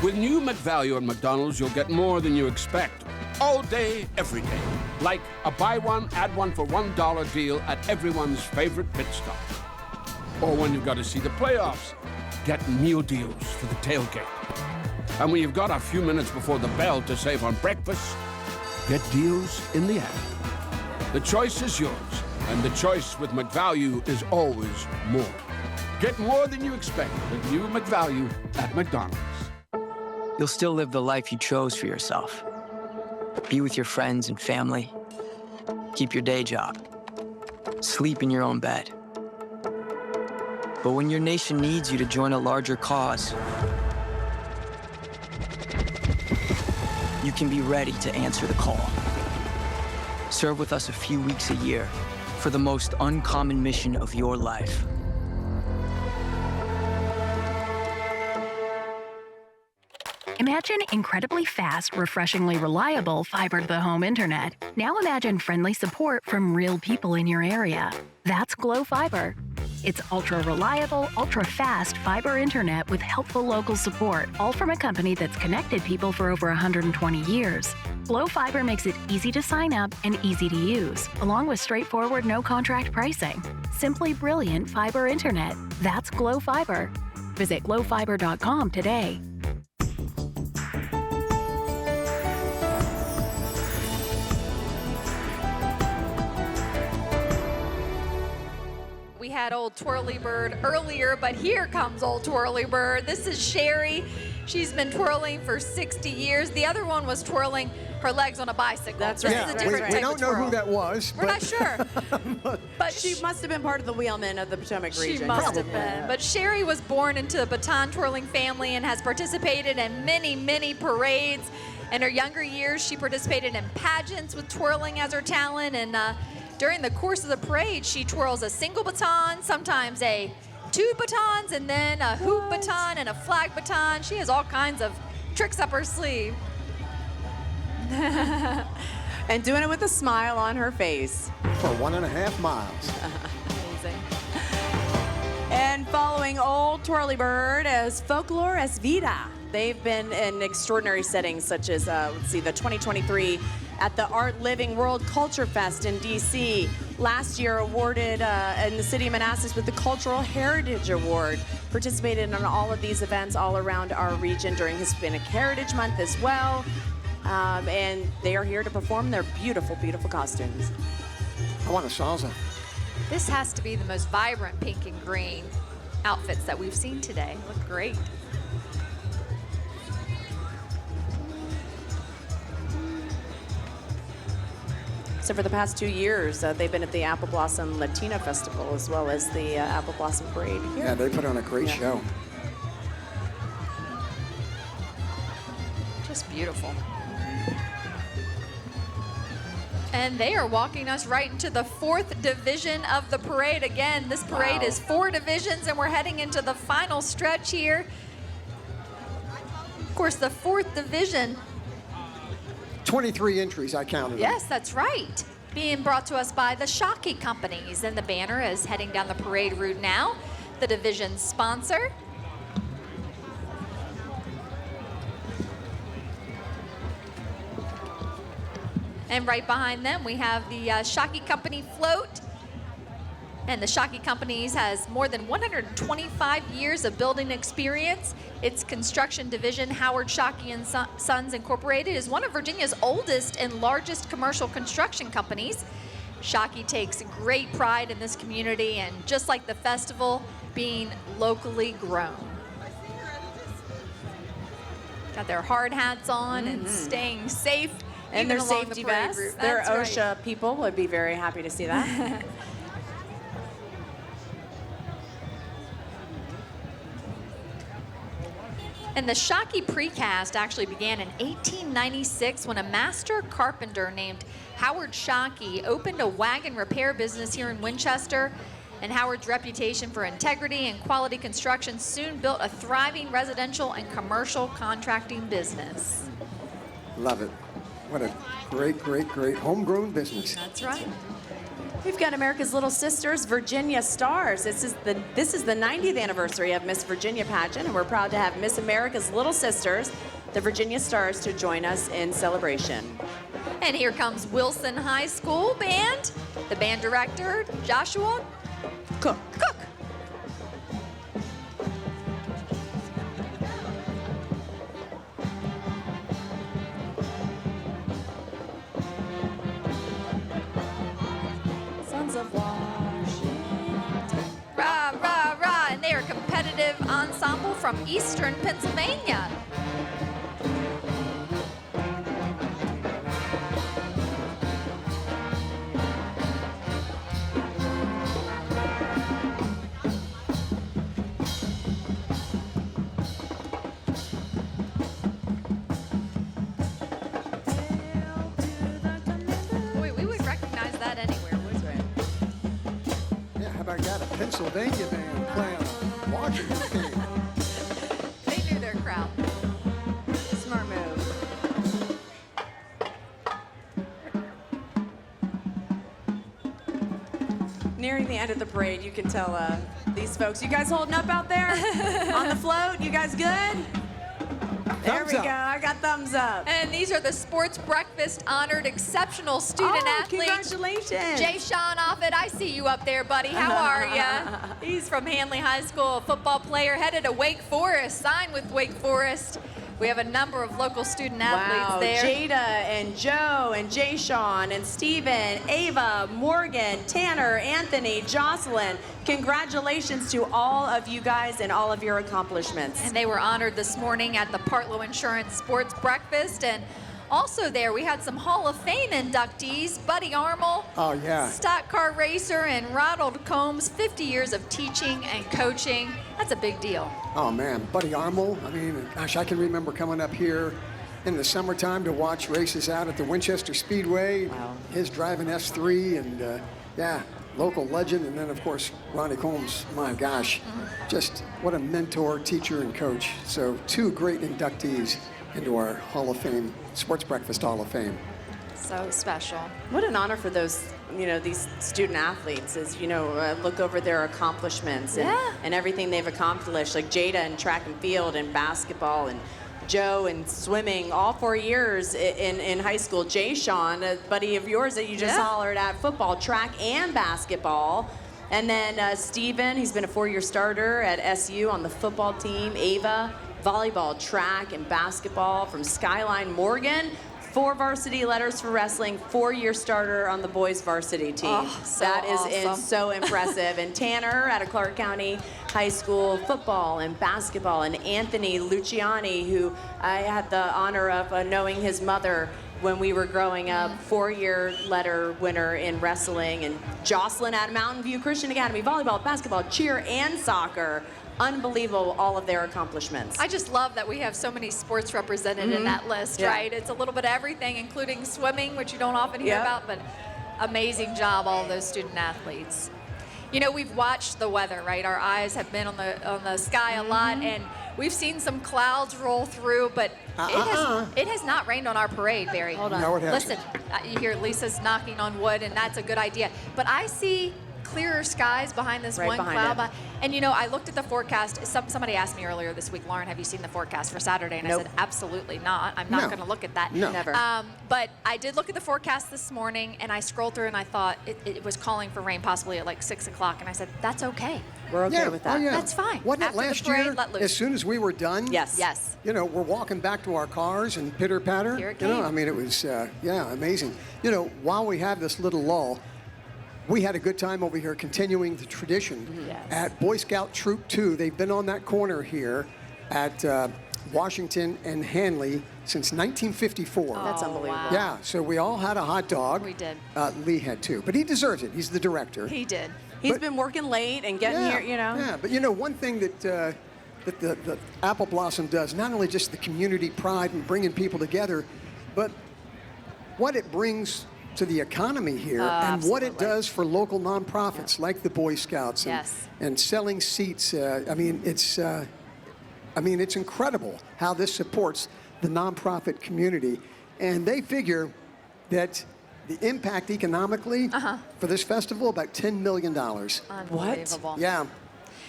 With new McValue at McDonald's, you'll get more than you expect. All day, every day. Like a buy one, add one for $1 deal at everyone's favorite pit stop. Or when you've got to see the playoffs, get meal deals for the tailgate. And when you've got a few minutes before the bell to save on breakfast, get deals in the app. The choice is yours, and the choice with McValue is always more. Get more than you expect with new McValue at McDonald's. You'll still live the life you chose for yourself. Be with your friends and family. Keep your day job. Sleep in your own bed. But when your nation needs you to join a larger cause, you can be ready to answer the call. Serve with us a few weeks a year for the most uncommon mission of your life. Imagine incredibly fast, refreshingly reliable fiber-to-the-home internet. Now imagine friendly support from real people in your area. That's Glow Fiber. It's ultra-reliable, ultra-fast fiber internet with helpful local support, all from a company that's connected people for over 120 years. Glow Fiber makes it easy to sign up and easy to use, along with straightforward no-contract pricing. Simply brilliant fiber internet. That's Glow Fiber. Visit glowfiber.com today. We had old Twirly Bird earlier, but here comes old Twirly Bird. This is Sherry. She's been twirling for 60 years. The other one was twirling her legs on a bicycle. That's right. This is a different type we don't of know twirl. who that was. We're not sure. But she must have been part of the wheelmen of the Potomac region. She must have been. But Sherry was born into a baton twirling family and has participated in many, many parades. In her younger years, she participated in pageants with twirling as her talent, and during the course of the parade, she twirls a single baton, sometimes a two batons, and then a hoop baton and a flag baton. She has all kinds of tricks up her sleeve. And doing it with a smile on her face. For 1.5 miles. Amazing. And following old Twirly Bird as Folklore es Vida. They've been in extraordinary settings such as, let's see, the 2023 at the Art Living World Culture Fest in D.C. Last year awarded in the city of Manassas with the Cultural Heritage Award. Participated in all of these events all around our region during Hispanic Heritage Month as well. And they are here to perform their beautiful, beautiful costumes. I want a salsa. This has to be the most vibrant pink and green outfits that we've seen today. Look great. So for the past 2 years, they've been at the Apple Blossom Latina Festival as well as the Apple Blossom Parade here. Yeah, they put on a great show. Just beautiful. And they are walking us right into the 4th division of the parade. Again, this parade is 4 divisions, and we're heading into the final stretch here. Of course, the 4th division. 23 entries, I counted. Yes, that's right. Being brought to us by the Shockey Companies. And the banner is heading down the parade route now. The division sponsor. And right behind them, we have the Shockey Company float. And the Shockey Companies has more than 125 years of building experience. Its construction division, Howard Shockey and Sons Incorporated, is one of Virginia's oldest and largest commercial construction companies. Shockey takes great pride in this community, and just like the festival, being locally grown. Got their hard hats on and staying safe. And their even along safety the parade vests. route. Their That's OSHA right. people would be very happy to see that. And the Shockey Precast actually began in 1896 when a master carpenter named Howard Shockey opened a wagon repair business here in Winchester. And Howard's reputation for integrity and quality construction soon built a thriving residential and commercial contracting business. Love it. What a great, great, great homegrown business. That's right. We've got America's Little Sisters, Virginia Stars. This is the 90th anniversary of Miss Virginia pageant, and we're proud to have Miss America's Little Sisters, the Virginia Stars, to join us in celebration. And here comes Wilson High School Band. The band director, Joshua Cook. Of Washington. Rah, rah, rah. And they are a competitive ensemble from Eastern Pennsylvania. Boy, we would recognize that anywhere. I got a Pennsylvania band playing Washington theme. They knew their crowd. Smart move. Nearing the end of the parade, you can tell these folks, you guys holding up out there on the float? You guys good? There we go. I got thumbs up. And these are the Sports Breakfast honored exceptional student athletes. Congratulations. Jay Sean Offit, I see you up there, buddy. How are ya? He's from Hanley High School, a football player, headed to Wake Forest, signed with Wake Forest. We have a number of local student athletes there. Jada and Joe and Jay Sean and Steven, Ava, Morgan, Tanner, Anthony, Jocelyn. Congratulations to all of you guys and all of your accomplishments. And they were honored this morning at the Partlow Insurance Sports Breakfast. And also there, we had some Hall of Fame inductees, Buddy Armel, stock car racer, and Ronald Combs, 50 years of teaching and coaching. That's a big deal. Oh, man, Buddy Armel. I mean, gosh, I can remember coming up here in the summertime to watch races out at the Winchester Speedway. Wow. His driving S3, and local legend. And then, of course, Ronnie Combs. My gosh, just what a mentor, teacher, and coach. So 2 great inductees into our Hall of Fame, Sports Breakfast Hall of Fame. So special. What an honor for those, these student athletes is, look over their accomplishments and everything they've accomplished, like Jada in track and field and basketball, and Joe in swimming, all 4 years in high school. Jay Sean, a buddy of yours that you just hollered at, football, track, and basketball. And then Steven, he's been a 4-year starter at SU on the football team. Ava, volleyball, track, and basketball from Skyline Morgan. 4 varsity letters for wrestling, 4-year starter on the boys varsity team. Oh, so that is awesome. so impressive. And Tanner out of Clark County High School, football and basketball. And Anthony Luciani, who I had the honor of knowing his mother when we were growing up, 4-year letter winner in wrestling, and Jocelyn at Mountain View Christian Academy, volleyball, basketball, cheer, and soccer. Unbelievable, all of their accomplishments. I just love that we have so many sports represented in that list, right? It's a little bit of everything, including swimming, which you don't often hear about, but amazing job, all of those student athletes. You know, we've watched the weather, right? Our eyes have been on the sky a lot, and we've seen some clouds roll through, but it has not rained on our parade, Barry. Hold on. No, it hasn't. Listen, you hear Lisa's knocking on wood, and that's a good idea. But I see clearer skies behind this one cloud. And you know, I looked at the forecast. Somebody asked me earlier this week, Lauren, have you seen the forecast for Saturday? And I said, absolutely not. I'm not going to look at that. No. Never. But I did look at the forecast this morning, and I scrolled through, and I thought it was calling for rain possibly at like 6 o'clock. And I said, that's okay. We're okay with that. Oh, yeah. That's fine. Wasn't After it last the parade, year, let loose. as soon as we were done? Yes. You know, we're walking back to our cars and pitter-patter. Here it You know, came. I mean, it was, amazing. You know, while we have this little lull, we had a good time over here continuing the tradition at Boy Scout Troop 2. They've been on that corner here at Washington and Hanley since 1954. That's unbelievable. Wow. Yeah, so we all had a hot dog. We did. Lee had too, but he deserves it. He's the director. He did. He's been working late and getting here, you know. Yeah, but you know, one thing that the Apple Blossom does, not only just the community pride and bringing people together, but what it brings to the economy here and what it does for local nonprofits like the Boy Scouts and selling seats. I mean, it's incredible how this supports the nonprofit community, and they figure that the impact economically for this festival about $10 million. Unbelievable. Yeah.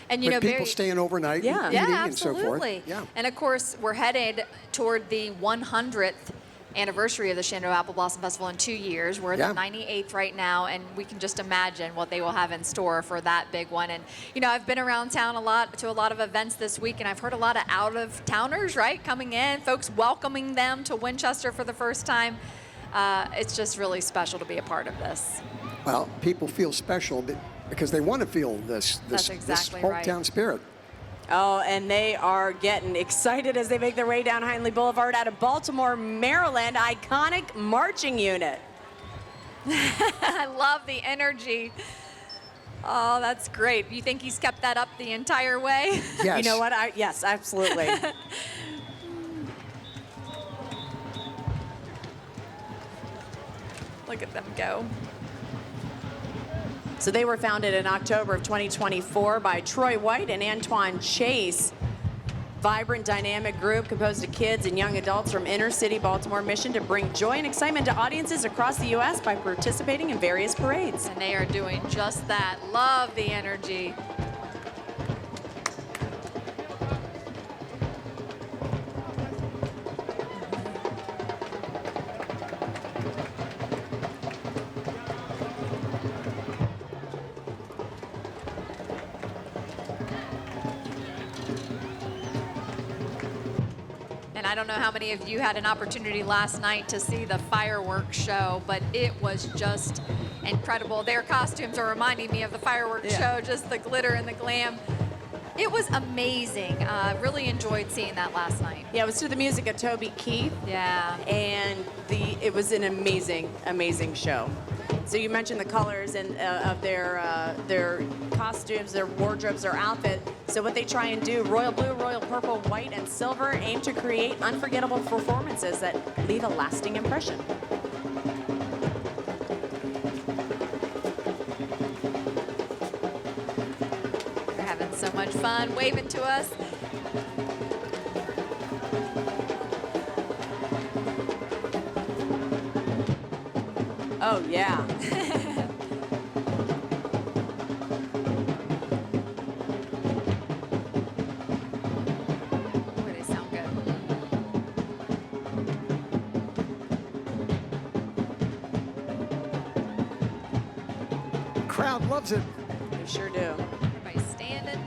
And you With know, people Barry, staying overnight and eating and so forth. absolutely. Yeah. And of course, we're headed toward the 100th anniversary of the Shenandoah Apple Blossom Festival in 2 years. We're at the 98th right now, and we can just imagine what they will have in store for that big one. And you know, I've been around town a lot to a lot of events this week, and I've heard a lot of out-of-towners, right, coming in, folks welcoming them to Winchester for the first time. It's just really special to be a part of this. Well, people feel special because they want to feel this hometown spirit. Oh, and they are getting excited as they make their way down Hindley Boulevard out of Baltimore, Maryland. Iconic marching unit. I love the energy. Oh, that's great. You think he's kept that up the entire way? Yes. You know what? Yes, absolutely. Look at them go. So they were founded in October of 2024 by Troy White and Antoine Chase. Vibrant, dynamic group composed of kids and young adults from inner city Baltimore, mission to bring joy and excitement to audiences across the U.S. by participating in various parades. And they are doing just that. Love the energy. I don't know how many of you had an opportunity last night to see the fireworks show, but it was just incredible. Their costumes are reminding me of the fireworks show, just the glitter and the glam. It was amazing. Really enjoyed seeing that last night. Yeah, it was to the music of Toby Keith. Yeah. And it was an amazing, amazing show. So you mentioned the colors and of their costumes, their wardrobes, their outfit. So what they try and do, royal blue, royal purple, white, and silver, aim to create unforgettable performances that leave a lasting impression. They're having so much fun, waving to us. Oh, yeah. Boy, they sound good. Crowd loves it. They sure do. Everybody's standing.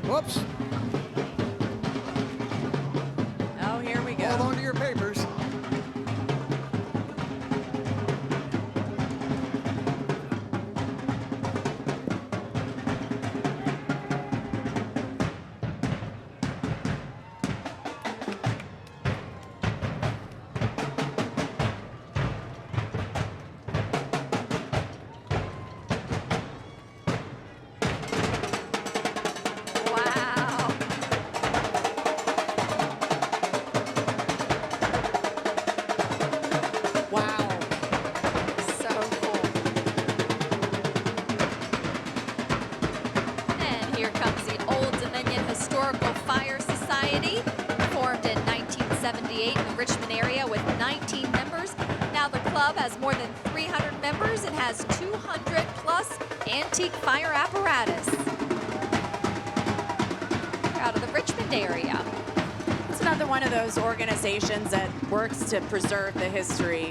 Whoops. club has more than 300 members and has 200 plus antique fire apparatus. Out of the Richmond area. It's another one of those organizations that works to preserve the history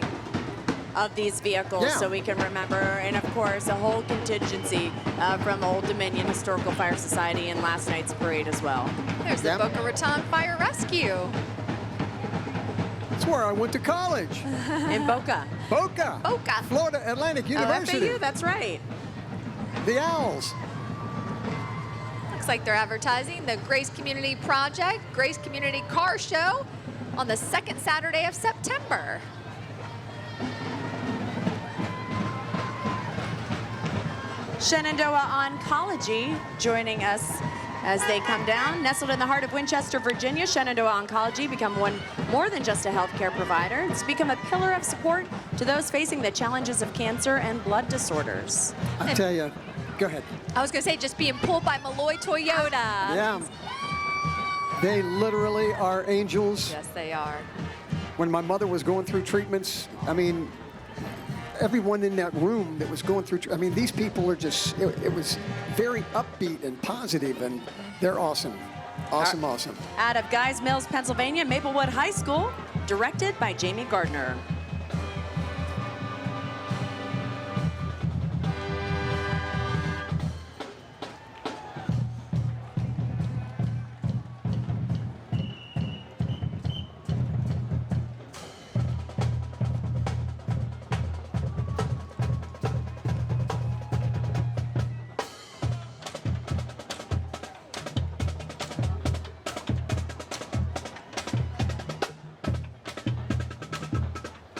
of these vehicles so we can remember, and of course a whole contingency from Old Dominion Historical Fire Society in last night's parade as well. There's the Boca Raton Fire Rescue. That's where I went to college. In Boca. Boca. Boca. Florida Atlantic University. FAU, that's right. The Owls. Looks like they're advertising the Grace Community Project, Grace Community Car Show on the second Saturday of September. Shenandoah Oncology joining us as they come down. Nestled in the heart of Winchester, Virginia, Shenandoah Oncology become more than just a healthcare provider. It's become a pillar of support to those facing the challenges of cancer and blood disorders. I tell you, go ahead. I was going to say, just being pulled by Malloy Toyota. Yeah. They literally are angels. Yes, they are. When my mother was going through treatments, I mean, everyone in that room that was going through, I mean, these people are just, it was very upbeat and positive, and they're awesome. Awesome, awesome. Out of Guys Mills, Pennsylvania, Maplewood High School, directed by Jamie Gardner.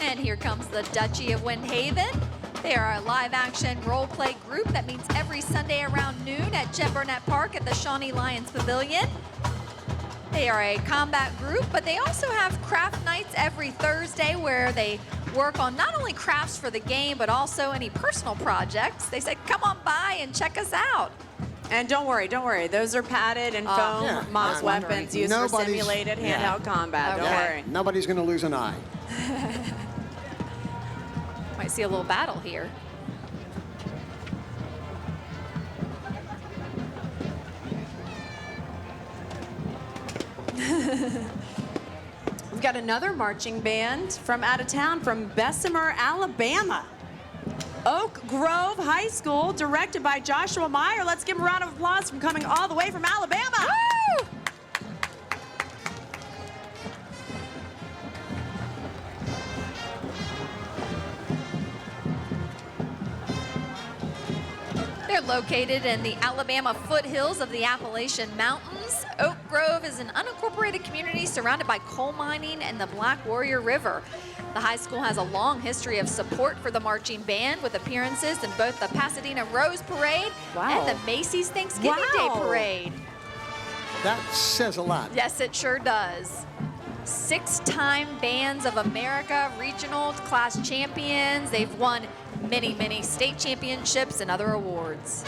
And here comes the Duchy of Windhaven. They are a live-action role-play group that meets every Sunday around noon at Jem Burnett Park at the Shawnee Lions Pavilion. They are a combat group, but they also have craft nights every Thursday where they work on not only crafts for the game, but also any personal projects. They said, come on by and check us out. And don't worry, those are padded and foam MOS weapons used for simulated handheld combat. Don't worry. Nobody's going to lose an eye. Might see a little battle here. We've got another marching band from out of town, from Bessemer, Alabama. Oak Grove High School, directed by Joshua Meyer. Let's give him a round of applause from coming all the way from Alabama. Woo! They're located in the Alabama foothills of the Appalachian Mountains. Oak Grove is an unincorporated community surrounded by coal mining and the Black Warrior River. The high school has a long history of support for the marching band with appearances in both the Pasadena Rose Parade and the Macy's Thanksgiving Day Parade. That says a lot. Yes, it sure does. 6-time Bands of America regional class champions. They've won many, many state championships and other awards.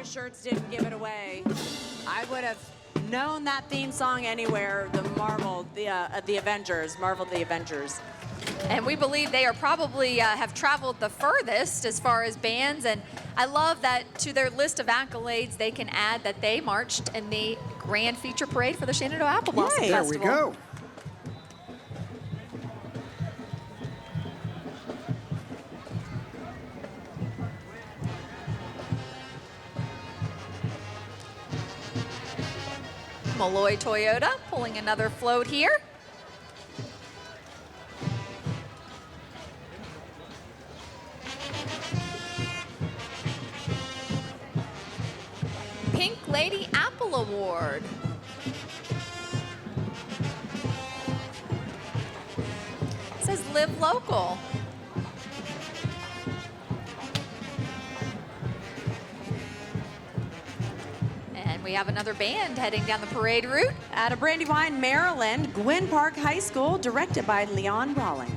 Shirts didn't give it away, I would have known that theme song anywhere. The Marvel, the Avengers, Marvel the Avengers. And we believe they are probably have traveled the furthest as far as bands. And I love that to their list of accolades, they can add that they marched in the grand feature parade for the Shenandoah Apple Blossom Festival. There we go. Malloy Toyota pulling another float here. Pink Lady Apple Award. live local. And we have another band heading down the parade route. Out of Brandywine, Maryland, Gwynn Park High School, directed by Leon Rawlings.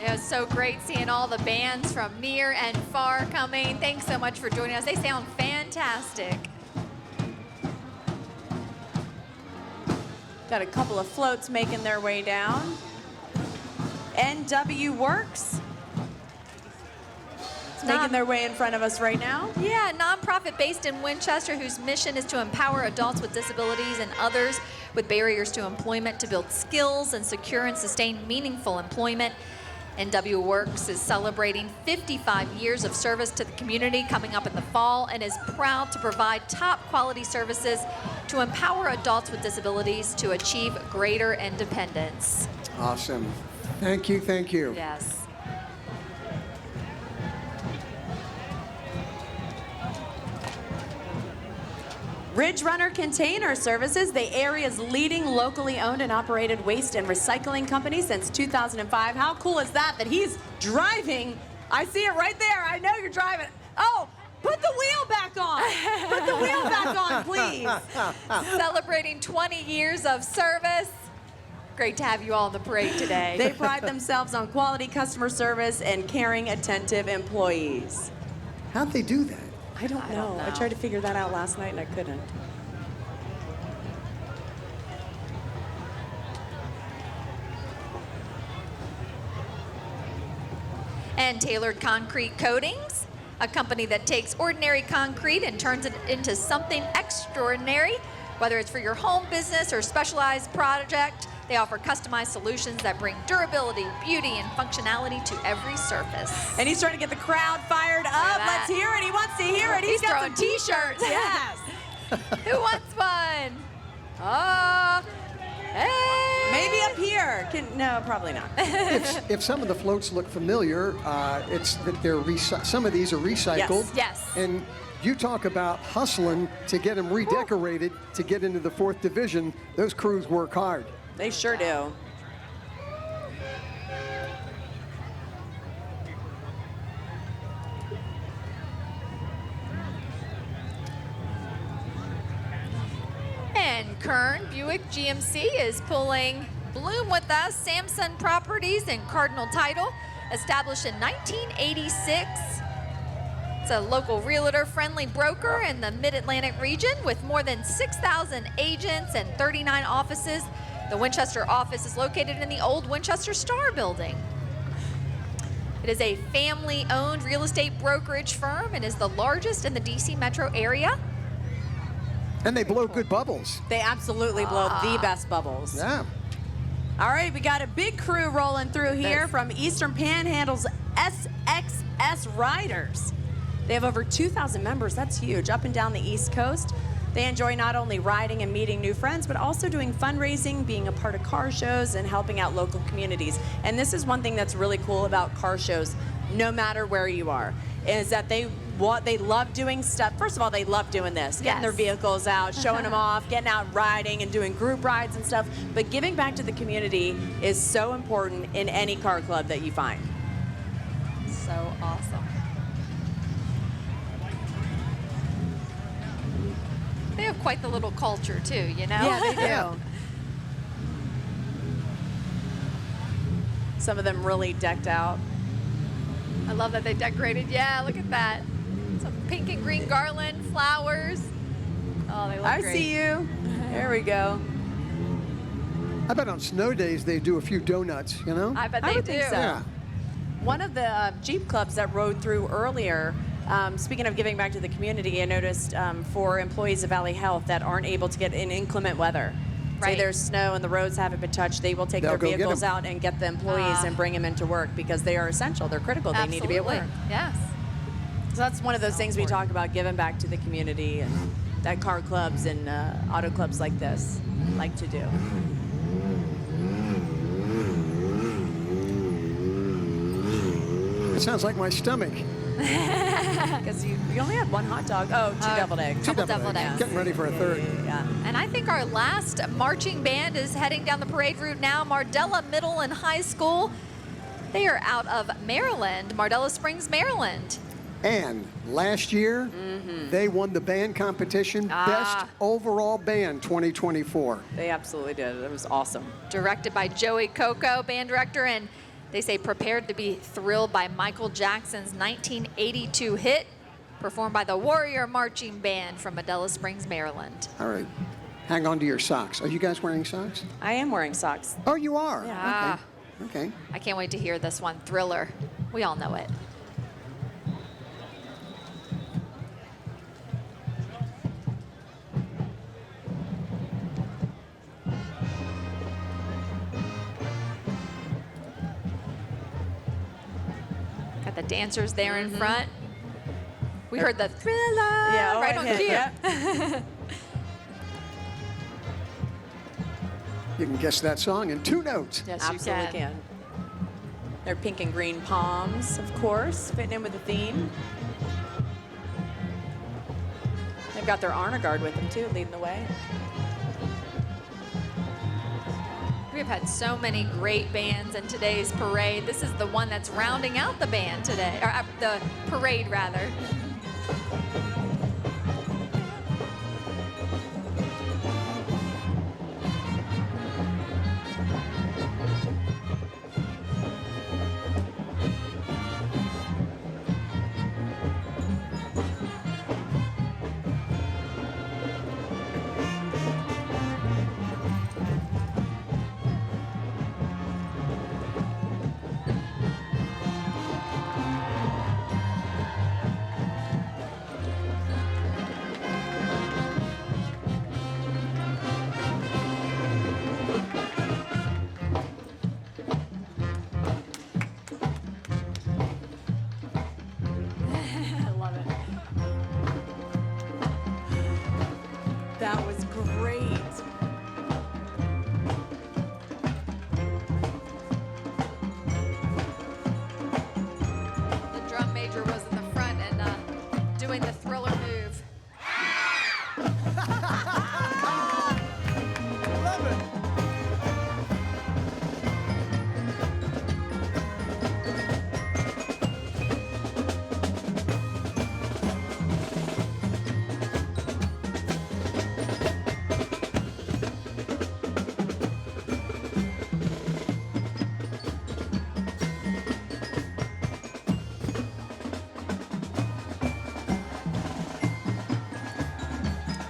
It was so great seeing all the bands from near and far coming. Thanks so much for joining us. They sound fantastic. Got a couple of floats making their way down. NW Works. It's making their way in front of us right now. Yeah, a nonprofit based in Winchester whose mission is to empower adults with disabilities and others with barriers to employment to build skills and secure and sustain meaningful employment. NW Works is celebrating 55 years of service to the community coming up in the fall and is proud to provide top quality services to empower adults with disabilities to achieve greater independence. Awesome. Thank you, thank you. Yes. Ridge Runner Container Services, the area's leading locally owned and operated waste and recycling company since 2005. How cool is that he's driving? I see it right there. I know you're driving. Oh, put the wheel back on. Put the wheel back on, please. Celebrating 20 years of service. Great to have you all in the parade today. They pride themselves on quality customer service and caring, attentive employees. How'd they do that? I don't know. I tried to figure that out last night and I couldn't. And Tailored Concrete Coatings, a company that takes ordinary concrete and turns it into something extraordinary. Whether it's for your home business or specialized project, they offer customized solutions that bring durability, beauty, and functionality to every surface. And he's trying to get the crowd fired up. Let's hear it. He wants to hear it. He's got some t-shirts. Yes. Who wants one? Oh, hey. Maybe up here. No, probably not. if some of the floats look familiar, it's that they're some of these are recycled. Yes. And you talk about hustling to get them redecorated to get into the 4th Division. Those crews work hard. They sure do. And Kern Buick GMC is pulling Bloom with us. Samson Properties and Cardinal Title, established in 1986. It's a local realtor-friendly broker in the Mid-Atlantic region with more than 6,000 agents and 39 offices. The Winchester office is located in the old Winchester Star building. It is a family-owned real estate brokerage firm and is the largest in the DC metro area. And they blow good bubbles. They absolutely blow the best bubbles. Yeah. All right, we got a big crew rolling through here from Eastern Panhandle's SXS Riders. They have over 2,000 members. That's huge, up and down the East Coast. They enjoy not only riding and meeting new friends, but also doing fundraising, being a part of car shows, and helping out local communities. And this is one thing that's really cool about car shows, no matter where you are, is that they love doing stuff. First of all, they love doing this, getting their vehicles out, showing them off, getting out riding and doing group rides and stuff. But giving back to the community is so important in any car club that you find. So awesome. They have quite the little culture too, you know? Yeah, they do. Some of them really decked out. I love that they decorated. Yeah, look at that. Some pink and green garland, flowers. Oh, they look great. I see you. There we go. I bet on snow days they do a few donuts, you know? I bet I they would do. think so. Yeah. One of the Jeep clubs that rode through earlier, speaking of giving back to the community, I noticed for employees of Valley Health that aren't able to get in inclement weather. Say Right. there's snow and the roads haven't been touched, they will take They'll their go get vehicles 'em. out and get the employees and bring them into work because they are essential. They're critical. They need to be at work. Absolutely. Yes. So that's one of those things we talk about, giving back to the community, and that car clubs and auto clubs like this like to do. It sounds like my stomach. Because you only had one hot dog. Oh, two deviled eggs. Couple deviled eggs. Getting ready for a third. Yeah. And I think our last marching band is heading down the parade route now. Mardella Middle and High School. They are out of Maryland, Mardella Springs, Maryland. And last year, they won the band competition, Best Overall Band 2024. They absolutely did. It was awesome. Directed by Joey Coco, band director, and they say prepared to be thrilled by Michael Jackson's 1982 hit, performed by the Warrior Marching Band from Mardella Springs, Maryland. All right. Hang on to your socks. Are you guys wearing socks? I am wearing socks. Oh, you are? Yeah. Okay. Okay. I can't wait to hear this one, Thriller. We all know it. Got the dancers there in front. We heard the Thriller right on cue. Yeah. You can guess that song in 2 notes. Yes, you absolutely can. Their pink and green palms, of course, fitting in with the theme. They've got their honor guard with them too, leading the way. We've had so many great bands in today's parade. This is the one that's rounding out the band today, or the parade rather. That was great. The drum major was in the front and doing the Thriller move. Love it.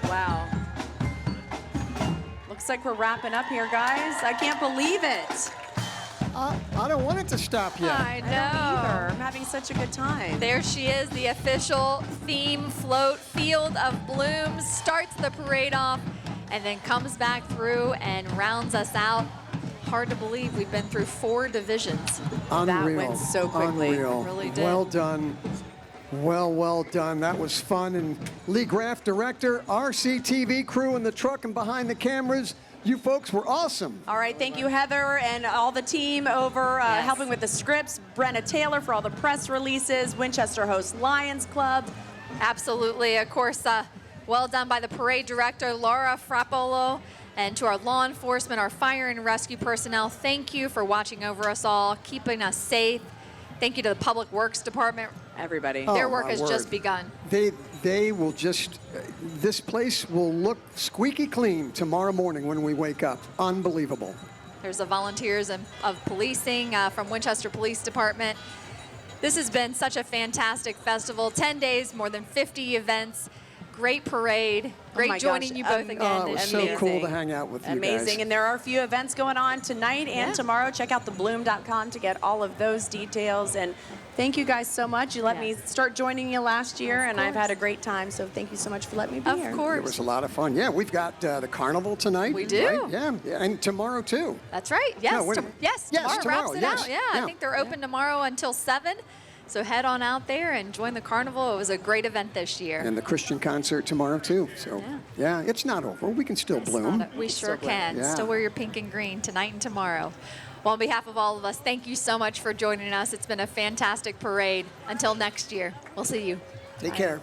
Wow. Looks like we're wrapping up here, guys. I can't believe it. I don't want it to stop yet. I know. Either. I'm having such a good time. There she is, the official theme float, Field of Blooms, starts the parade off and then comes back through and rounds us out. Hard to believe we've been through 4 divisions. Unreal. That went so quickly. Unreal. It really did. Well done. Well done. That was fun. And Lee Graff, director, RCTV crew in the truck and behind the cameras. You folks were awesome. All right, thank you, Heather, and all the team over helping with the scripts. Brenna Taylor for all the press releases. Winchester hosts Lions Club. Absolutely. Of course, well done by the parade director, Laura Frappolo. And to our law enforcement, our fire and rescue personnel, thank you for watching over us all, keeping us safe. Thank you to the Public Works Department. Everybody. Their work has just begun. They will just, this place will look squeaky clean tomorrow morning when we wake up. Unbelievable. There's the volunteers of policing from Winchester Police Department. This has been such a fantastic festival. 10 days, more than 50 events. Great parade. Great joining you both again. It was so cool to hang out with you guys. Amazing. And there are a few events going on tonight and tomorrow. Check out thebloom.com to get all of those details. And thank you guys so much. You let me start joining you last year, and I've had a great time. So thank you so much for letting me be here. Of course. It was a lot of fun. Yeah, we've got the carnival tonight. We do. Right? Yeah, and tomorrow too. That's right. Yes. No, Tomorrow wraps it yes. out. Yeah, I think they're open tomorrow until 7. So head on out there and join the carnival. It was a great event this year. And the Christian concert tomorrow too. So yeah, it's not over. We can still bloom. We sure can. Yeah. Still wear your pink and green tonight and tomorrow. Well, on behalf of all of us, thank you so much for joining us. It's been a fantastic parade. Until next year, we'll see you. Take care.